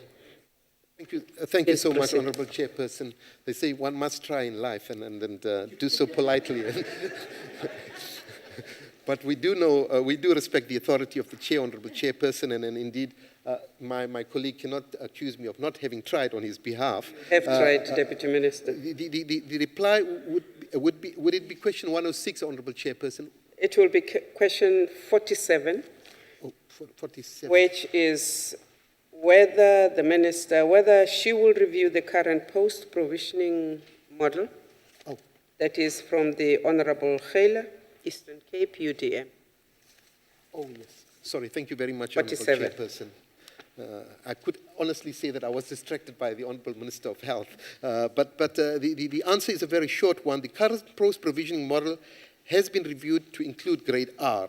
Thank you. Thank you so much, Honourable Chairperson. They say one must try in life and do so politely. But we do know, we do respect the authority of the Chair, Honourable Chairperson, and indeed, my colleague cannot accuse me of not having tried on his behalf. You have tried, Deputy Minister. The reply would it be question 106, Honourable Chairperson? It will be question 47. Oh, 47. Which is whether she will review the current post-provisioning model. Oh. That is from the Honourable Khela, Eastern Cape, UDM. Oh, yes. Sorry, thank you very much, 47. Honourable Chairperson. I could honestly say that I was distracted by the Honourable Minister of Health. But the answer is a very short one. The current post-provisioning model has been reviewed to include grade R.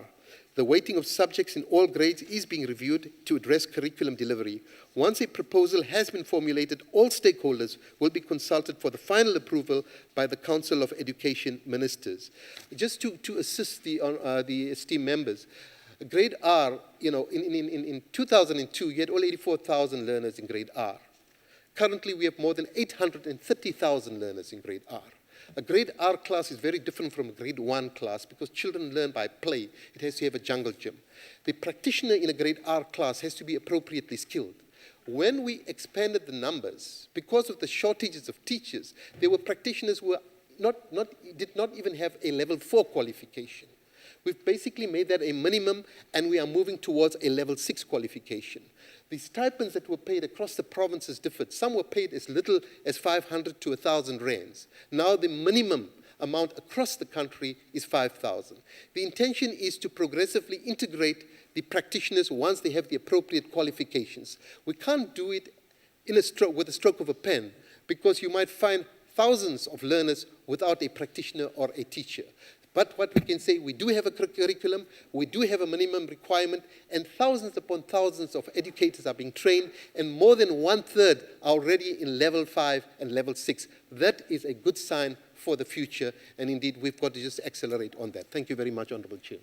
The weighting of subjects in all grades is being reviewed to address curriculum delivery. Once a proposal has been formulated, all stakeholders will be consulted for the final approval by the Council of Education Ministers. Just to assist the esteemed members, grade R, you know, in 2002, you had all 84,000 learners in grade R. Currently, we have more than 830,000 learners in grade R. A grade R class is very different from a grade 1 class because children learn by play. It has to have a jungle gym. The practitioner in a grade R class has to be appropriately skilled. When we expanded the numbers, because of the shortages of teachers, there were practitioners who were did not even have a level 4 qualification. We've basically made that a minimum, and we are moving towards a level 6 qualification. The stipends that were paid across the provinces differed. Some were paid as little as 500 to 1,000 rands. Now the minimum amount across the country is 5,000. The intention is to progressively integrate the practitioners once they have the appropriate qualifications. We can't do it with a stroke of a pen, because you might find thousands of learners without a practitioner or a teacher. But what we can say, we do have a curriculum, we do have a minimum requirement, and thousands upon thousands of educators are being trained, and more than 1/3 are already in level 5 and level 6. That is a good sign for the future, and indeed, we've got to just accelerate on that. Thank you very much, Honourable Chair.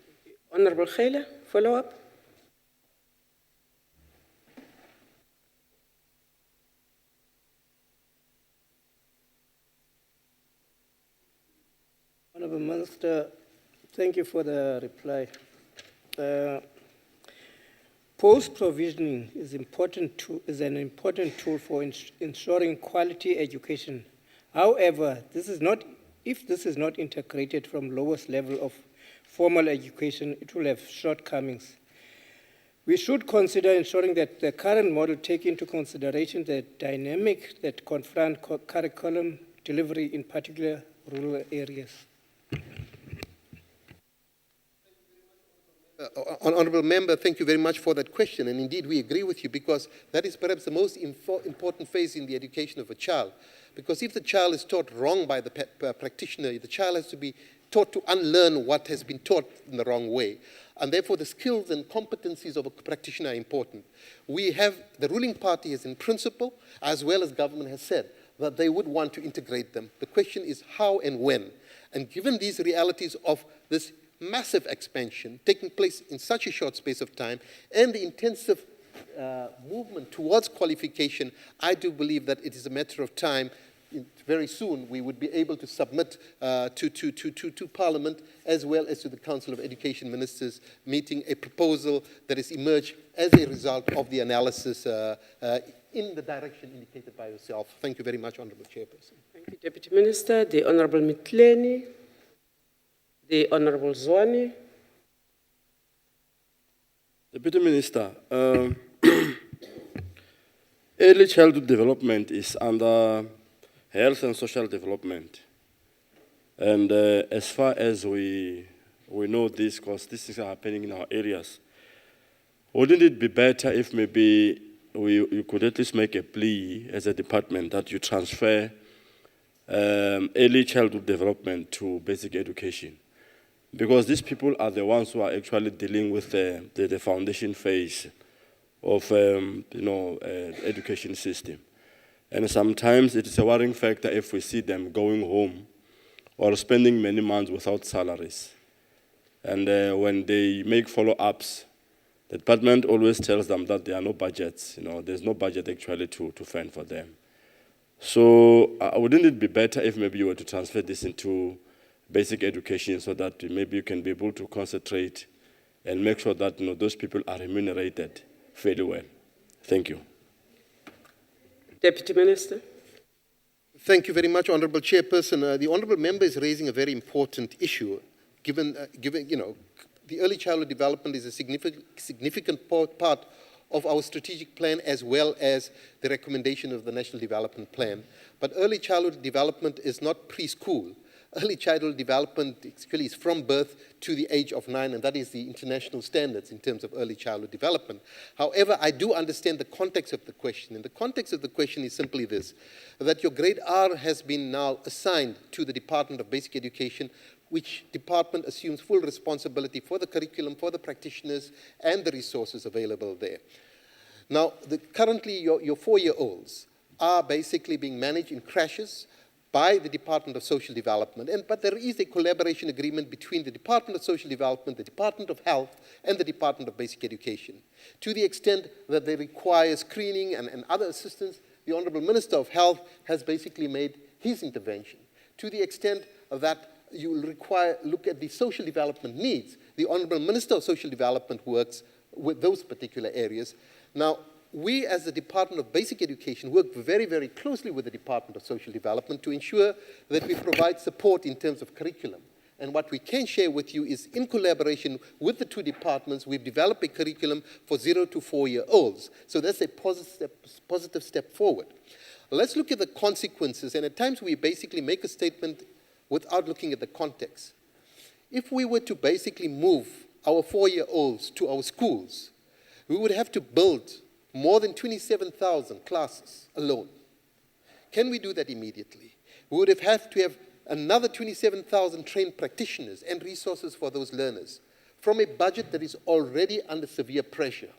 Honourable Khela, follow up. Honourable Minister, thank you for the reply. Post-provisioning is an important tool for ensuring quality education. However, if this is not integrated from lowest level of formal education, it will have shortcomings. We should consider ensuring that the current model take into consideration the dynamic that confront curriculum delivery in particular rural areas. Honourable Member, thank you very much for that question, and indeed we agree with you, because that is perhaps the most important phase in the education of a child. Because if the child is taught wrong by the practitioner, the child has to be taught to unlearn what has been taught in the wrong way. And therefore the skills and competencies of a practitioner are important. The ruling party has in principle, as well as government has said, that they would want to integrate them. The question is how and when. And given these realities of this massive expansion taking place in such a short space of time and the intensive movement towards qualification, I do believe that it is a matter of time. Very soon we would be able to submit to Parliament as well as to the Council of Education Ministers meeting a proposal that has emerged as a result of the analysis in the direction indicated by yourself. Thank you very much, Honourable Chairperson. Thank you, Deputy Minister. The Honourable Mitleni, the Honourable Zwane. Deputy Minister, early childhood development is under health and social development. And as far as we know this, because these things are happening in our areas, wouldn't it be better if maybe you could at least make a plea as a department that you transfer early childhood development to basic education? Because these people are the ones who are actually dealing with the foundation phase of education system. And sometimes it is a worrying factor if we see them going home or spending many months without salaries. And when they make follow-ups, the department always tells them that there are no budgets. There's no budget actually to fund for them. So wouldn't it be better if maybe you were to transfer this into basic education so that maybe you can be able to concentrate and make sure that those people are remunerated fairly well? Thank you. Deputy Minister. Thank you very much, Honourable Chairperson. The Honourable Member is raising a very important issue, given the early childhood development is a significant part of our strategic plan as well as the recommendation of the National Development Plan. But early childhood development is not preschool. Early childhood development actually is from birth to the age of 9, and that is the international standards in terms of early childhood development. However, I do understand the context of the question, and the context of the question is simply this, that your grade R has been now assigned to the Department of Basic Education, which department assumes full responsibility for the curriculum, for the practitioners, and the resources available there. Now, currently your 4-year-olds are basically being managed in crashes by the Department of Social Development. But there is a collaboration agreement between the Department of Social Development, the Department of Health, and the Department of Basic Education. To the extent that they require screening and other assistance, the Honourable Minister of Health has basically made his intervention. To the extent that you will look at the social development needs, the Honourable Minister of Social Development works with those particular areas. Now, we as the Department of Basic Education work very, very closely with the Department of Social Development to ensure that we provide support in terms of curriculum. And what we can share with you is in collaboration with the two departments, we've developed a curriculum for 0 to 4-year-olds. So that's a positive step forward. Let's look at the consequences. And at times we basically make a statement without looking at the context. If we were to basically move our 4-year-olds to our schools, we would have to build more than 27,000 classes alone. Can we do that immediately? We would have to have another 27,000 trained practitioners and resources for those learners from a budget that is already under severe pressure.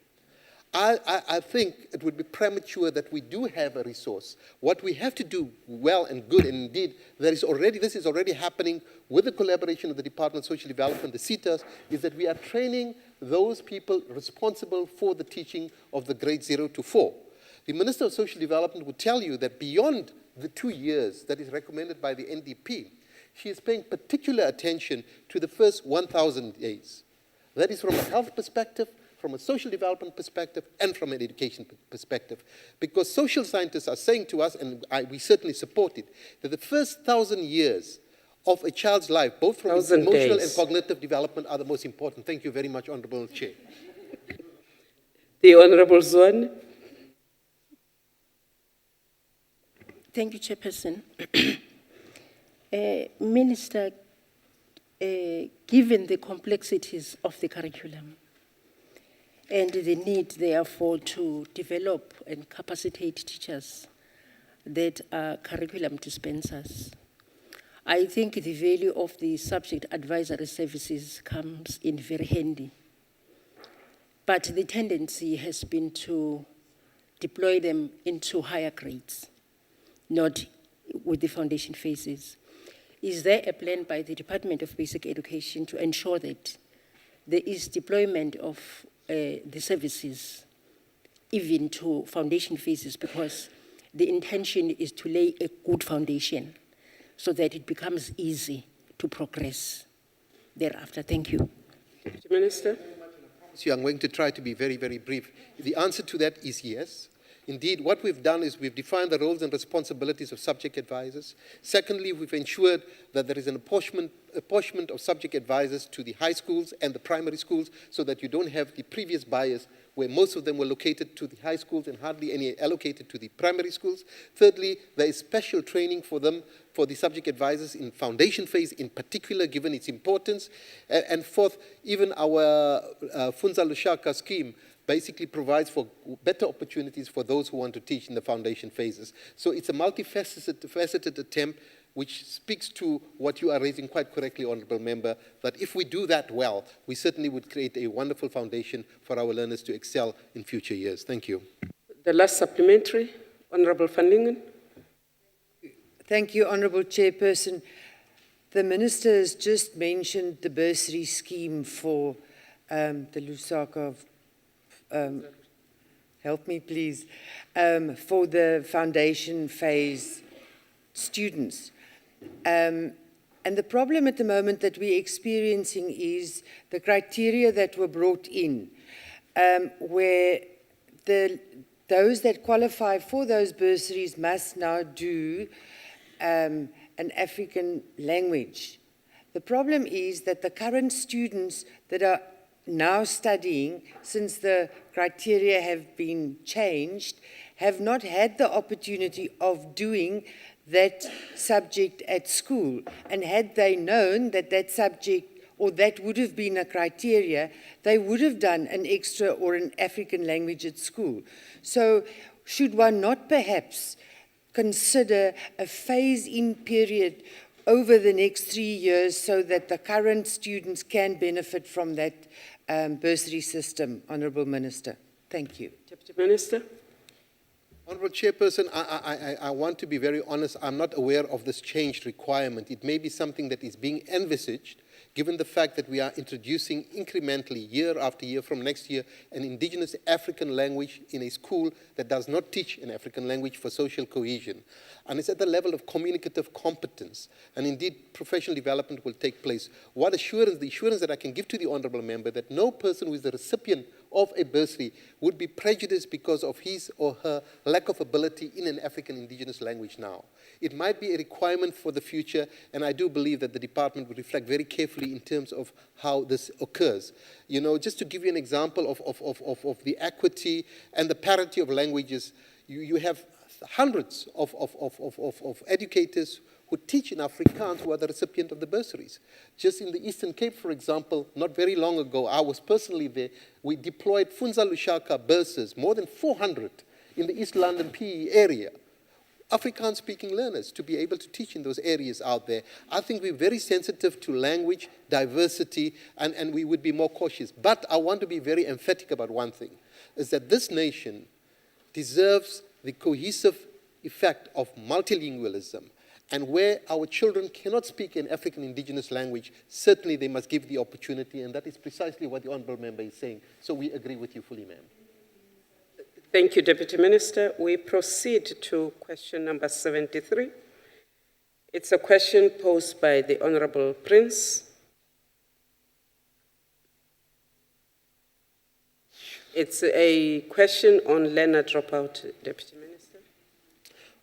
I think it would be premature that we do have a resource. What we have to do well and good, and indeed this is already happening with the collaboration of the Department of Social Development, the CETAs, is that we are training those people responsible for the teaching of the grade 0 to 4. The Minister of Social Development would tell you that beyond the 2 years that is recommended by the NDP, she is paying particular attention to the first 1,000 days. That is from a health perspective, from a social development perspective, and from an education perspective. Because social scientists are saying to us, and we certainly support it, that the first 1,000 years of a child's life, both from its emotional and cognitive development, are the most important. Thank you very much, Honourable Chair. The Honourable Zwane. Thank you, Chairperson. Minister, given the complexities of the curriculum and the need, therefore, to develop and capacitate teachers that are curriculum dispensers, I think the value of the subject advisory services comes in very handy. But the tendency has been to deploy them into higher grades, not with the foundation phases. Is there a plan by the Department of Basic Education to ensure that there is deployment of the services even to foundation phases, because the intention is to lay a good foundation so that it becomes easy to progress thereafter? Thank you. Minister. So I'm going to try to be very, very brief. The answer to that is yes. Indeed, what we've done is we've defined the roles and responsibilities of subject advisors. Secondly, we've ensured that there is an apportionment apportionment of subject advisors to the high schools and the primary schools so that you don't have the previous bias where most of them were located to the high schools and hardly any allocated to the primary schools. Thirdly, there is special training for them, for the subject advisors in foundation phase in particular, given its importance. And fourth, even our Funza Lushaka scheme basically provides for better opportunities for those who want to teach in the foundation phases. So it's a multifaceted attempt which speaks to what you are raising quite correctly, Honourable Member, that if we do that well, we certainly would create a wonderful foundation for our learners to excel in future years. Thank you. The last supplementary, Honourable van Lingen. Thank you, Honourable Chairperson. The Minister has just mentioned the bursary scheme for the Lusaka, help me please, for the foundation phase students. And the problem at the moment that we're experiencing is the criteria that were brought in, where those that qualify for those bursaries must now do an African language. The problem is that the current students that are now studying, since the criteria have been changed, have not had the opportunity of doing that subject at school. And had they known that that subject or that would have been a criteria, they would have done an extra or an African language at school. So should one not perhaps consider a phase-in period over the next 3 years so that the current students can benefit from that bursary system, Honourable Minister? Thank you. Deputy Minister. Honourable Chairperson, I want to be very honest. I'm not aware of this changed requirement. It may be something that is being envisaged, given the fact that we are introducing incrementally, year after year from next year, an indigenous African language in a school that does not teach an African language for social cohesion. And it's at the level of communicative competence. And indeed, professional development will take place. What assurance, the assurance that I can give to the Honourable Member that no person who is the recipient of a bursary would be prejudiced because of his or her lack of ability in an African indigenous language now. It might be a requirement for the future, and I do believe that the department would reflect very carefully in terms of how this occurs. You know, just to give you an example of the equity and the parity of languages, you have hundreds of educators who teach in Afrikaans who are the recipient of the bursaries. Just in the Eastern Cape, for example, not very long ago, I was personally there, we deployed Funza Lushaka bursars, more than 400 in the East London PE area, Afrikaans-speaking learners to be able to teach in those areas out there. I think we're very sensitive to language, diversity, and we would be more cautious. But I want to be very emphatic about one thing, is that this nation deserves the cohesive effect of multilingualism. And where our children cannot speak an African indigenous language, certainly they must give the opportunity, and that is precisely what the Honourable Member is saying. So we agree with you fully, ma'am. Thank you, Deputy Minister. We proceed to question number 73. It's a question posed by the Honourable Prince. It's a question on learner dropout, Deputy Minister.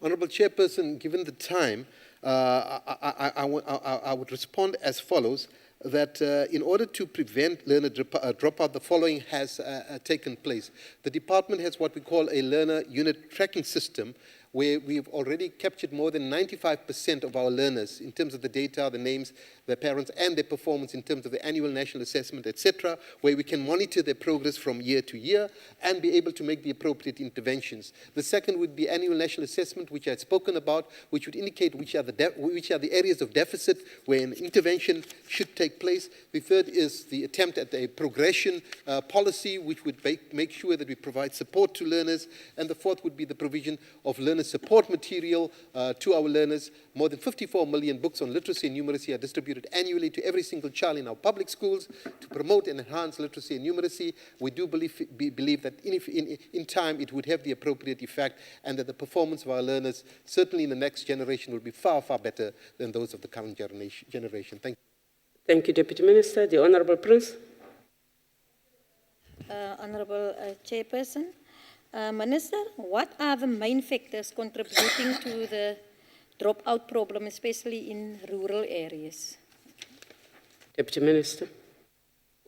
Honourable Chairperson, given the time, I would respond as follows, that in order to prevent learner dropout, the following has taken place. The department has what we call a learner unit tracking system, where we've already captured more than 95% of our learners in terms of the data, the names, their parents, and their performance in terms of the annual national assessment, etc., where we can monitor their progress from year to year and be able to make the appropriate interventions. The second would be annual national assessment, which I had spoken about, which would indicate which are the areas of deficit where an intervention should take place. The third is the attempt at a progression policy, which would make sure that we provide support to learners. And the fourth would be the provision of learner support material to our learners. More than 54 million books on literacy and numeracy are distributed annually to every single child in our public schools to promote and enhance literacy and numeracy. We do believe that in time it would have the appropriate effect, and that the performance of our learners, certainly in the next generation, will be far, far better than those of the current generation. Thank you. Thank you, Deputy Minister. The Honourable Prince. Honourable Chairperson. Minister, what are the main factors contributing to the dropout problem, especially in rural areas? Deputy Minister.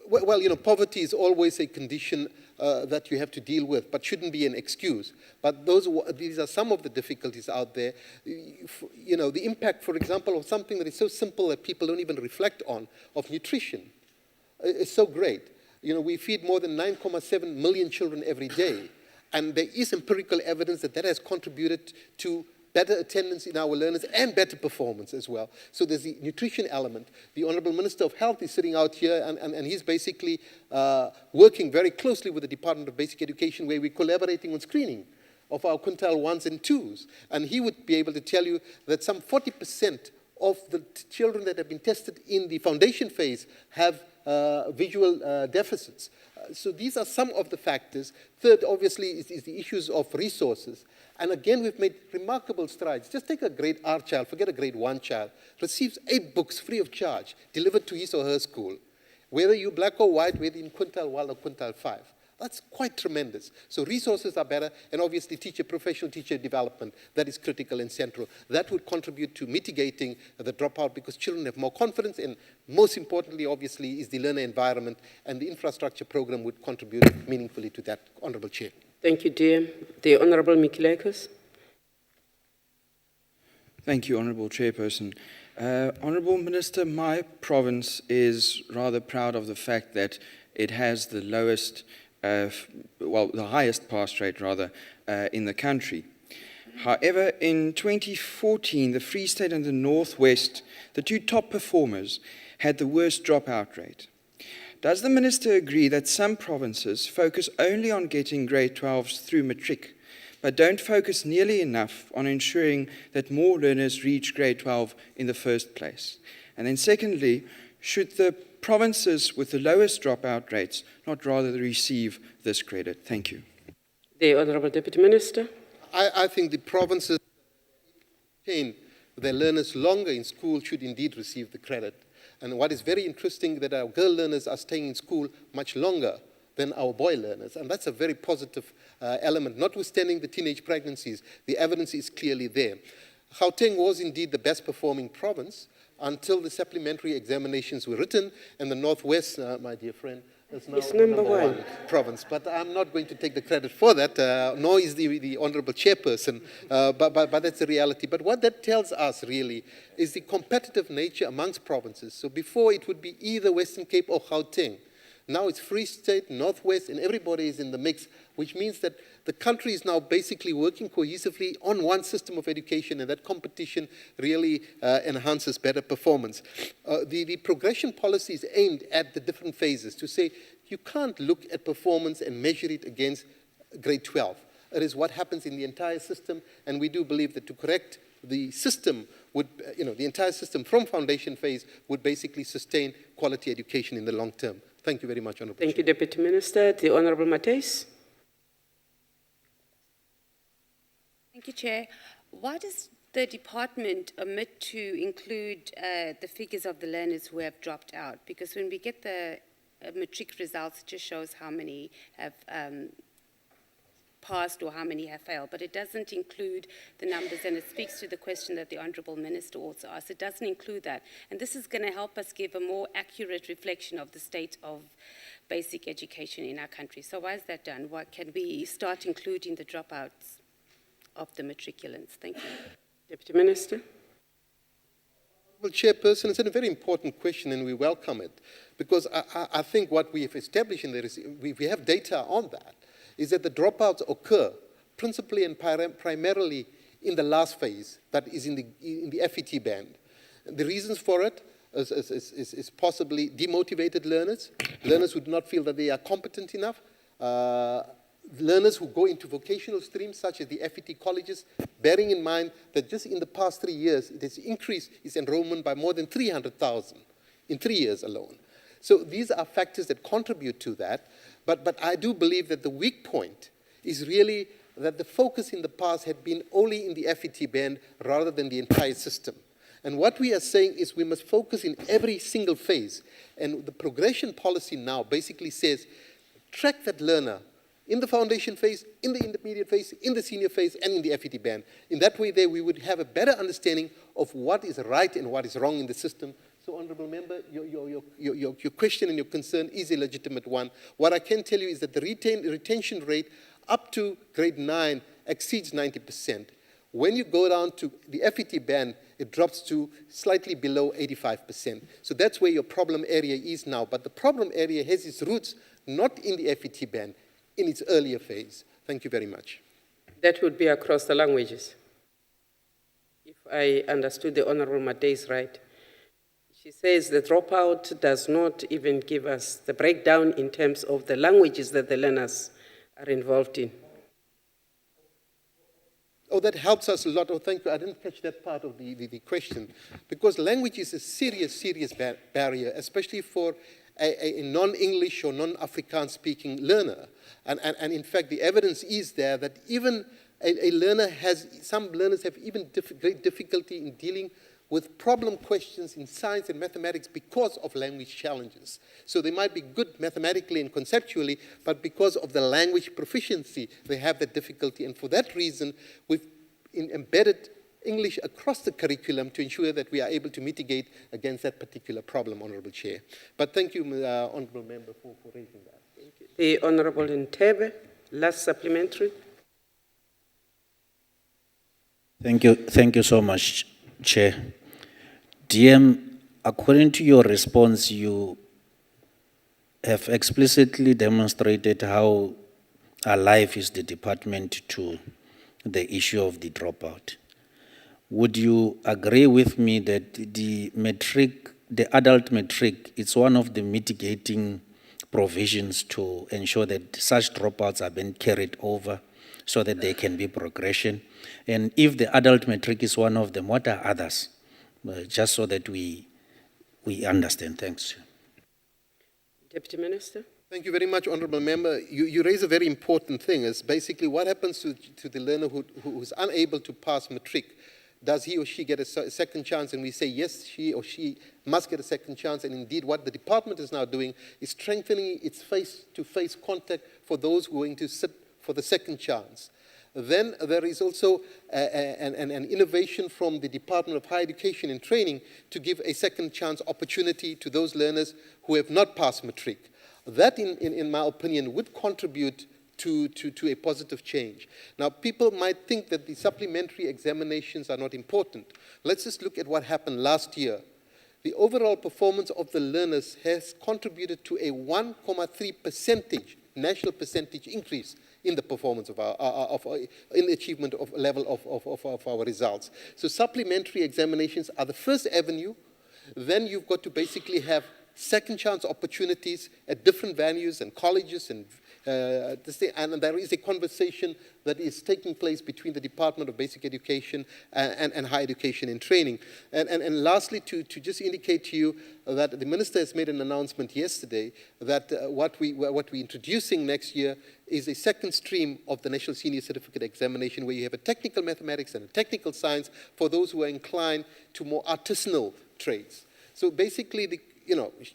Well, poverty is always a condition that you have to deal with, but shouldn't be an excuse. But these are some of the difficulties out there. The impact, for example, of something that is so simple that people don't even reflect on, of nutrition, is so great. We feed more than 9.7 million children every day, and there is empirical evidence that has contributed to better attendance in our learners and better performance as well. So there's the nutrition element. The Honourable Minister of Health is sitting out here, and he's basically working very closely with the Department of Basic Education, where we're collaborating on screening of our quintile 1s and 2s. And he would be able to tell you that some 40% of the children that have been tested in the foundation phase have visual deficits. So these are some of the factors. Third, obviously, is the issues of resources. And again, we've made remarkable strides. Just take a grade R child, forget a grade 1 child, receives 8 books free of charge, delivered to his or her school, whether you're black or white, whether in quintile 1 or quintile 5. That's quite tremendous. So resources are better, and obviously professional teacher development, that is critical and central. That would contribute to mitigating the dropout because children have more confidence, and most importantly, obviously, is the learner environment, and the infrastructure program would contribute meaningfully to that, Honourable Chair. Thank you, dear. The Honourable Mikilekas. Thank you, Honourable Chairperson. Honourable Minister, my province is rather proud of the fact that it has the lowest, the highest pass rate, rather, in the country. However, in 2014, the Free State and the Northwest, the two top performers, had the worst dropout rate. Does the Minister agree that some provinces focus only on getting grade 12s through matric, but don't focus nearly enough on ensuring that more learners reach grade 12 in the first place? And then secondly, should the provinces with the lowest dropout rates not rather receive this credit? Thank you. The Honourable Deputy Minister. I think the provinces that retain their learners longer in school should indeed receive the credit. And what is very interesting that our girl learners are staying in school much longer than our boy learners. And that's a very positive element. Notwithstanding the teenage pregnancies, the evidence is clearly there. Gauteng was indeed the best performing province until the supplementary examinations were written, and the Northwest, my dear friend, is now it's number one province. But I'm not going to take the credit for that, nor is the Honourable Chairperson, but that's the reality. But what that tells us really is the competitive nature amongst provinces. So before it would be either Western Cape or Gauteng. Now it's Free State, Northwest, and everybody is in the mix, which means that the country is now basically working cohesively on one system of education, and that competition really enhances better performance. The progression policy is aimed at the different phases to say you can't look at performance and measure it against grade 12. It is what happens in the entire system, and we do believe that to correct the system would, the entire system from foundation phase would basically sustain quality education in the long term. Thank you very much, Honourable Thank you, Deputy Minister. The Honourable Matheus. Thank you, Chair. Why does the department omit to include the figures of the learners who have dropped out? Because when we get the matric results, it just shows how many have passed or how many have failed, but it doesn't include the numbers, and it speaks to the question that the Honourable Minister also asked. It doesn't include that, and this is going to help us give a more accurate reflection of the state of basic education in our country. So why is that done? Why can we start including the dropouts of the matriculants? Thank you. Deputy Minister. Well, Chairperson, it's a very important question, and we welcome it, because I think what we have established in there is we have data on that, is that the dropouts occur principally and primarily in the last phase, that is in the FET band. The reasons for it is possibly demotivated learners, learners who do not feel that they are competent enough, learners who go into vocational streams such as the FET colleges, bearing in mind that just in the past 3 years, it has increased its enrollment by more than 300,000 in 3 years alone. So these are factors that contribute to that. But I do believe that the weak point is really that the focus in the past had been only in the FET band rather than the entire system. And what we are saying is we must focus in every single phase. And the progression policy now basically says, track that learner in the foundation phase, in the intermediate phase, in the senior phase, and in the FET band. In that way there, we would have a better understanding of what is right and what is wrong in the system So, Honourable Member, your question and your concern is a legitimate one. What I can tell you is that the retention rate up to grade 9 exceeds 90%. When you go down to the FET band, it drops to slightly below 85%. So that's where your problem area is now. But the problem area has its roots not in the FET band, in its earlier phase. Thank you very much. That would be across the languages. If I understood the Honorable Mateus right. She says the dropout does not even give us the breakdown in terms of the languages that the learners are involved in. Oh, that helps us a lot. Oh, thank you. I didn't catch that part of the question. Because language is a serious barrier, especially for a non-English or non-Afrikaans speaking learner. And in fact, the evidence is there that even a learner some learners have even great difficulty in dealing with problem questions in science and mathematics because of language challenges. So they might be good mathematically and conceptually, but because of the language proficiency, they have that difficulty. And for that reason, we've embedded English across the curriculum to ensure that we are able to mitigate against that particular problem, Honourable Chair. But thank you, Honourable Member, for raising that. Thank you. The Honourable Ntebe, last supplementary. Thank you so much, Chair. DM, according to your response, you have explicitly demonstrated how alive is the department to the issue of the dropout. Would you agree with me that the adult metric, it's one of the mitigating provisions to ensure that such dropouts are being carried over so that there can be progression? And if the adult metric is one of them, what are others? Just so that we understand. Thanks. Deputy Minister. Thank you very much, Honourable Member. You raise a very important thing, is basically what happens to the learner who's unable to pass matric. Does he or she get a second chance? And we say, yes, he or she must get a second chance. And indeed, what the department is now doing is strengthening its face-to-face contact for those who are going to sit for the second chance. Then there is also an innovation from the Department of Higher Education and Training to give a second chance opportunity to those learners who have not passed matric. That, in my opinion, would contribute to a positive change. Now, people might think that the supplementary examinations are not important. Let's just look at what happened last year. The overall performance of the learners has contributed to a 1.3% national percentage increase in the performance of in the achievement of level of our results. So supplementary examinations are the first avenue. Then you've got to basically have second chance opportunities at different venues and colleges and there is a conversation that is taking place between the Department of Basic Education and Higher Education and Training. And lastly, to just indicate to you that the Minister has made an announcement yesterday that what we're introducing next year is a second stream of the National Senior Certificate Examination, where you have a technical mathematics and a technical science for those who are inclined to more artisanal trades. So basically,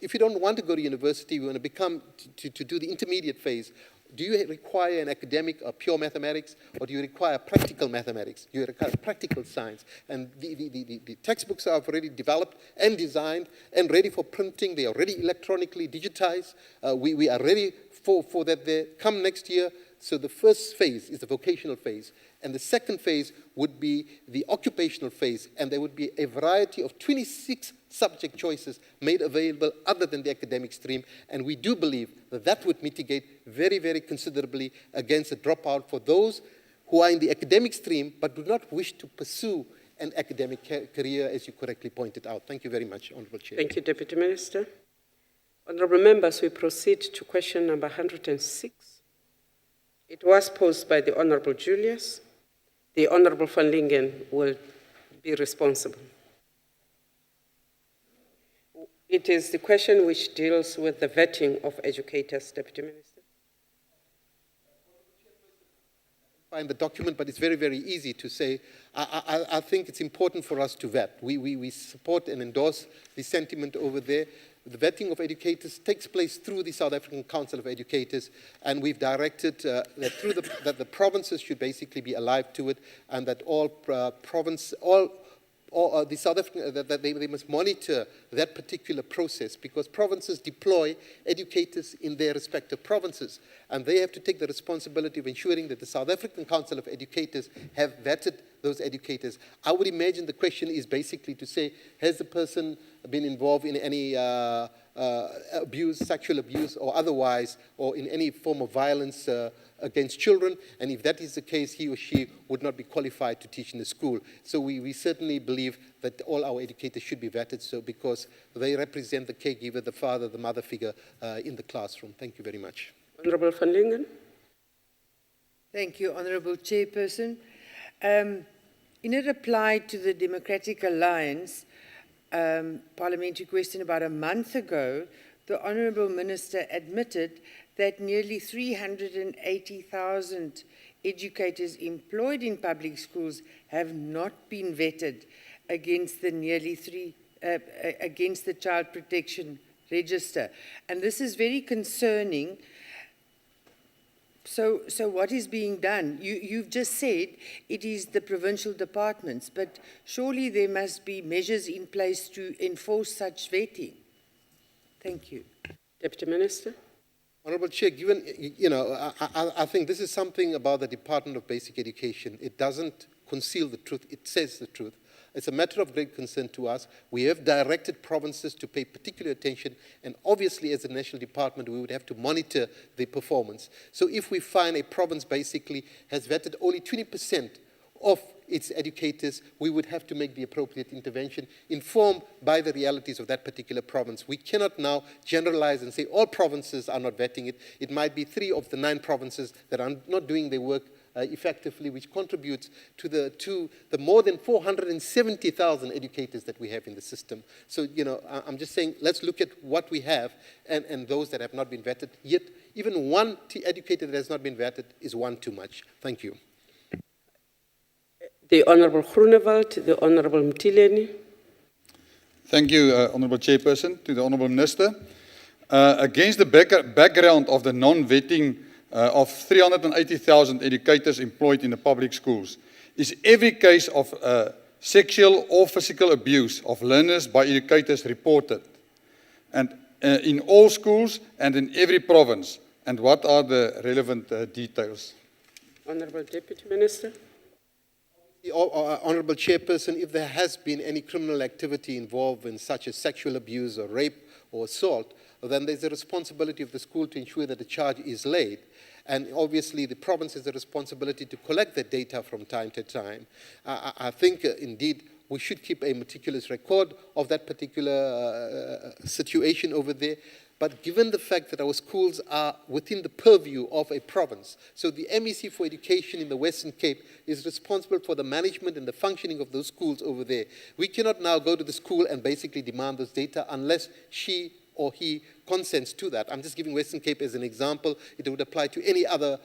if you don't want to go to university, you want to do the intermediate phase, do you require an academic or pure mathematics, or do you require practical mathematics? Do you require practical science? And the textbooks are already developed and designed and ready for printing. They are already electronically digitized. We are ready for that. They come next year. So the first phase is the vocational phase. And the second phase would be the occupational phase. And there would be a variety of 26 subject choices made available other than the academic stream. And we do believe that that would mitigate very, very considerably against a dropout for those who are in the academic stream but do not wish to pursue an academic career, as you correctly pointed out. Thank you very much, Honourable Chair. Thank you, Deputy Minister. Honourable members, we proceed to question number 106. It was posed by the Honourable Julius. The Honourable van Lingen will be responsible. It is the question which deals with the vetting of educators, Deputy Minister. Find the document, but it's very, very easy to say. I think it's important for us to vet. We support and endorse the sentiment over there. The vetting of educators takes place through the South African Council of Educators, and we've directed that the provinces should basically be alive to it, and that all the South African, that they must monitor that particular process, because provinces deploy educators in their respective provinces, and they have to take the responsibility of ensuring that the South African Council of Educators have vetted those educators. I would imagine the question is basically to say, has the person been involved in any abuse, sexual abuse or otherwise, or in any form of violence against children, and if that is the case, he or she would not be qualified to teach in the school. So we certainly believe that all our educators should be vetted, so because they represent the caregiver, the father, the mother figure in the classroom. Thank you very much. Honorable van Lingen. Thank you, Honorable Chairperson. In a reply to the Democratic Alliance parliamentary question about a month ago, the Honourable Minister admitted that nearly 380,000 educators employed in public schools have not been vetted against the against the Child Protection Register. And this is very concerning. So what is being done? You've just said it is the provincial departments, but surely there must be measures in place to enforce such vetting. Thank you. Deputy Minister. Honourable Chair, given, I think this is something about the Department of Basic Education. It doesn't conceal the truth, it says the truth. It's a matter of great concern to us. We have directed provinces to pay particular attention, and obviously as a national department, we would have to monitor the performance. So if we find a province basically has vetted only 20% of its educators, we would have to make the appropriate intervention informed by the realities of that particular province. We cannot now generalize and say all provinces are not vetting it. It might be 3 of the 9 provinces that are not doing their work effectively, which contributes to the more than 470,000 educators that we have in the system. So, I'm just saying, let's look at what we have and those that have not been vetted. Yet, even one educator that has not been vetted is one too much. Thank you. The Honourable Groenewald, the Honourable Mtileni. Thank you, Honourable Chairperson. To the Honourable Minister. Against the background of the non-vetting of 380,000 educators employed in the public schools, is every case of sexual or physical abuse of learners by educators reported? And in all schools and in every province? And what are the relevant details? Honourable Deputy Minister. Honourable Chairperson, if there has been any criminal activity involved in such as sexual abuse or rape or assault, then there's a responsibility of the school to ensure that the charge is laid. And obviously the province has a responsibility to collect the data from time to time. I think indeed we should keep a meticulous record of that particular situation over there. But given the fact that our schools are within the purview of a province, so the MEC for Education in the Western Cape is responsible for the management and the functioning of those schools over there. We cannot now go to the school and basically demand those data unless she or he consents to that. I'm just giving Western Cape as an example. It would apply to any other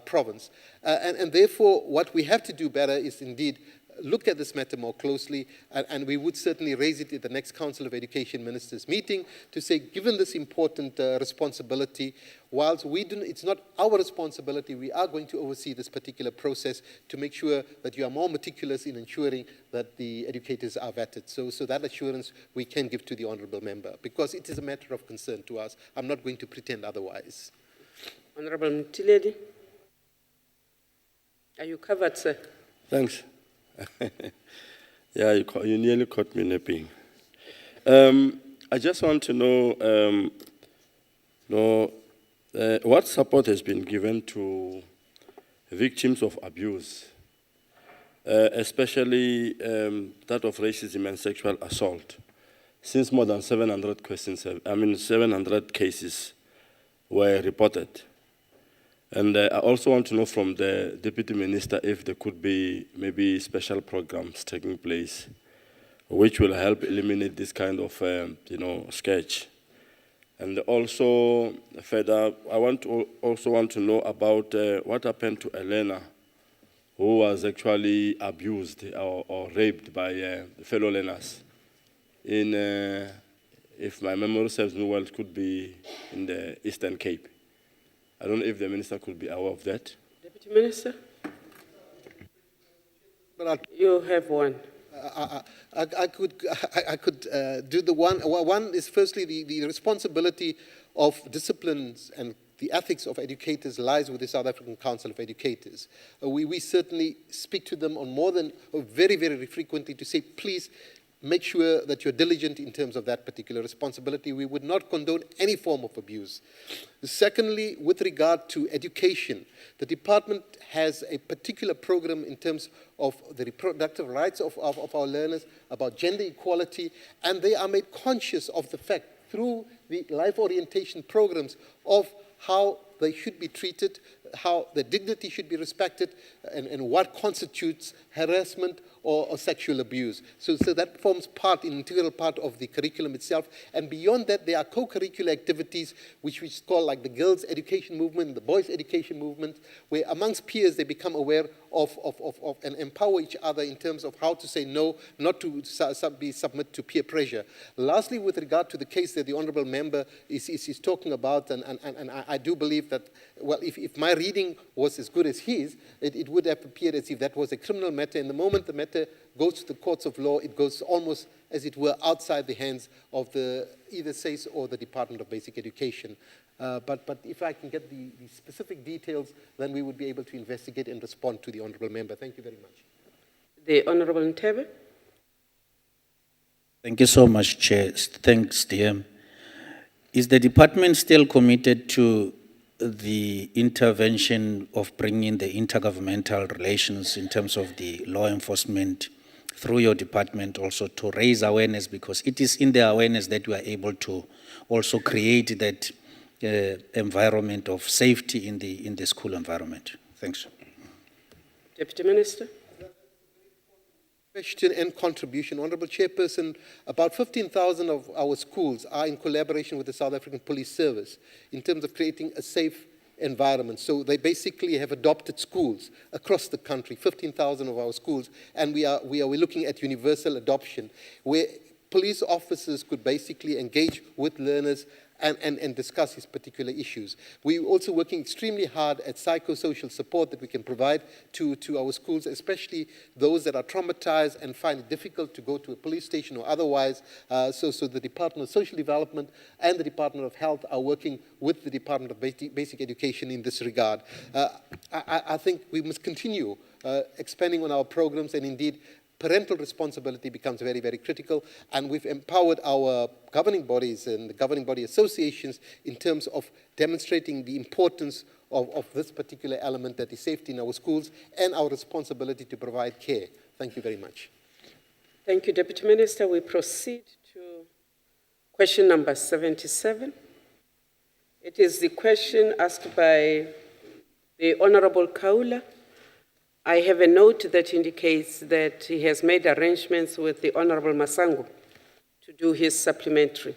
province. And therefore, what we have to do better is indeed look at this matter more closely, and we would certainly raise it at the next Council of Education Ministers meeting to say, given this important responsibility, whilst it's not our responsibility, we are going to oversee this particular process to make sure that you are more meticulous in ensuring that the educators are vetted. So that assurance we can give to the Honourable Member, because it is a matter of concern to us. I'm not going to pretend otherwise. Honourable Mtiledi. Are you covered, sir? Thanks. Yeah, you nearly caught me napping. I just want to know, what support has been given to victims of abuse, especially that of racism and sexual assault, since more than 700 cases were reported. And I also want to know from the Deputy Minister if there could be maybe special programs taking place which will help eliminate this kind of, sketch. And also, further, I also want to know about what happened to Elena, who was actually abused or raped by fellow learners in, if my memory serves me well, it could be in the Eastern Cape. I don't know if the Minister could be aware of that. Deputy Minister? You have one. I could do the one. One is firstly the responsibility of disciplines and the ethics of educators lies with the South African Council of Educators. We certainly speak to them on more than, very, very frequently to say, please make sure that you're diligent in terms of that particular responsibility. We would not condone any form of abuse. Secondly, with regard to education, the department has a particular program in terms of the reproductive rights of our learners, about gender equality, and they are made conscious of the fact through the life orientation programs of how they should be treated, how their dignity should be respected, and what constitutes harassment or sexual abuse. So that forms part, an integral part of the curriculum itself. And beyond that, there are co-curricular activities which we call like the girls' education movement, the boys' education movement, where amongst peers they become aware of and empower each other in terms of how to say no, not to submit to peer pressure. Lastly, with regard to the case that the honourable member is talking about, and I do believe that, well, if my reading was as good as his, it would have appeared as if that was a criminal matter. And the moment the matter goes to the courts of law, it goes almost, as it were, outside the hands of either SACE or the Department of Basic Education. But if I can get the specific details, then we would be able to investigate and respond to the honourable member. Thank you very much. The Honourable Ntebe. Thank you so much, Chair. Thanks, DM. Is the department still committed to the intervention of bringing the intergovernmental relations in terms of the law enforcement through your department also to raise awareness, because it is in the awareness that we are able to also create that environment of safety in the school environment? Thanks. Deputy Minister. Question and contribution. Honourable Chairperson, about 15,000 of our schools are in collaboration with the South African Police Service in terms of creating a safe environment. So they basically have adopted schools across the country, 15,000 of our schools, and we're looking at universal adoption, where police officers could basically engage with learners and discuss these particular issues. We're also working extremely hard at psychosocial support that we can provide to our schools, especially those that are traumatized and find it difficult to go to a police station or otherwise. So the Department of Social Development and the Department of Health are working with the Department of Basic Education in this regard. I think we must continue expanding on our programs, and indeed parental responsibility becomes very, very critical, and we've empowered our governing bodies and the governing body associations in terms of demonstrating the importance of this particular element, that is safety in our schools, and our responsibility to provide care. Thank you very much. Thank you, Deputy Minister. We proceed to question number 77. It is the question asked by the Honourable Kaula. I have a note that indicates that he has made arrangements with the Honourable Masango to do his supplementary.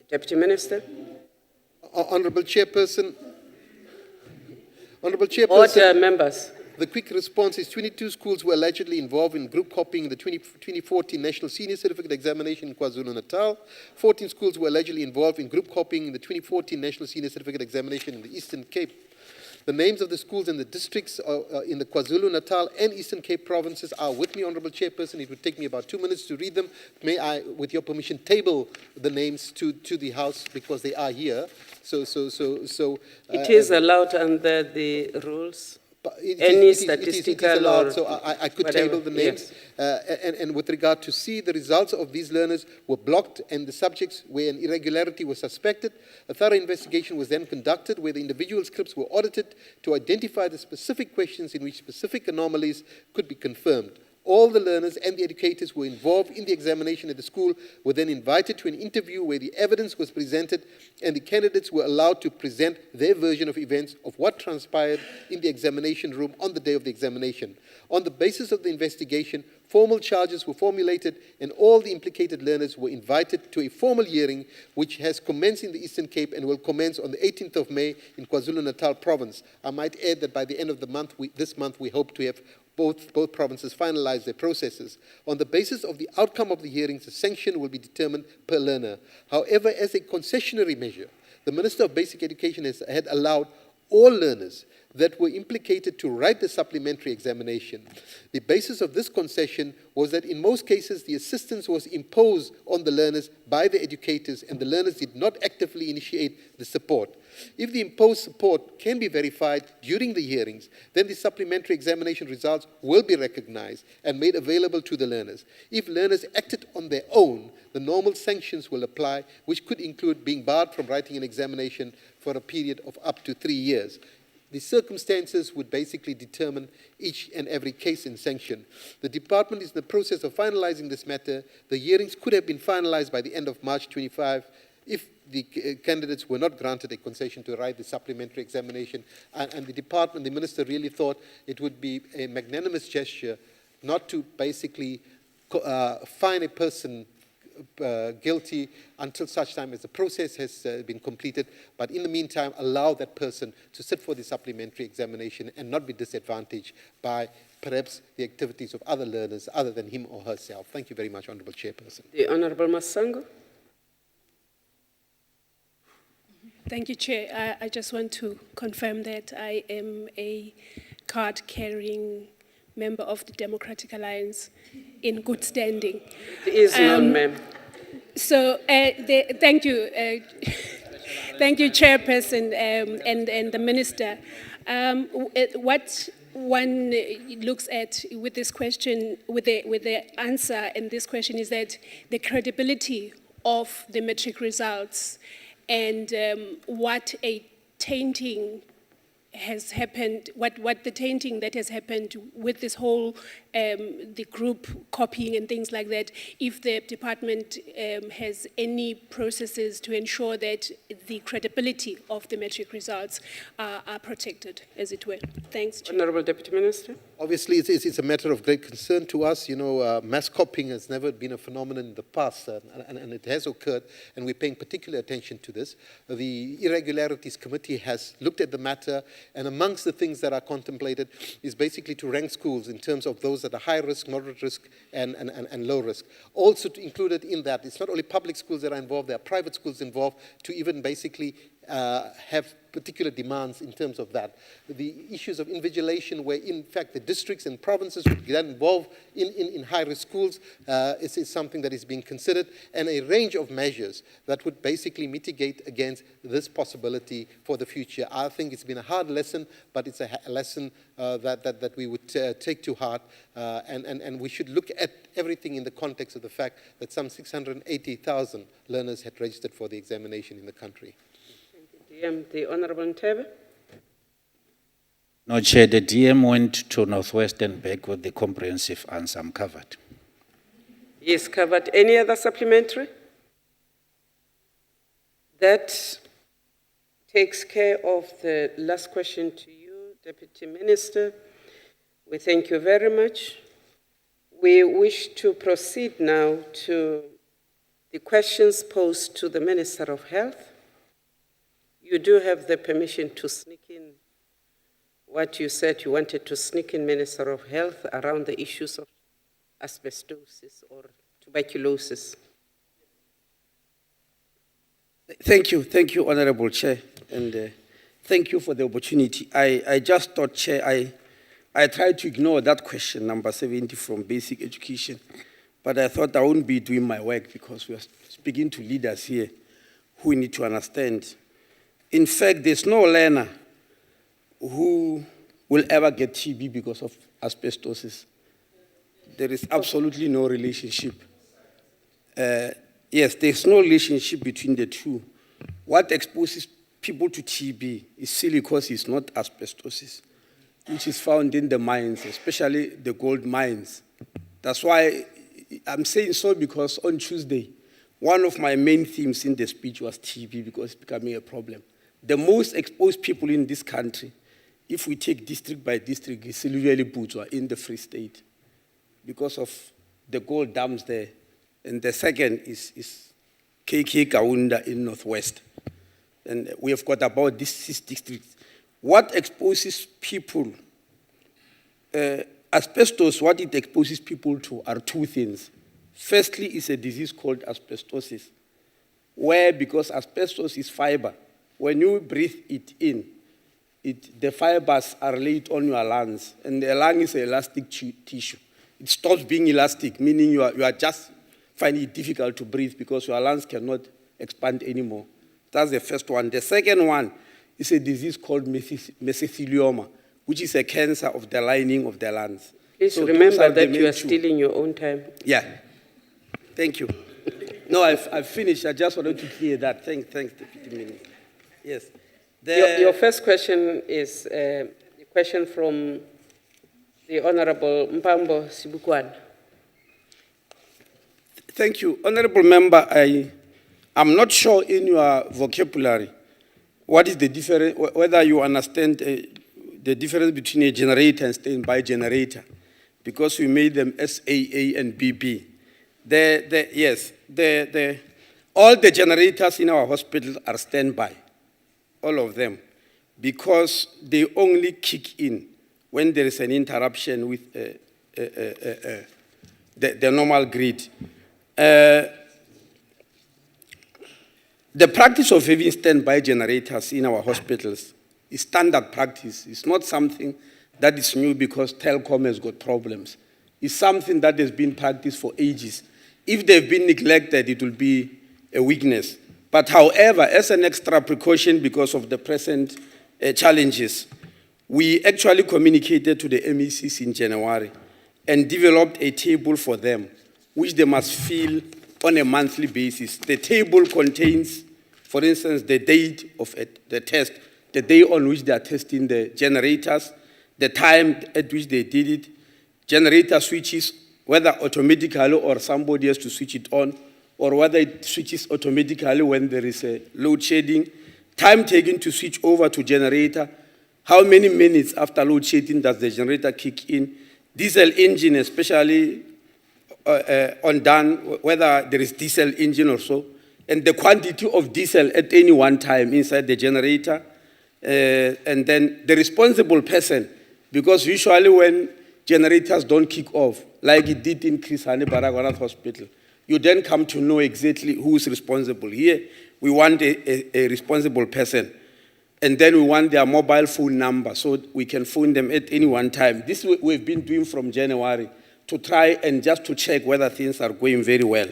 Deputy Minister. Honourable Chairperson. Order, members. The quick response is 22 schools were allegedly involved in group copying in the 2014 National Senior Certificate Examination in KwaZulu-Natal. 14 schools were allegedly involved in group copying in the 2014 National Senior Certificate Examination in the Eastern Cape. The names of the schools and the districts in the KwaZulu-Natal and Eastern Cape provinces are with me, Honourable Chairperson. It would take me about 2 minutes to read them. May I, with your permission, table the names to the House because they are here. It is allowed under the rules. Any statistical it is allowed, or so I could whatever. table the names. Yes. And with regard to C, the results of these learners were blocked and the subjects where an irregularity was suspected. A thorough investigation was then conducted where the individual scripts were audited to identify the specific questions in which specific anomalies could be confirmed. All the learners and the educators who were involved in the examination at the school were then invited to an interview where the evidence was presented and the candidates were allowed to present their version of events of what transpired in the examination room on the day of the examination. On the basis of the investigation, formal charges were formulated and all the implicated learners were invited to a formal hearing which has commenced in the Eastern Cape and will commence on the 18th of May in KwaZulu-Natal province. I might add that by the end of the month, this month, we hope to have both provinces finalize their processes. On the basis of the outcome of the hearings, the sanction will be determined per learner. However, as a concessionary measure, the Minister of Basic Education had allowed all learners that were implicated to write the supplementary examination. The basis of this concession was that in most cases the assistance was imposed on the learners by the educators and the learners did not actively initiate the support. If the imposed support can be verified during the hearings, then the supplementary examination results will be recognized and made available to the learners. If learners acted on their own, the normal sanctions will apply, which could include being barred from writing an examination for a period of up to 3 years. The circumstances would basically determine each and every case in sanction. The department is in the process of finalizing this matter. The hearings could have been finalized by the end of March 25 if the candidates were not granted a concession to write the supplementary examination. And the department, the minister really thought it would be a magnanimous gesture not to basically fine a person guilty until such time as the process has been completed, but in the meantime allow that person to sit for the supplementary examination and not be disadvantaged by perhaps the activities of other learners other than him or herself. Thank you very much, Honourable Chairperson. The Honourable Masango. Thank you, Chair. I just want to confirm that I am a card-carrying member of the Democratic Alliance in good standing. There is none, ma'am. So, thank you. Thank you, Chairperson and the Minister. What one looks at with this question, with the answer in this question is that the credibility of the matric results and what a tainting has happened, what the tainting that has happened with this whole, the group copying and things like that, if the department has any processes to ensure that the credibility of the metric results are protected, as it were. Thanks, Chair. Honourable Deputy Minister. Obviously, it's a matter of great concern to us. You know, mass copying has never been a phenomenon in the past, and it has occurred, and we're paying particular attention to this. The Irregularities Committee has looked at the matter, and amongst the things that are contemplated is basically to rank schools in terms of those that are high risk, moderate risk, and low risk. Also included in that, it's not only public schools that are involved, there are private schools involved to even basically have particular demands in terms of that. The issues of invigilation, where in fact the districts and provinces would get involved in high-risk schools, is something that is being considered, and a range of measures that would basically mitigate against this possibility for the future. I think it's been a hard lesson, but it's a lesson that we would take to heart, and we should look at everything in the context of the fact that some 680,000 learners had registered for the examination in the country. DM, the Honourable Ntebe. No, Chair, the DM went to Northwest and back with the comprehensive answer. I'm covered. He is covered. Any other supplementary? That takes care of the last question to you, Deputy Minister. We thank you very much. We wish to proceed now to the questions posed to the Minister of Health. You do have the permission to sneak in what you said you wanted to sneak in, Minister of Health, around the issues of asbestosis or tuberculosis. Thank you, Honourable Chair, and thank you for the opportunity. I just thought, Chair, I tried to ignore that question, number 70 from basic education, but I thought I wouldn't be doing my work because we are speaking to leaders here who need to understand. In fact, there's no learner who will ever get TB because of asbestosis. There is absolutely no relationship. Yes, there's no relationship between the two. What exposes people to TB is silicosis, not asbestosis, which is found in the mines, especially the gold mines. That's why I'm saying so, because on Tuesday, one of my main themes in the speech was TB because it's becoming a problem. The most exposed people in this country, if we take district by district, is Silvia Butswa in the Free State because of the gold dams there. And the second is KK Kaunda in Northwest. And we have got about these 6 districts. What exposes people, asbestos, what it exposes people to are 2 things. Firstly, is a disease called asbestosis, where because asbestos is fiber, when you breathe it in, the fibers are laid on your lungs, and the lung is an elastic tissue. It stops being elastic, meaning you are just finding it difficult to breathe because your lungs cannot expand anymore. That's the first one. The second one is a disease called mesothelioma, which is a cancer of the lining of the lungs. Please So remember those are the that you main are two. stealing your own time. Yeah. Thank you. No, I've finished. I just wanted to clear that. Thanks, Deputy Minister. Yes. Your first question is a question from the Honorable Mpambo Sibukwan. Thank you. Honorable Member, I'm not sure in your vocabulary what is the difference, whether you understand the difference between a generator and standby generator, because we made them SAA and BB. All the generators in our hospitals are standby, all of them, because they only kick in when there is an interruption with the normal grid. The practice of having standby generators in our hospitals is standard practice. It's not something that is new because Telkom has got problems. It's something that has been practiced for ages. If they've been neglected, it will be a weakness. But however, as an extra precaution because of the present challenges, we actually communicated to the MECs in January and developed a table for them, which they must fill on a monthly basis. The table contains, for instance, the date of the test, the day on which they are testing the generators, the time at which they did it, generator switches, whether automatically or somebody has to switch it on, or whether it switches automatically when there is a load shedding, time taken to switch over to generator, how many minutes after load shedding does the generator kick in, diesel engine especially undone, whether there is diesel engine or so, and the quantity of diesel at any one time inside the generator, and then the responsible person, because usually when generators don't kick off, like it did in Chris Hani Baragwanath Hospital, you then come to know exactly who is responsible. Here, we want a responsible person, and then we want their mobile phone number so we can phone them at any one time. This we've been doing from January to try and just to check whether things are going very well.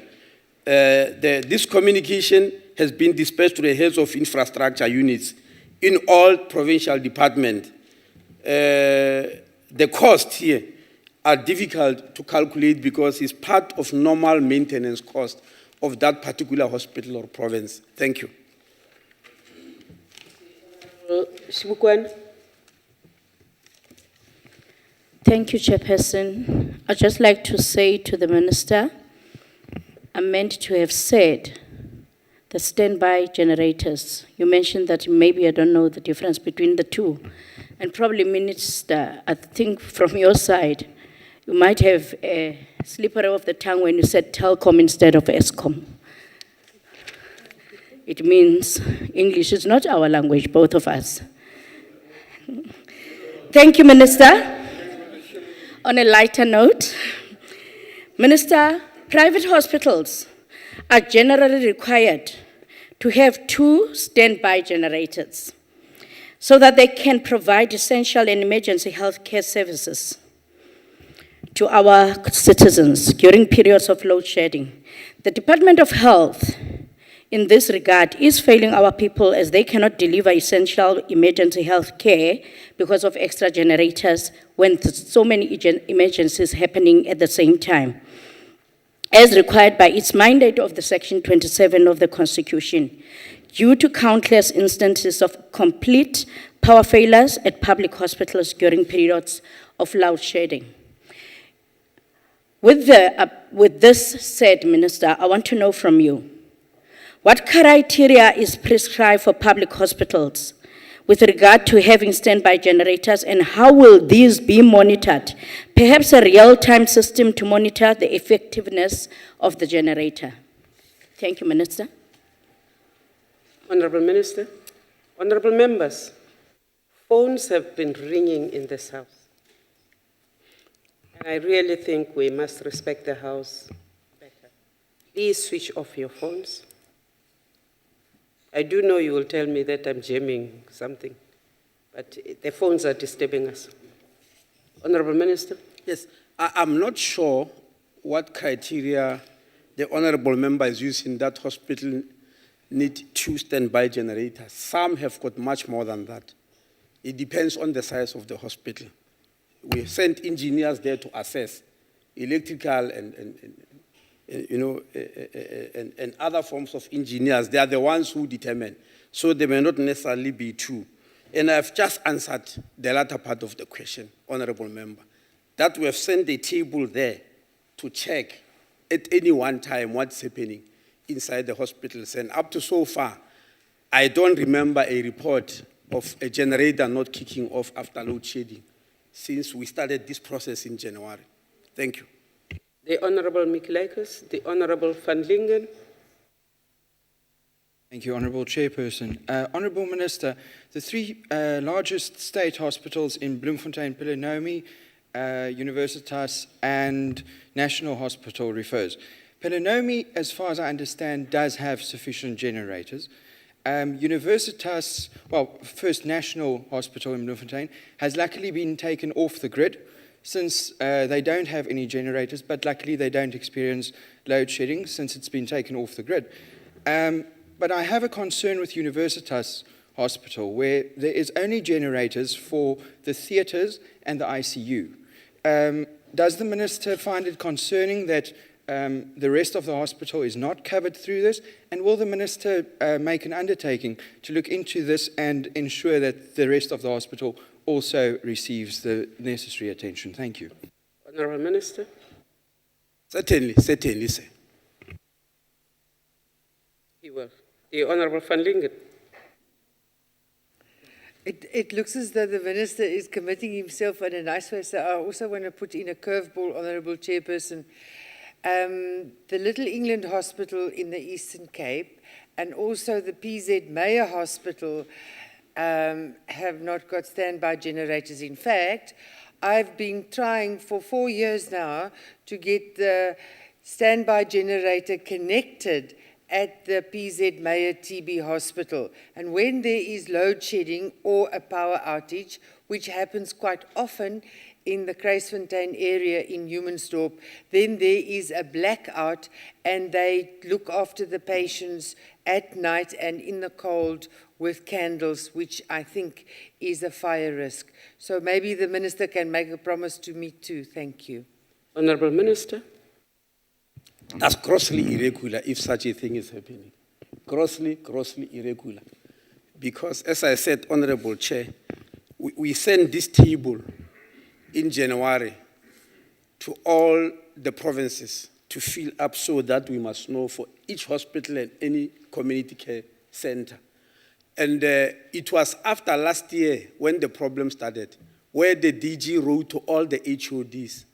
This communication has been dispatched to the heads of infrastructure units in all provincial departments. The costs here are difficult to calculate because it's part of normal maintenance cost of that particular hospital or province. Thank you. Sibukwan. Thank you, Chairperson. I'd just like to say to the Minister, I meant to have said the standby generators. You mentioned that maybe I don't know the difference between the two. And probably, Minister, I think from your side, you might have a slippery of the tongue when you said Telkom instead of Eskom. It means English is not our language, both of us. Thank you, Minister. On a lighter note, Minister, private hospitals are generally required to have 2 standby generators so that they can provide essential and emergency health care services to our citizens during periods of load shedding. The Department of Health, in this regard, is failing our people as they cannot deliver essential emergency health care because of extra generators when so many emergencies happening at the same time, as required by its mandate of the Section 27 of the Constitution, due to countless instances of complete power failures at public hospitals during periods of load shedding. With this said, Minister, I want to know from you, what criteria is prescribed for public hospitals with regard to having standby generators, and how will these be monitored? Perhaps a real-time system to monitor the effectiveness of the generator. Thank you, Minister. Honorable Minister, honorable members, phones have been ringing in this house. And I really think we must respect the House better. Please switch off your phones. I do know you will tell me that I'm jamming something, but the phones are disturbing us. Honorable Minister? Yes, I'm not sure what criteria the honorable member is using. That hospital need 2 standby generators. Some have got much more than that. It depends on the size of the hospital. We sent engineers there to assess electrical and other forms of engineers. They are the ones who determine. So they may not necessarily be 2. And I've just answered the latter part of the question, honorable member, that we have sent a table there to check at any one time what's happening inside the hospitals. And up to so far, I don't remember a report of a generator not kicking off after load shedding since we started this process in January. Thank you. The Honorable Mikulakis, the Honorable Van Lingen. Thank you, Honourable Chairperson. Honourable Minister, the 3 largest state hospitals in Bloemfontein, Plenary, Universitas and National Hospital refers. Plenary, as far as I understand, does have sufficient generators. Universitas, well, First National Hospital in Bloemfontein, has luckily been taken off the grid since they don't have any generators, but luckily they don't experience load shedding since it's been taken off the grid. But I have a concern with Universitas Hospital, where there is only generators for the theatres and the ICU. Does the Minister find it concerning that the rest of the hospital is not covered through this? And will the Minister make an undertaking to look into this and ensure that the rest of the hospital also receives the necessary attention? Thank you. Honourable Minister? Certainly, sir. He will. The Honourable Van Lingen. It looks as though the Minister is committing himself in a nice way, so I also want to put in a curveball, Honourable Chairperson. The Little England Hospital in the Eastern Cape and also the PZ Meyer Hospital have not got standby generators. In fact, I've been trying for 4 years now to get the standby generator connected at the PZ Meyer TB Hospital. And when there is load shedding or a power outage, which happens quite often in the Kruisfontein area in Humansdorp, then there is a blackout and they look after the patients at night and in the cold with candles, which I think is a fire risk. So maybe the Minister can make a promise to me too. Thank you. Honourable Minister? That's grossly irregular if such a thing is happening. Grossly irregular. Because, as I said, Honourable Chair, we sent this table in January to all the provinces to fill up so that we must know for each hospital and any community care center. And it was after last year when the problem started, where the DG wrote to all the HODs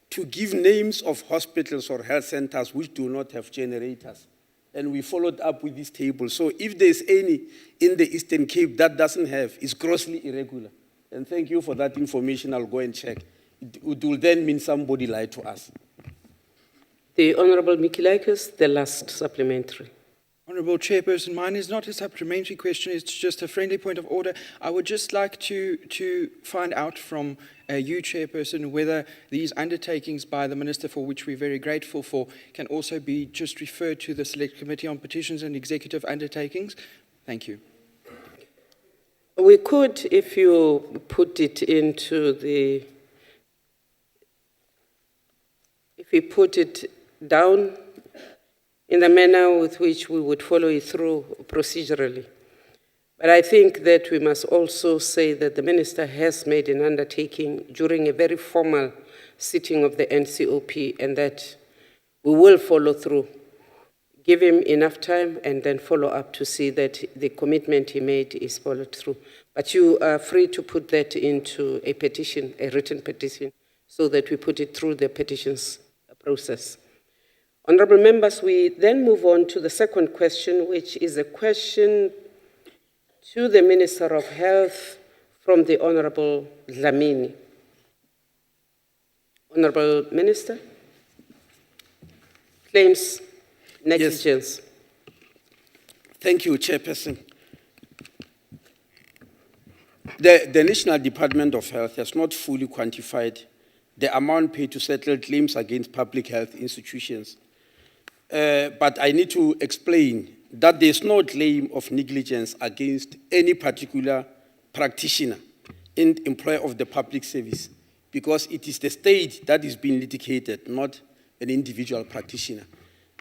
to give names of hospitals or health centers which do not have generators. And we followed up with this table. So if there's any in the Eastern Cape that doesn't have, it's grossly irregular. And thank you for that information. I'll go and check. It will then mean somebody lied to us. The Honourable Mikulakis, the last supplementary. Honourable Chairperson, mine is not a supplementary question, it's just a friendly point of order. I would just like to find out from you, Chairperson, whether these undertakings by the Minister, for which we're very grateful for, can also be just referred to the Select Committee on Petitions and Executive Undertakings. Thank you. We could, if you put it into the, if we put it down in the manner with which we would follow it through procedurally. But I think that we must also say that the Minister has made an undertaking during a very formal sitting of the NCOP and that we will follow through. Give him enough time and then follow up to see that the commitment he made is followed through. But you are free to put that into a petition, a written petition, so that we put it through the petitions process. Honourable members, we then move on to the second question, which is a question to the Minister of Health from the Honourable Dlamini. Honourable Minister? Claims negligence. Yes. Thank you, Chairperson. The National Department of Health has not fully quantified the amount paid to settle claims against public health institutions. But I need to explain that there's no claim of negligence against any particular practitioner and employer of the public service, because it is the state that is being litigated, not an individual practitioner.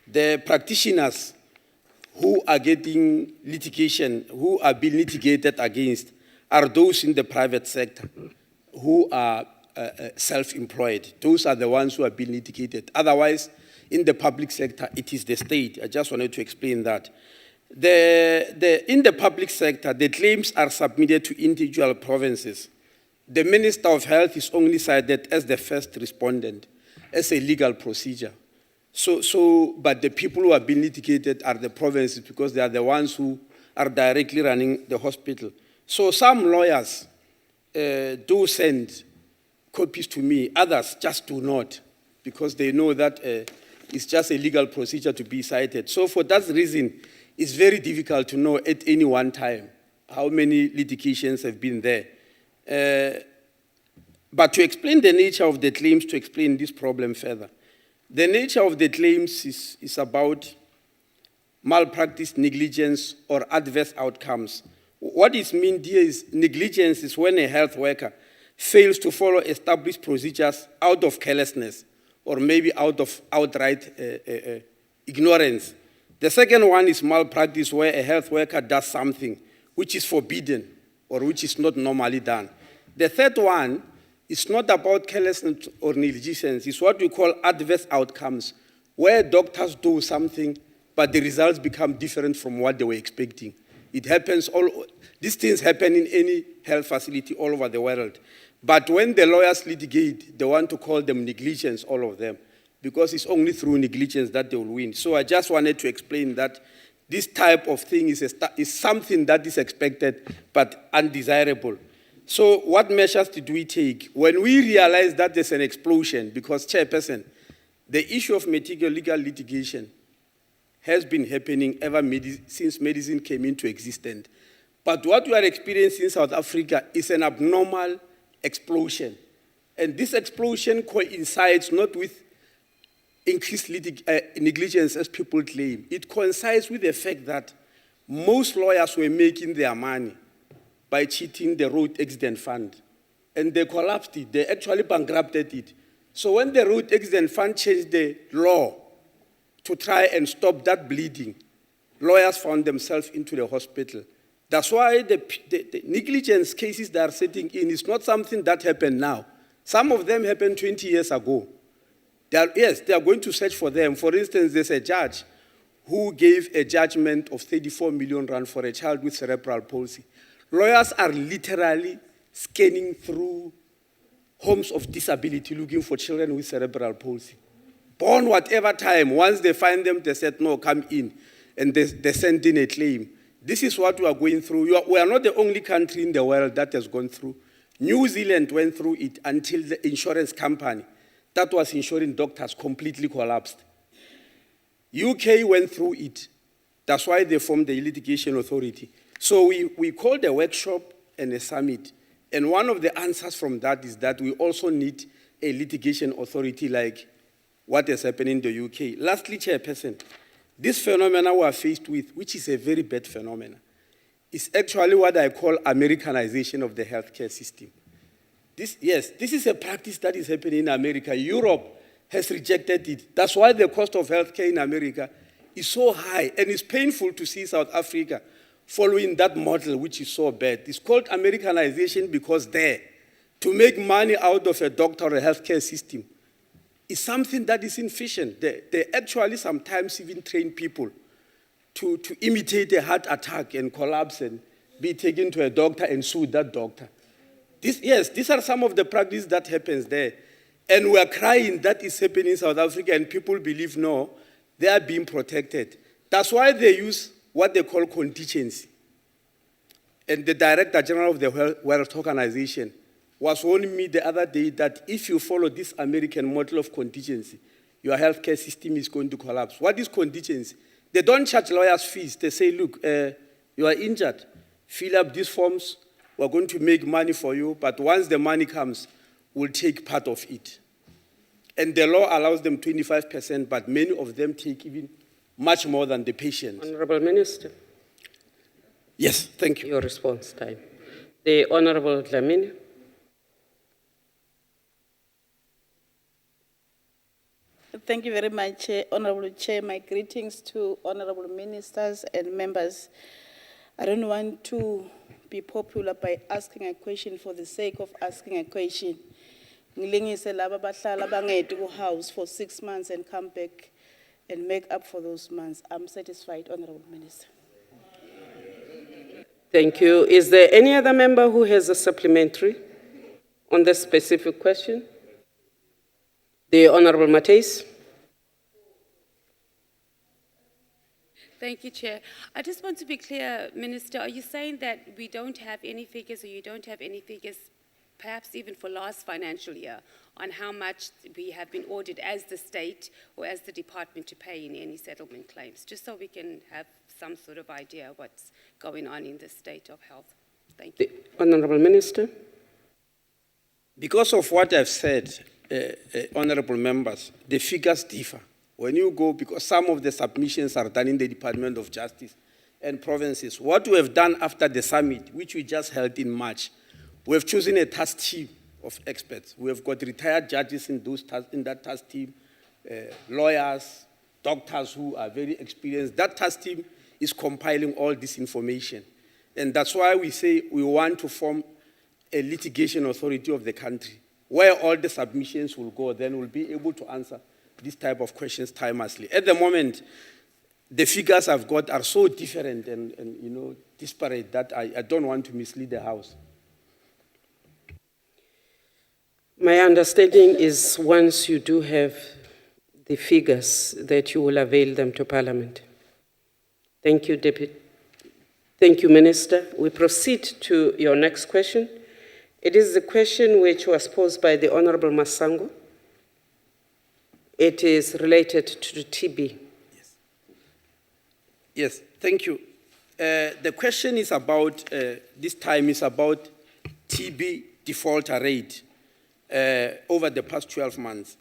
The practitioners who are getting litigation, who are being litigated against, are those in the private sector who are self-employed. Those are the ones who are being litigated. Otherwise, in the public sector, it is the state. I just wanted to explain that. In the public sector, the claims are submitted to individual provinces. The Minister of Health is only cited as the first respondent, as a legal procedure. But the people who are being litigated are the provinces, because they are the ones who are directly running the hospital. So some lawyers do send copies to me, others just do not, because they know that it's just a legal procedure to be cited. So for that reason, it's very difficult to know at any one time how many litigations have been there. But to explain the nature of the claims, to explain this problem further, the nature of the claims is about malpractice, negligence, or adverse outcomes. What is meant here is negligence is when a health worker fails to follow established procedures out of carelessness or maybe out of outright ignorance. The second one is malpractice, where a health worker does something which is forbidden or which is not normally done. The third one is not about carelessness or negligence. It's what we call adverse outcomes, where doctors do something, but the results become different from what they were expecting. It happens these things happen in any health facility all over the world. But when the lawyers litigate, they want to call them negligence, all of them, because it's only through negligence that they will win. So I just wanted to explain that this type of thing is something that is expected but undesirable. So what measures did we take? When we realized that there's an explosion, because, Chairperson, the issue of legal litigation has been happening since medicine came into existence. But what we are experiencing in South Africa is an abnormal explosion. And this explosion coincides not with increased negligence as people claim. It coincides with the fact that most lawyers were making their money by cheating the road accident fund. And they collapsed it. They actually bankrupted it. So when the road accident fund changed the law to try and stop that bleeding, lawyers found themselves into the hospital. That's why the negligence cases that are setting in is not something that happened now. Some of them happened 20 years ago. They are going to search for them. For instance, there's a judge who gave a judgment of 34 million rand for a child with cerebral palsy. Lawyers are literally scanning through homes of disability looking for children with cerebral palsy. Born whatever time, once they find them, they said, no, come in. And they send in a claim. This is what we are going through. We are not the only country in the world that has gone through. New Zealand went through it until the insurance company that was insuring doctors completely collapsed. UK went through it. That's why they formed the litigation authority. So we called a workshop and a summit. And one of the answers from that is that we also need a litigation authority like what has happened in the UK. Lastly, Chairperson, this phenomenon we are faced with, which is a very bad phenomenon, is actually what I call Americanization of the healthcare system. This is a practice that is happening in America. Europe has rejected it. That's why the cost of healthcare in America is so high, and it's painful to see South Africa following that model, which is so bad. It's called Americanization because there, to make money out of a doctor or a healthcare system, is something that is inefficient. They actually sometimes even train people to imitate a heart attack and collapse and be taken to a doctor and sue that doctor. These are some of the practices that happens there. And we are crying that is happening in South Africa, and people believe, no, they are being protected. That's why they use what they call contingency. And the Director General of the World Organization was warning me the other day that if you follow this American model of contingency, your healthcare system is going to collapse. What is contingency? They don't charge lawyers fees. They say, look, you are injured. Fill up these forms. we're going to make money for you, but once the money comes, we'll take part of it. And the law allows them 25%, but many of them take even much more than the patient. Honorable Minister. Yes, thank you. Your response time. The Honorable Dlamini. Thank you very much, Honorable Chair. My greetings to honorable ministers and members. I don't want to be popular by asking a question for the sake of asking a question. Ngilingise laba bahlala bangedi ku-house for 6 months and come back and make up for those months. I'm satisfied, Honorable Minister. Thank you. Is there any other member who has a supplementary on this specific question? The Honorable Mateus. Thank you, Chair. I just want to be clear, Minister, are you saying that we don't have any figures, or you don't have any figures, perhaps even for last financial year, on how much we have been ordered as the state or as the department to pay in any settlement claims, just so we can have some sort of idea of what's going on in the state of health? Thank you. The Honorable Minister. Because of what I've said, honorable members, the figures differ. When you go, because some of the submissions are done in the Department of Justice and provinces. What we have done after the summit, which we just held in March, we have chosen a task team of experts. We have got retired judges in that task team, lawyers, doctors who are very experienced. That task team is compiling all this information. And that's why we say we want to form a litigation authority of the country, where all the submissions will go, then we'll be able to answer this type of questions timelessly. At the moment, the figures I've got are so different and disparate that I don't want to mislead the House. My understanding is once you do have the figures that you will avail them to Parliament. Thank you, Deputy. Thank you, Minister. We proceed to your next question. It is the question which was posed by the Honorable Masango. It is related to TB. Yes, thank you. The question is about, this time is about TB defaulter rate over the past 12 months.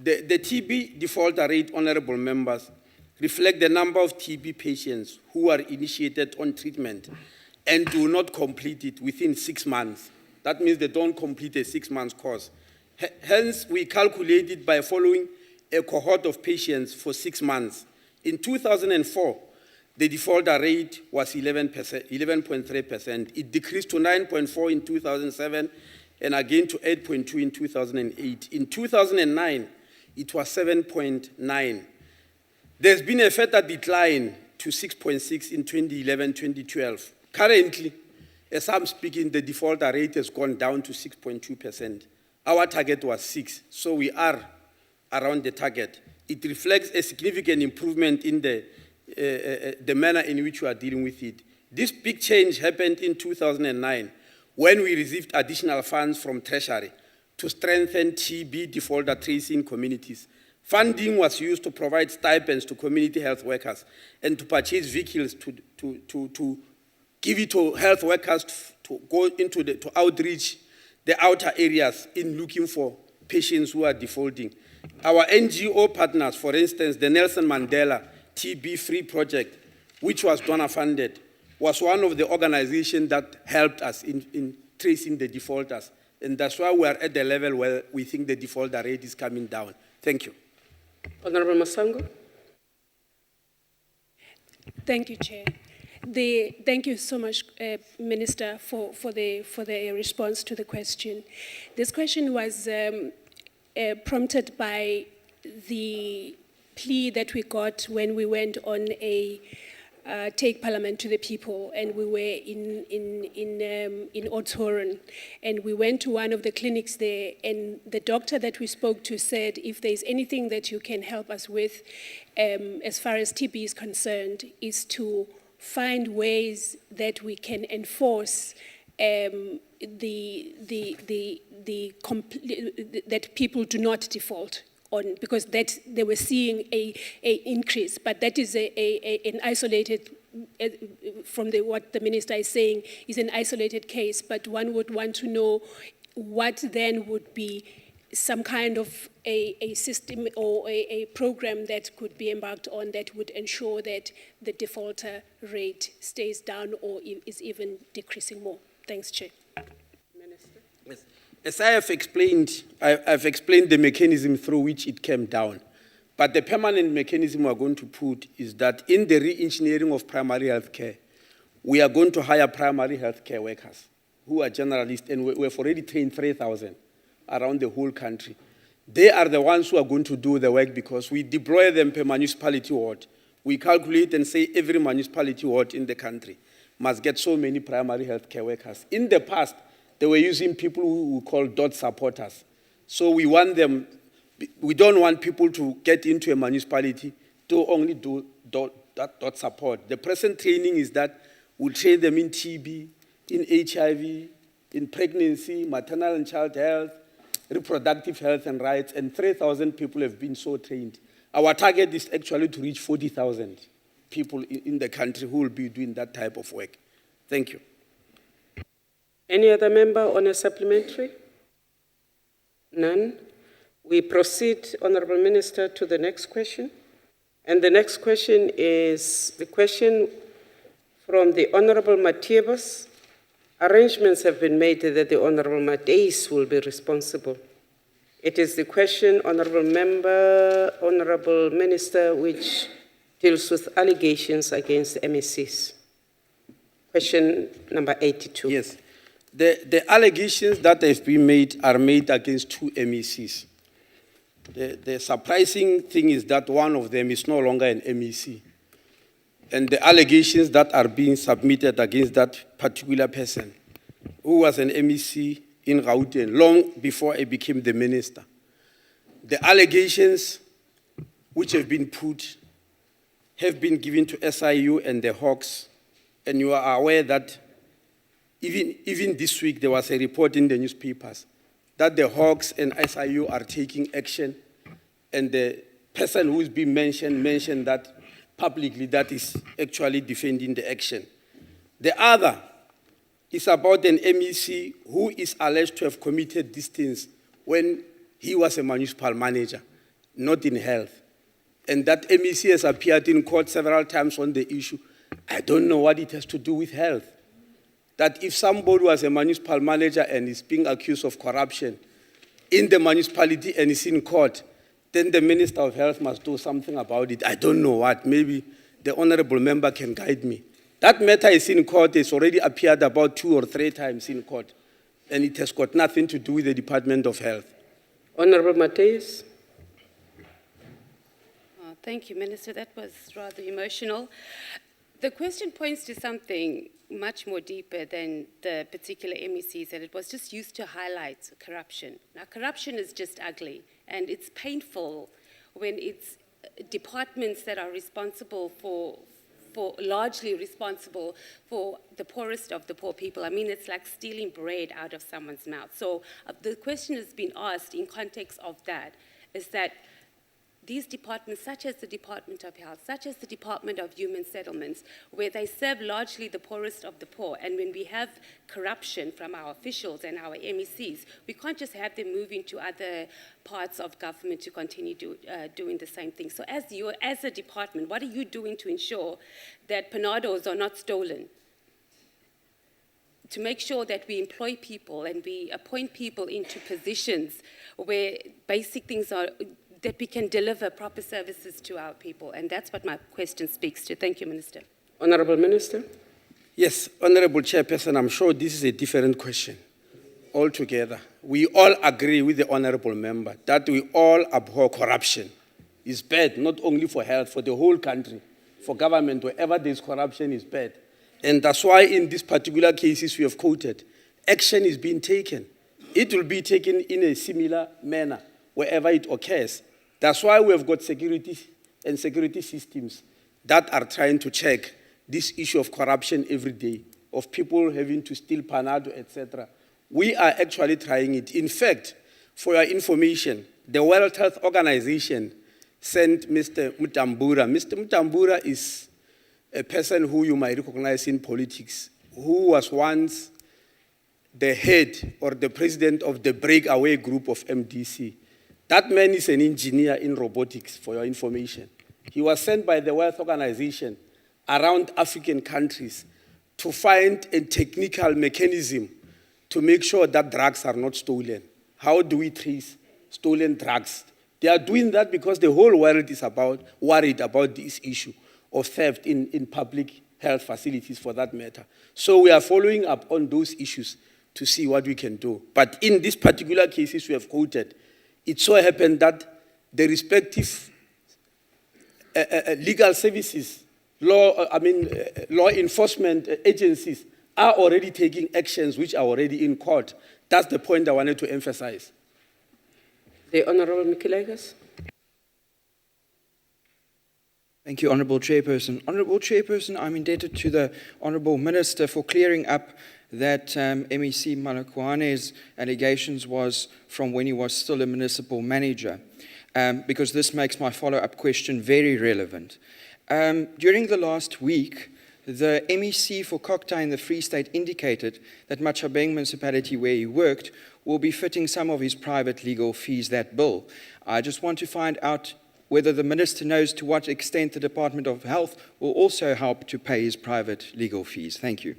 The TB defaulter rate, honorable members, reflect the number of TB patients who are initiated on treatment and do not complete it within 6 months. That means they don't complete a 6-month course. Hence, we calculate it by following a cohort of patients for 6 months. In 2004, the defaulter rate was 11.3%. It decreased to 9.4 in 2007 and again to 8.2 in 2008. In 2009, it was 7.9. There's been a further decline to 6.6 in 2011-2012. Currently, as I'm speaking, the defaulter rate has gone down to 6.2%. Our target was 6, so we are around the target. It reflects a significant improvement in the manner in which we are dealing with it. This big change happened in 2009 when we received additional funds from Treasury to strengthen TB defaulter tracing communities. Funding was used to provide stipends to community health workers and to purchase vehicles to give it to health workers to go into to outreach the outer areas in looking for patients who are defaulting. Our NGO partners, for instance, the Nelson Mandela TB Free Project, which was donor funded, was one of the organizations that helped us in tracing the defaulters. And that's why we are at the level where we think the defaulter rate is coming down. Thank you. Honorable Masango. Thank you, Chair. Thank you so much, Minister, for the response to the question. This question was prompted by the plea that we got when we went on a Take Parliament to the People, and we were in Otoron, and we went to one of the clinics there, and the doctor that we spoke to said, if there's anything that you can help us with as far as TB is concerned, is to find ways that we can enforce that people do not default on, because that they were seeing a increase, but that is an isolated from what the minister is saying, is an isolated case, but one would want to know what then would be some kind of a system or a program that could be embarked on that would ensure that the defaulter rate stays down or is even decreasing more. Thanks, Chair. Yes. As I have explained, I've explained the mechanism through which it came down. But the permanent mechanism we're going to put is that in the re-engineering of primary health care, we are going to hire primary health care workers who are generalists, and we've already trained 3,000 around the whole country. They are the ones who are going to do the work because we deploy them per municipality ward. We calculate and say every municipality ward in the country must get so many primary health care workers. In the past, they were using people who we call dot supporters. So we want them, we don't want people to get into a municipality to only do dot support. The present training is that we'll train them in TB, in HIV, in pregnancy, maternal and child health, reproductive health and rights, and 3,000 people have been so trained. Our target is actually to reach 40,000 people in the country who will be doing that type of work. Thank you. Any other member on a supplementary? None. We proceed, Honourable Minister, to the next question. And the next question is the question from the Honourable Matiebas. Arrangements have been made that the Honourable Mateis will be responsible. It is the question, Honourable Member, Honourable Minister, which deals with allegations against MECs. Question number 82. Yes. The allegations that have been made are made against 2 MECs. The surprising thing is that one of them is no longer an MEC. And the allegations that are being submitted against that particular person, who was an MEC in Gauteng long before I became the minister. The allegations which have been put have been given to SIU and the Hawks, and you are aware that even this week there was a report in the newspapers that the Hawks and SIU are taking action, and the person who's been mentioned that publicly that is actually defending the action. The other is about an MEC who is alleged to have committed these things when he was a municipal manager, not in health. And that MEC has appeared in court several times on the issue. I don't know what it has to do with health. That if somebody was a municipal manager and is being accused of corruption in the municipality and is in court, then the Minister of Health must do something about it. I don't know what. Maybe the honourable member can guide me. That matter is in court. It's already appeared about 2 or 3 times in court, and it has got nothing to do with the Department of Health. Honourable Mateus. Thank you, Minister. That was rather emotional. The question points to something much more deeper than the particular MECs, that it was just used to highlight corruption. Now, corruption is just ugly, and it's painful when it's departments that are responsible for largely responsible for the poorest of the poor people. I mean, it's like stealing bread out of someone's mouth. So the question has been asked in context of that, is that these departments, such as the Department of Health, such as the Department of Human Settlements, where they serve largely the poorest of the poor, and when we have corruption from our officials and our MECs, we can't just have them move into other parts of government to continue doing the same thing. So as a department, what are you doing to ensure that panados are not stolen? To make sure that we employ people and we appoint people into positions where basic things are, that we can deliver proper services to our people. And that's what my question speaks to. Thank you, Minister. Honourable Minister. Yes, Honourable Chairperson, I'm sure this is a different question altogether. We all agree with the Honourable Member that we all abhor corruption. It's bad, not only for health, for the whole country, for government, wherever there's corruption is bad. And that's why in these particular cases we have quoted, action is being taken. It will be taken in a similar manner wherever it occurs. That's why we have got security systems that are trying to check this issue of corruption every day, of people having to steal panado, etc. We are actually trying it. In fact, for your information, the World Health Organization sent Mr. Mutambura. Mr. Mutambura is a person who you might recognize in politics, who was once the head or the president of the breakaway group of MDC. That man is an engineer in robotics, for your information. He was sent by the World Organization around African countries to find a technical mechanism to make sure that drugs are not stolen. How do we trace stolen drugs? They are doing that because the whole world is worried about this issue of theft in public health facilities, for that matter. So we are following up on those issues to see what we can do. But in these particular cases we have quoted, it so happened that the respective legal services, law enforcement agencies are already taking actions which are already in court. That's the point I wanted to emphasize. The Honorable Mikilegas. Thank you, Honourable Chairperson. Honourable Chairperson, I'm indebted to the Honourable Minister for clearing up that MEC Malakwane's allegations was from when he was still a municipal manager, because this makes my follow-up question very relevant. During the last week, the MEC for Kokta in the Free State indicated that Machabeng municipality, where he worked, will be fitting some of his private legal fees that bill. I just want to find out whether the Minister knows to what extent the Department of Health will also help to pay his private legal fees. Thank you.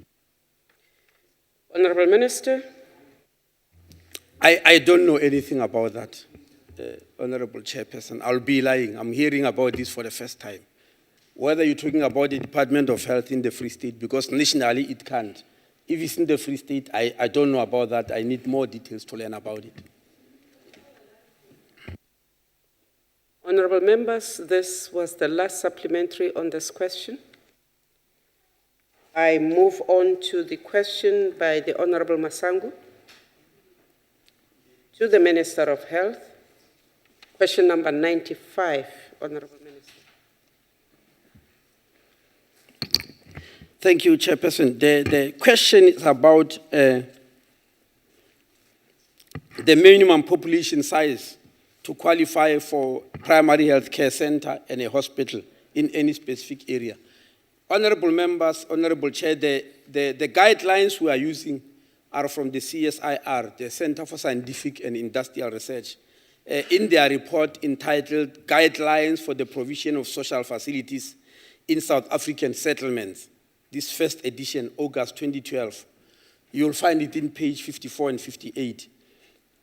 Honourable Minister. I don't know anything about that, Honourable Chairperson. I'll be lying. I'm hearing about this for the first time. Whether you're talking about the Department of Health in the Free State, because nationally it can't. If it's in the Free State, I don't know about that. I need more details to learn about it. Honourable members, this was the last supplementary on this question. I move on to the question by the Honourable Masangu to the Minister of Health. Question number 95, Honourable Minister. Thank you, Chairperson. The question is about the minimum population size to qualify for primary health care center and a hospital in any specific area. Honourable members, Honourable Chair, the guidelines we are using are from the CSIR, the Center for Scientific and Industrial Research, in their report entitled Guidelines for the Provision of Social Facilities in South African Settlements, this first edition, August 2012. You'll find it in page 54 and 58.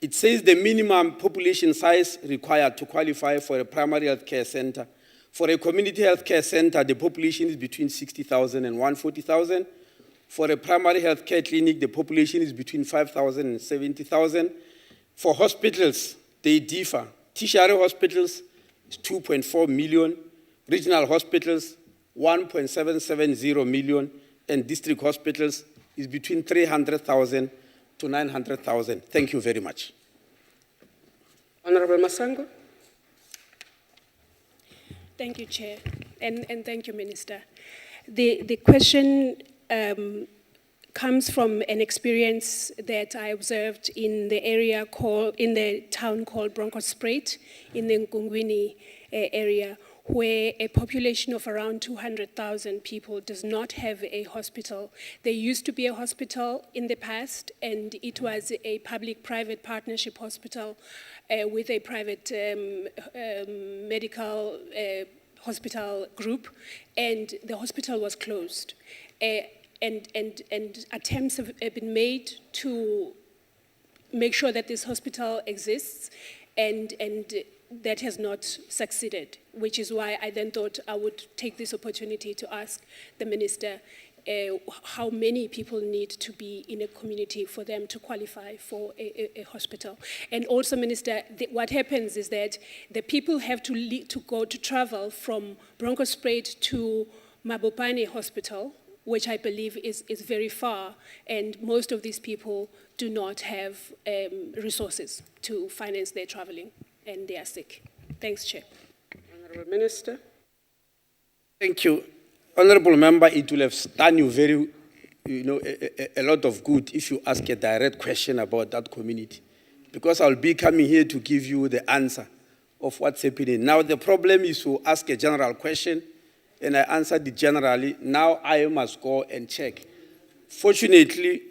It says the minimum population size required to qualify for a primary health care center. For a community health care center, the population is between 60,000 and 140,000. For a primary health care clinic, the population is between 5,000 and 70,000. For hospitals, they differ. Tertiary hospitals is 2.4 million, regional hospitals 1.770 million, and district hospitals is between 300,000 to 900,000. Thank you very much. Honourable Masango. Thank you, Chair, and thank you, Minister. The question comes from an experience that I observed in the town called Bronkhorstspruit in the Ngungwini area, where a population of around 200,000 people does not have a hospital. There used to be a hospital in the past, and it was a public-private partnership hospital with a private medical hospital group, and the hospital was closed. And attempts have been made to make sure that this hospital exists, and that has not succeeded, which is why I then thought I would take this opportunity to ask the Minister how many people need to be in a community for them to qualify for a hospital. And also, Minister, what happens is that the people have to travel from Bronkhorstspruit to Mabopane Hospital, which I believe is very far, and most of these people do not have resources to finance their traveling, and they are sick. Thanks, Chair. Honourable Minister. Thank you. Honourable Member, it will have done you a lot of good if you ask a direct question about that community, because I'll be coming here to give you the answer of what's happening. Now, the problem is to ask a general question and I answered it generally. Now I must go and check. Fortunately,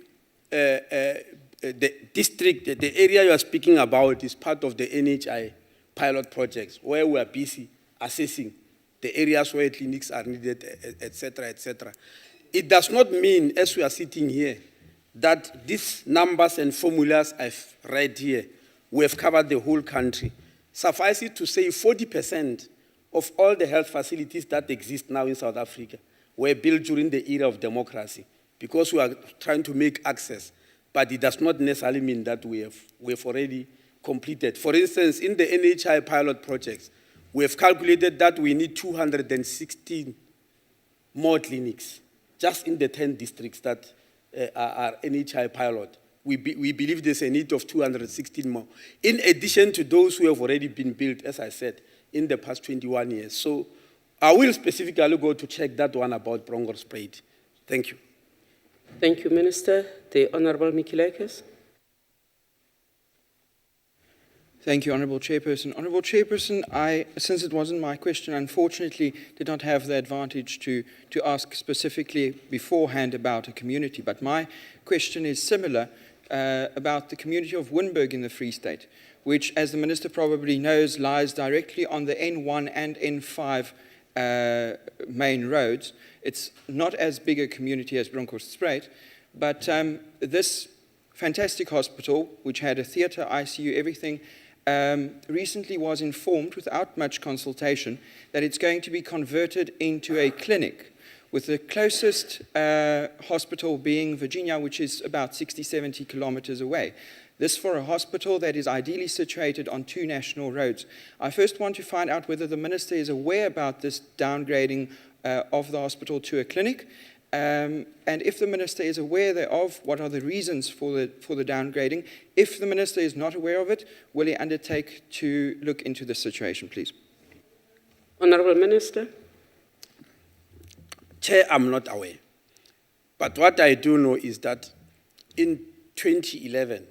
the district, the area you are speaking about is part of the NHI pilot projects, where we are busy assessing the areas where clinics are needed, etc., etc. It does not mean, as we are sitting here, that these numbers and formulas I've read here, we have covered the whole country. Suffice it to say, 40% of all the health facilities that exist now in South Africa were built during the era of democracy, because we are trying to make access. But it does not necessarily mean that we have already completed. For instance, in the NHI pilot projects, we have calculated that we need 216 more clinics, just in the 10 districts that are NHI pilot. We believe there's a need of 216 more, in addition to those who have already been built, as I said, in the past 21 years. So I will specifically go to check that one about bronchospray. Thank you. Thank you, Minister. The Honourable Mikulakis. Thank you, Honourable Chairperson. Honourable Chairperson, since it wasn't my question, unfortunately did not have the advantage to ask specifically beforehand about a community, but my question is similar about the community of Winburg in the Free State, which, as the Minister probably knows, lies directly on the N1 and N5 main roads. It's not as big a community as Bronkhorstspruit, but this fantastic hospital, which had a theatre, ICU, everything, recently was informed, without much consultation, that it's going to be converted into a clinic, with the closest hospital being Virginia, which is about 60, 70 kilometers away. This for a hospital that is ideally situated on 2 national roads. I first want to find out whether the Minister is aware about this downgrading of the hospital to a clinic, and if the Minister is aware thereof, what are the reasons for the downgrading? If the Minister is not aware of it, will he undertake to look into this situation, please? Honourable Minister. Chair, I'm not aware. But what I do know is that in 2011,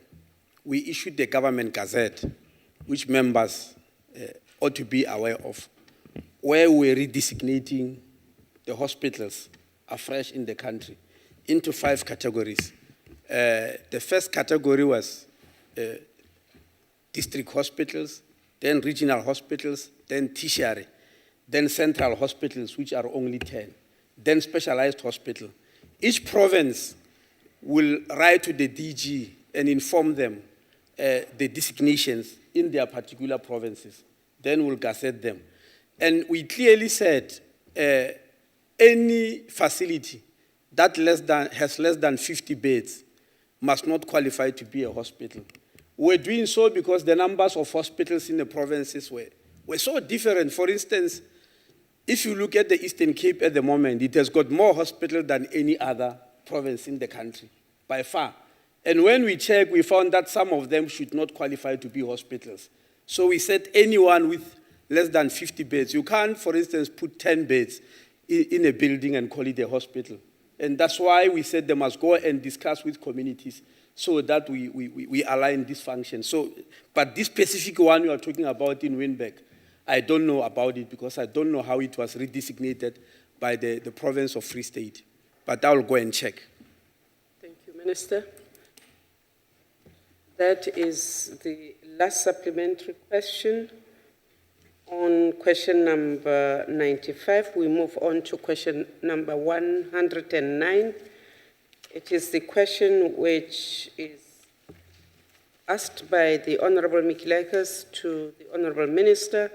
we issued the government gazette, which members ought to be aware of, where we're redesignating the hospitals afresh in the country into 5 categories. The first category was district hospitals, then regional hospitals, then tertiary, then central hospitals, which are only 10, then specialized hospital. Each province will write to the DG and inform them the designations in their particular provinces. Then we'll gazette them. And we clearly said any facility that has less than 50 beds must not qualify to be a hospital. We're doing so because the numbers of hospitals in the provinces were so different. For instance, if you look at the Eastern Cape at the moment, it has got more hospitals than any other province in the country, by far. And when we checked, we found that some of them should not qualify to be hospitals. So we said anyone with less than 50 beds, you can't, for instance, put 10 beds in a building and call it a hospital. And that's why we said they must go and discuss with communities so that we align this function. So, but this specific one you are talking about in Winburg, I don't know about it because I don't know how it was redesignated by the province of Free State. But I will go and check. Thank you, Minister. That is the last supplementary question. On question number 95, we move on to question number 109. It is the question which is asked by the Honourable Mikulakis to the Honourable Minister.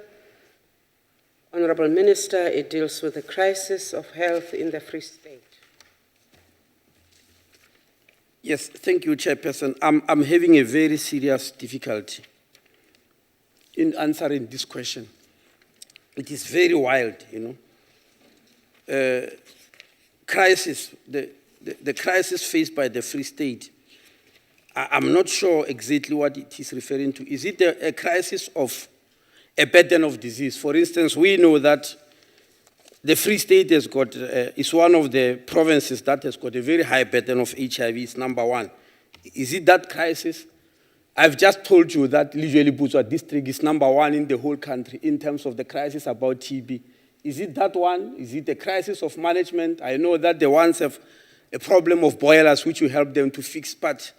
Honourable Minister, it deals with the crisis of health in the Free State. Yes, thank you, Chairperson. I'm having a very serious difficulty in answering this question. It is very wild, you know. Crisis, the crisis faced by the Free State, I'm not sure exactly what it is referring to. Is it a crisis of a burden of disease? For instance, we know that the Free State has got, is one of the provinces that has got a very high burden of HIV, it's number 1. Is it that crisis? I've just told you that Lijeli Butswa district is number 1 in the whole country in terms of the crisis about TB Is it that one? Is it a crisis of management? I know that the ones have a problem of boilers, which will help them to fix, but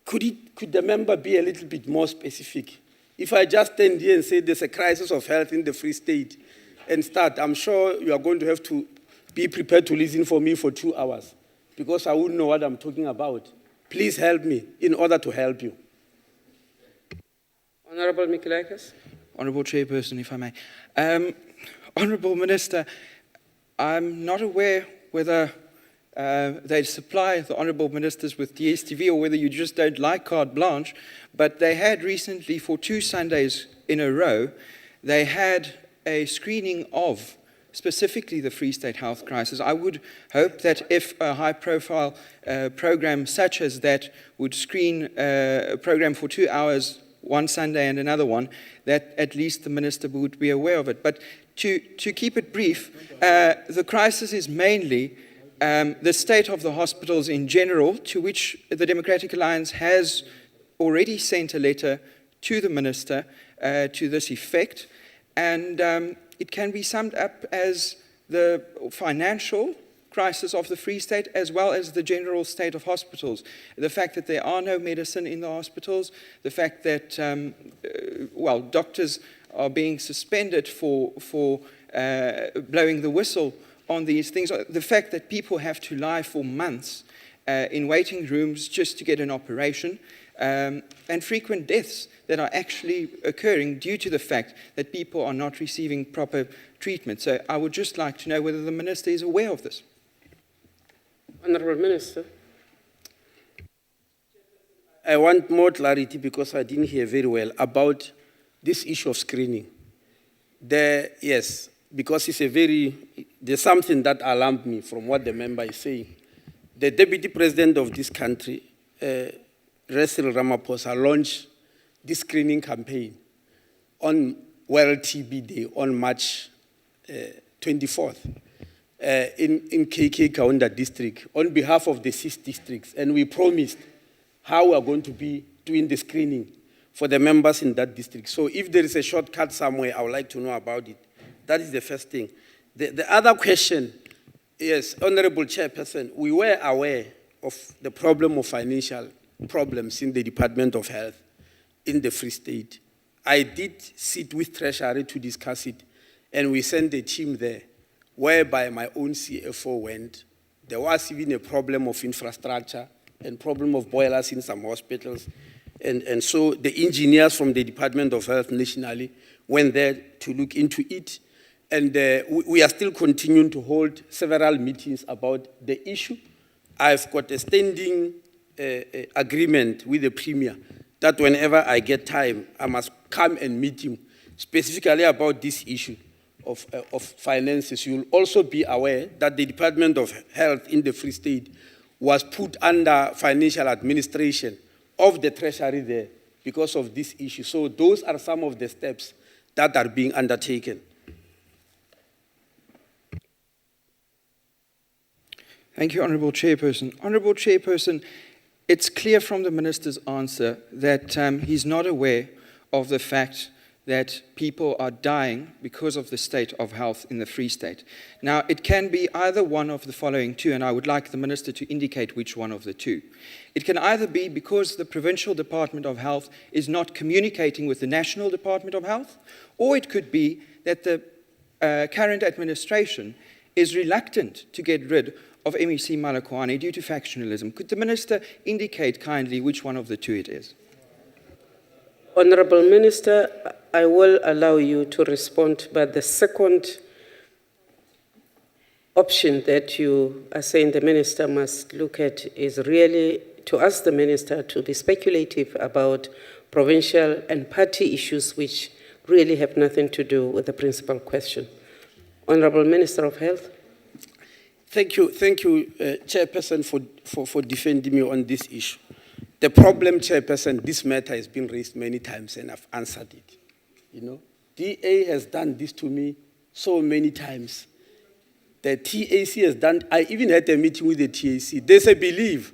could the member be a little bit more specific? If I just stand here and say there's a crisis of health in the Free State and start, I'm sure you are going to have to be prepared to listen for me for 2 hours because I wouldn't know what I'm talking about. Please help me in order to help you. Honorable Mikulakis. Honourable Chairperson, if I may. Honourable Minister, I'm not aware whether they supply the Honourable Ministers with DSTV or whether you just don't like carte blanche, but they had recently, for 2 Sundays in a row, they had a screening of specifically the Free State health crisis. I would hope that if a high-profile program such as that would screen a program for 2 hours, one Sunday and another one, that at least the minister would be aware of it. But to keep it brief, the crisis is mainly the state of the hospitals in general, to which the Democratic Alliance has already sent a letter to the minister to this effect. And it can be summed up as the financial crisis of the Free State as well as the general state of hospitals. The fact that there are no medicine in the hospitals, the fact that, doctors are being suspended for blowing the whistle on these things, the fact that people have to lie for months in waiting rooms just to get an operation, and frequent deaths that are actually occurring due to the fact that people are not receiving proper treatment. So I would just like to know whether the minister is aware of this. Honourable Minister. I want more clarity because I didn't hear very well about this issue of screening. Yes, because there's something that alarmed me from what the member is saying. The Deputy President of this country, Cyril Ramaphosa, launched this screening campaign on World TB Day on March 24th. In KK Kaunda district on behalf of the 6 districts, and we promised how we are going to be doing the screening for the members in that district. So if there is a shortcut somewhere, I would like to know about it. That is the first thing. The other question, yes, Honourable Chairperson, we were aware of the problem of financial problems in the Department of Health in the Free State. I did sit with Treasury to discuss it, and we sent a team there, whereby my own CFO went. There was even a problem of infrastructure and problem of boilers in some hospitals. And so the engineers from the Department of Health nationally went there to look into it. And we are still continuing to hold several meetings about the issue. I've got a standing agreement with the Premier that whenever I get time, I must come and meet him specifically about this issue of finances. You'll also be aware that the Department of Health in the Free State was put under financial administration of the Treasury there because of this issue. So those are some of the steps that are being undertaken. Thank you, Honourable Chairperson. Honourable Chairperson, it's clear from the Minister's answer that he's not aware of the fact that people are dying because of the state of health in the Free State. Now, it can be either one of the following two, and I would like the Minister to indicate which one of the two. It can either be because the Provincial Department of Health is not communicating with the National Department of Health, or it could be that the current administration is reluctant to get rid of MEC Malakwane due to factionalism. Could the Minister indicate kindly which one of the two it is? Honourable Minister, I will allow you to respond, but the second option that you are saying the Minister must look at is really to ask the Minister to be speculative about provincial and party issues which really have nothing to do with the principal question. Honourable Minister of Health. Thank you, Chairperson, for defending me on this issue. The problem, Chairperson, this matter has been raised many times and I've answered it. You know, DA has done this to me so many times. The TAC has done, I even had a meeting with the TAC. There's a belief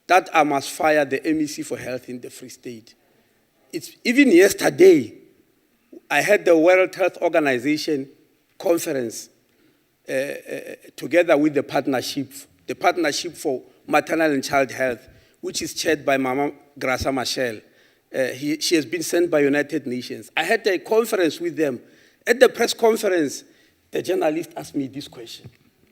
that I must fire the MEC for Health in the Free State. Even yesterday, I had the World Health Organization conference together with the Partnership for Maternal and Child Health, which is chaired by Mama Graça Machel. She has been sent by United Nations. I had a conference with them. At the press conference, the journalist asked me this question,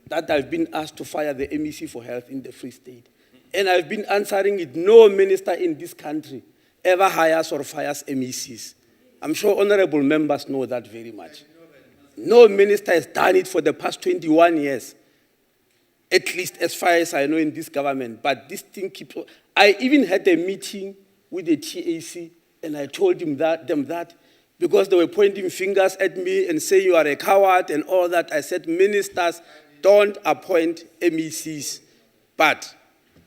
that I've been asked to fire the MEC for Health in the Free State. And I've been answering it. No minister in this country ever hires or fires MECs. I'm sure honorable members know that very much. No minister has done it for the past 21 years, at least as far as I know in this government. But this thing keeps on. I even had a meeting with the TAC, and I told them that because they were pointing fingers at me and saying you are a coward and all that. I said, ministers don't appoint MECs, but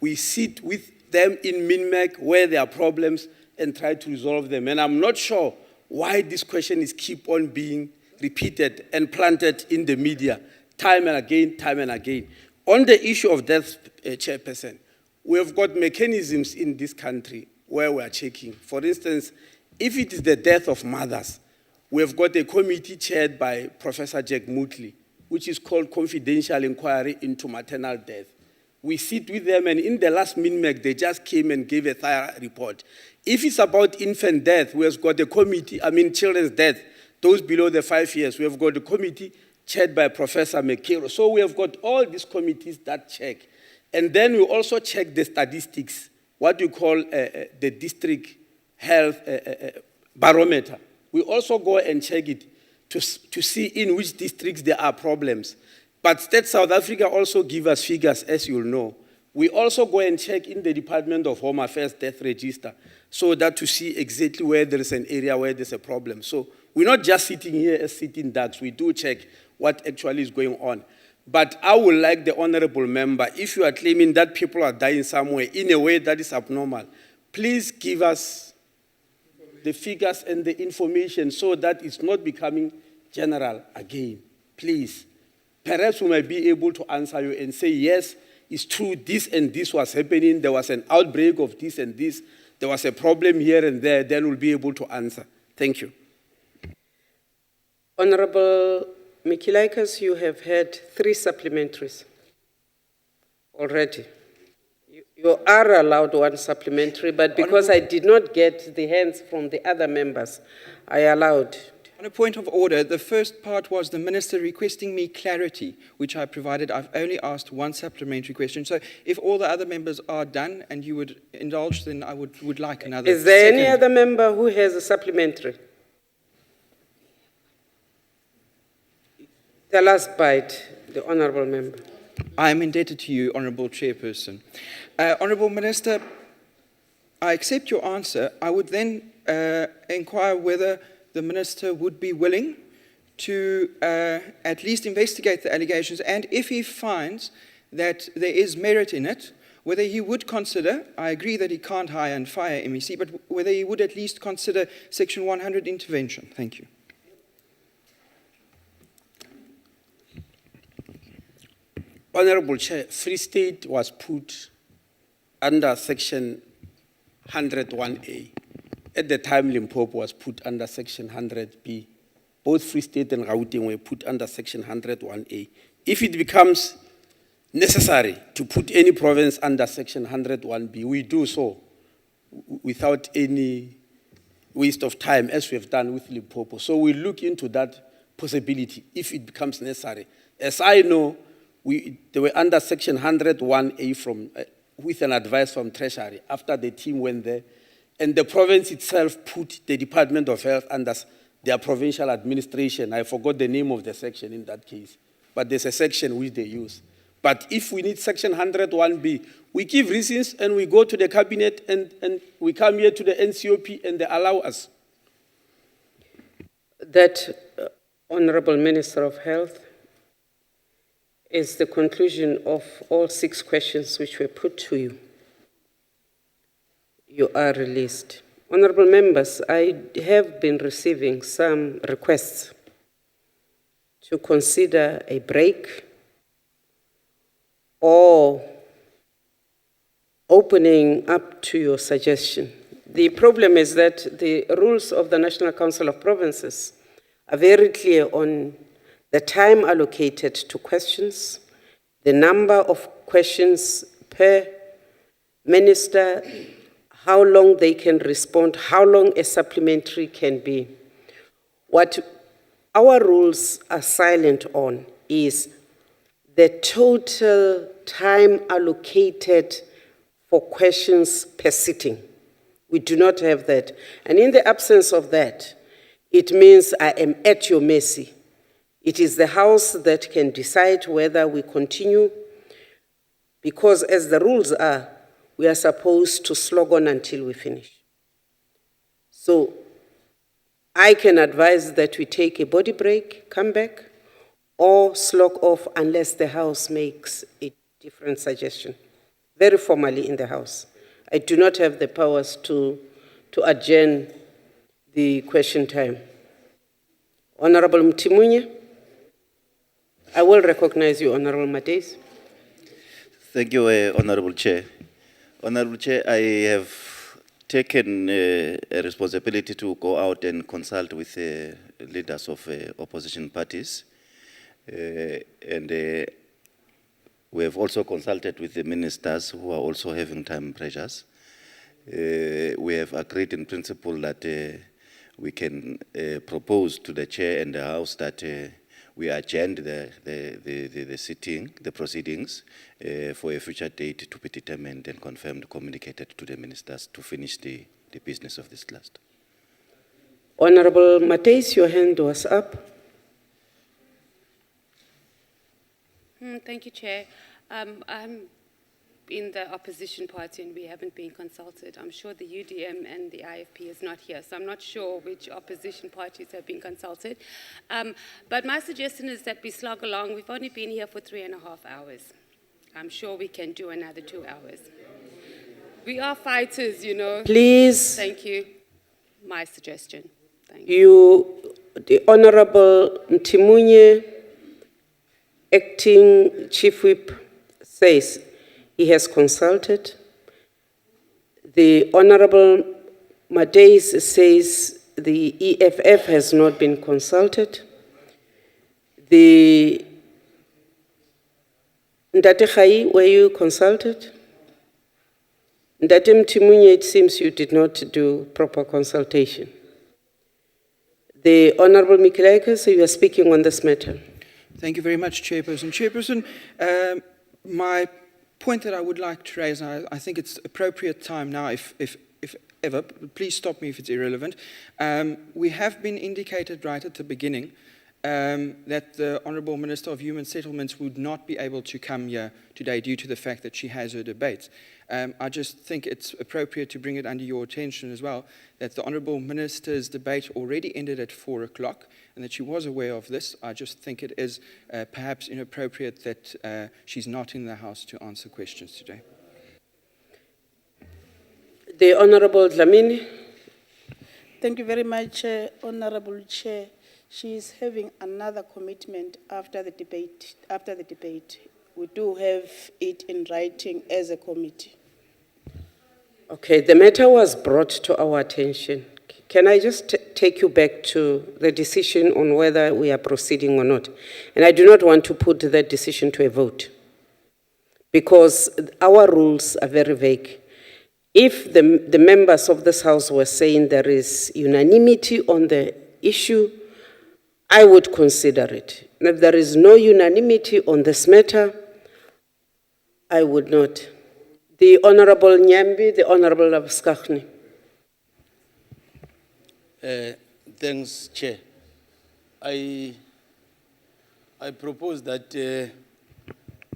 we sit with them in MINMEC where there are problems and try to resolve them. And I'm not sure why this question is keep on being repeated and planted in the media time and again. On the issue of death, Chairperson, we have got mechanisms in this country where we are checking. For instance, if it is the death of mothers, we have got a committee chaired by Professor Jack Mutley, which is called Confidential Inquiry into Maternal Death. We sit with them, and in the last MINMEC, they just came and gave a thorough report. If it's about infant death, we have got a committee, children's death, those below the 5 years, we have got a committee chaired by Professor McKero. So we have got all these committees that check. And then we also check the statistics, what we call the district health barometer. We also go and check it to see in which districts there are problems. But State South Africa also give us figures, as you'll know. We also go and check in the Department of Home Affairs death register, so that to see exactly where there is an area where there's a problem. So we're not just sitting here as sitting ducks. We do check what actually is going on. But I would like the honorable member, if you are claiming that people are dying somewhere in a way that is abnormal, please give us the figures and the information so that it's not becoming general again. Please. Perhaps we might be able to answer you and say, yes, it's true, this and this was happening, there was an outbreak of this and this, there was a problem here and there, then we'll be able to answer. Thank you. Honorable Mikilaikas, you have had 3 supplementaries already. You are allowed 1 supplementary, but because I did not get the hands from the other members, I allowed. On a point of order, the first part was the minister requesting me clarity, which I provided. I've only asked 1 supplementary question. So if all the other members are done and you would indulge, then I would like another. Is there any other member who has a supplementary? The last bite, the honourable member. I am indebted to you, Honourable Chairperson. Honourable Minister, I accept your answer. I would then inquire whether the Minister would be willing to at least investigate the allegations, and if he finds that there is merit in it, whether he would consider, I agree that he can't hire and fire MEC, but whether he would at least consider Section 100 intervention. Thank you. Honorable Chair, Free State was put under Section 101A. At the time, Limpopo was put under Section 100B. Both Free State and Gauteng were put under Section 101A. If it becomes necessary to put any province under Section 101B, we do so without any waste of time, as we have done with Limpopo. So we look into that possibility if it becomes necessary. As I know, they were under Section 101A with an advice from Treasury after the team went there. And the province itself put the Department of Health under their provincial administration. I forgot the name of the section in that case. But there's a section which they use. But if we need Section 101B, we give reasons and we go to the cabinet and we come here to the NCOP and they allow us. That, Honourable Minister of Health, is the conclusion of all 6 questions which were put to you. You are released. Honourable members, I have been receiving some requests to consider a break or opening up to your suggestion. The problem is that the rules of the National Council of Provinces are very clear on the time allocated to questions, the number of questions per minister, how long they can respond, how long a supplementary can be. What our rules are silent on is the total time allocated for questions per sitting. We do not have that. And in the absence of that, it means I am at your mercy. It is the House that can decide whether we continue, because as the rules are, we are supposed to slog on until we finish. So I can advise that we take a body break, come back, or slog off unless the House makes a different suggestion, very formally in the House. I do not have the powers to adjourn the question time. Honorable Mtimunye, I will recognize you, Honorable Mateus. Thank you, Honorable Chair. Honorable Chair, I have taken a responsibility to go out and consult with leaders of opposition parties. And we have also consulted with the ministers who are also having time pressures. We have agreed in principle that we can propose to the chair and the House that we adjourn the sitting, the proceedings, for a future date to be determined and confirmed, communicated to the ministers to finish the business of this cluster. Honorable Mateus, your hand was up. Thank you, Chair. I'm in the opposition party and we haven't been consulted. I'm sure the UDM and the IFP is not here, so I'm not sure which opposition parties have been consulted. But my suggestion is that we slog along. We've only been here for 3.5 hours. I'm sure we can do another 2 hours. We are fighters, you know. Please. Thank you. My suggestion. Thank you. The Honorable Mtimunye, Acting Chief Whip, says he has consulted. The Honorable Mateus says the EFF has not been consulted. The Ndate Khai, were you consulted? Ndate Mtimunye, it seems you did not do proper consultation. The Honorable Mikilaika, so you are speaking on this matter. Thank you very much, Chairperson. Chairperson, my point that I would like to raise, and I think it's appropriate time now, if ever, please stop me if it's irrelevant. We have been indicated right at the beginning that the Honourable Minister of Human Settlements would not be able to come here today due to the fact that she has her debates. I just think it's appropriate to bring it under your attention as well, that the Honourable Minister's debate already ended at 4 o'clock and that she was aware of this. I just think it is perhaps inappropriate that she's not in the House to answer questions today. The Honourable Dlamini. Thank you very much, Honourable Chair. She is having another commitment after the debate. We do have it in writing as a committee. Okay, the matter was brought to our attention. Can I just take you back to the decision on whether we are proceeding or not? And I do not want to put that decision to a vote because our rules are very vague. If the members of this House were saying there is unanimity on the issue, I would consider it. And if there is no unanimity on this matter, I would not. The Honourable Nyambi, the Honourable Abskachni. Thanks, Chair. I propose that to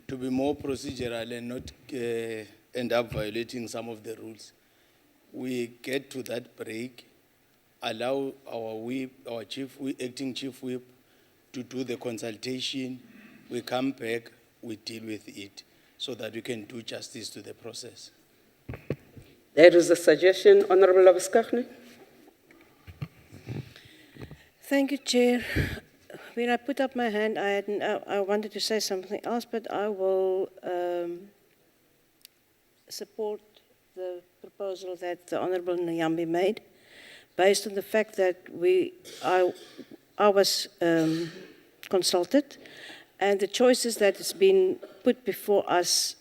be more procedural and not end up violating some of the rules. We get to that break, allow our whip, our acting chief whip, to do the consultation. We come back, we deal with it, so that we can do justice to the process. There is a suggestion, Honourable Abskachni. Thank you, Chair. When I put up my hand, I wanted to say something else, but I will support the proposal that the Honourable Nyambi made, based on the fact that I was consulted, and the choices that has been put before us,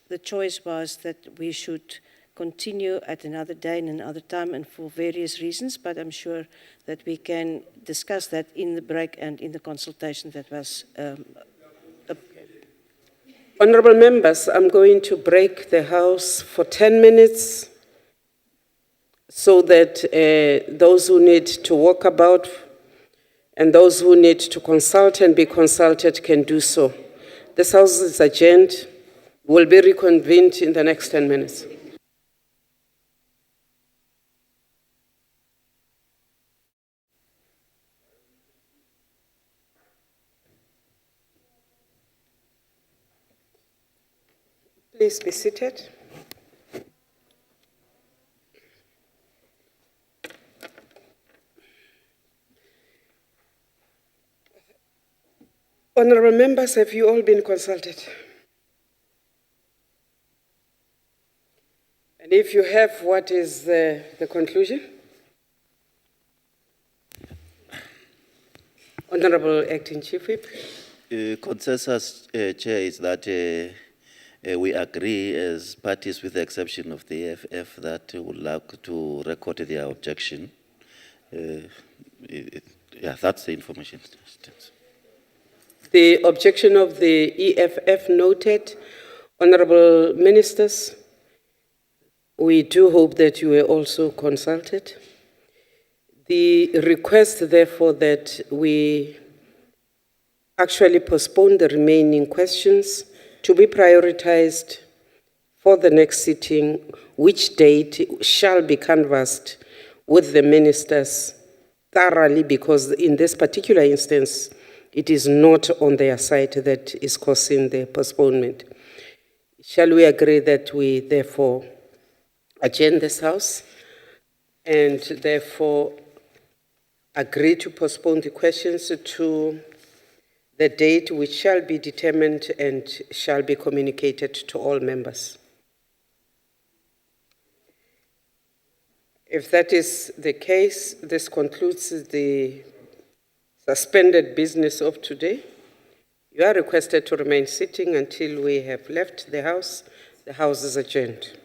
the choice was that we should continue at another day and another time and for various reasons, but I'm sure that we can discuss that in the break and in the consultation that was. Honorable members, I'm going to break the House for 10 minutes so that those who need to walk about and those who need to consult and be consulted can do so. This House is adjourned. Will be reconvened in the next 10 minutes. Please be seated. Honorable members, have you all been consulted? And if you have, what is the conclusion? Honorable Acting Chief Whip. Consensus, Chair, is that we agree as parties, with the exception of the EFF, that would like to record their objection. Yeah, that's the information. The objection of the EFF noted. Honorable Ministers, we do hope that you were also consulted. The request, therefore, that we actually postpone the remaining questions to be prioritized for the next sitting, which date shall be canvassed with the ministers thoroughly, because in this particular instance, it is not on their side that is causing the postponement. Shall we agree that we therefore adjourn this House and therefore agree to postpone the questions to the date which shall be determined and shall be communicated to all members? If that is the case, this concludes the suspended business of today. You are requested to remain sitting until we have left the House. The House is adjourned.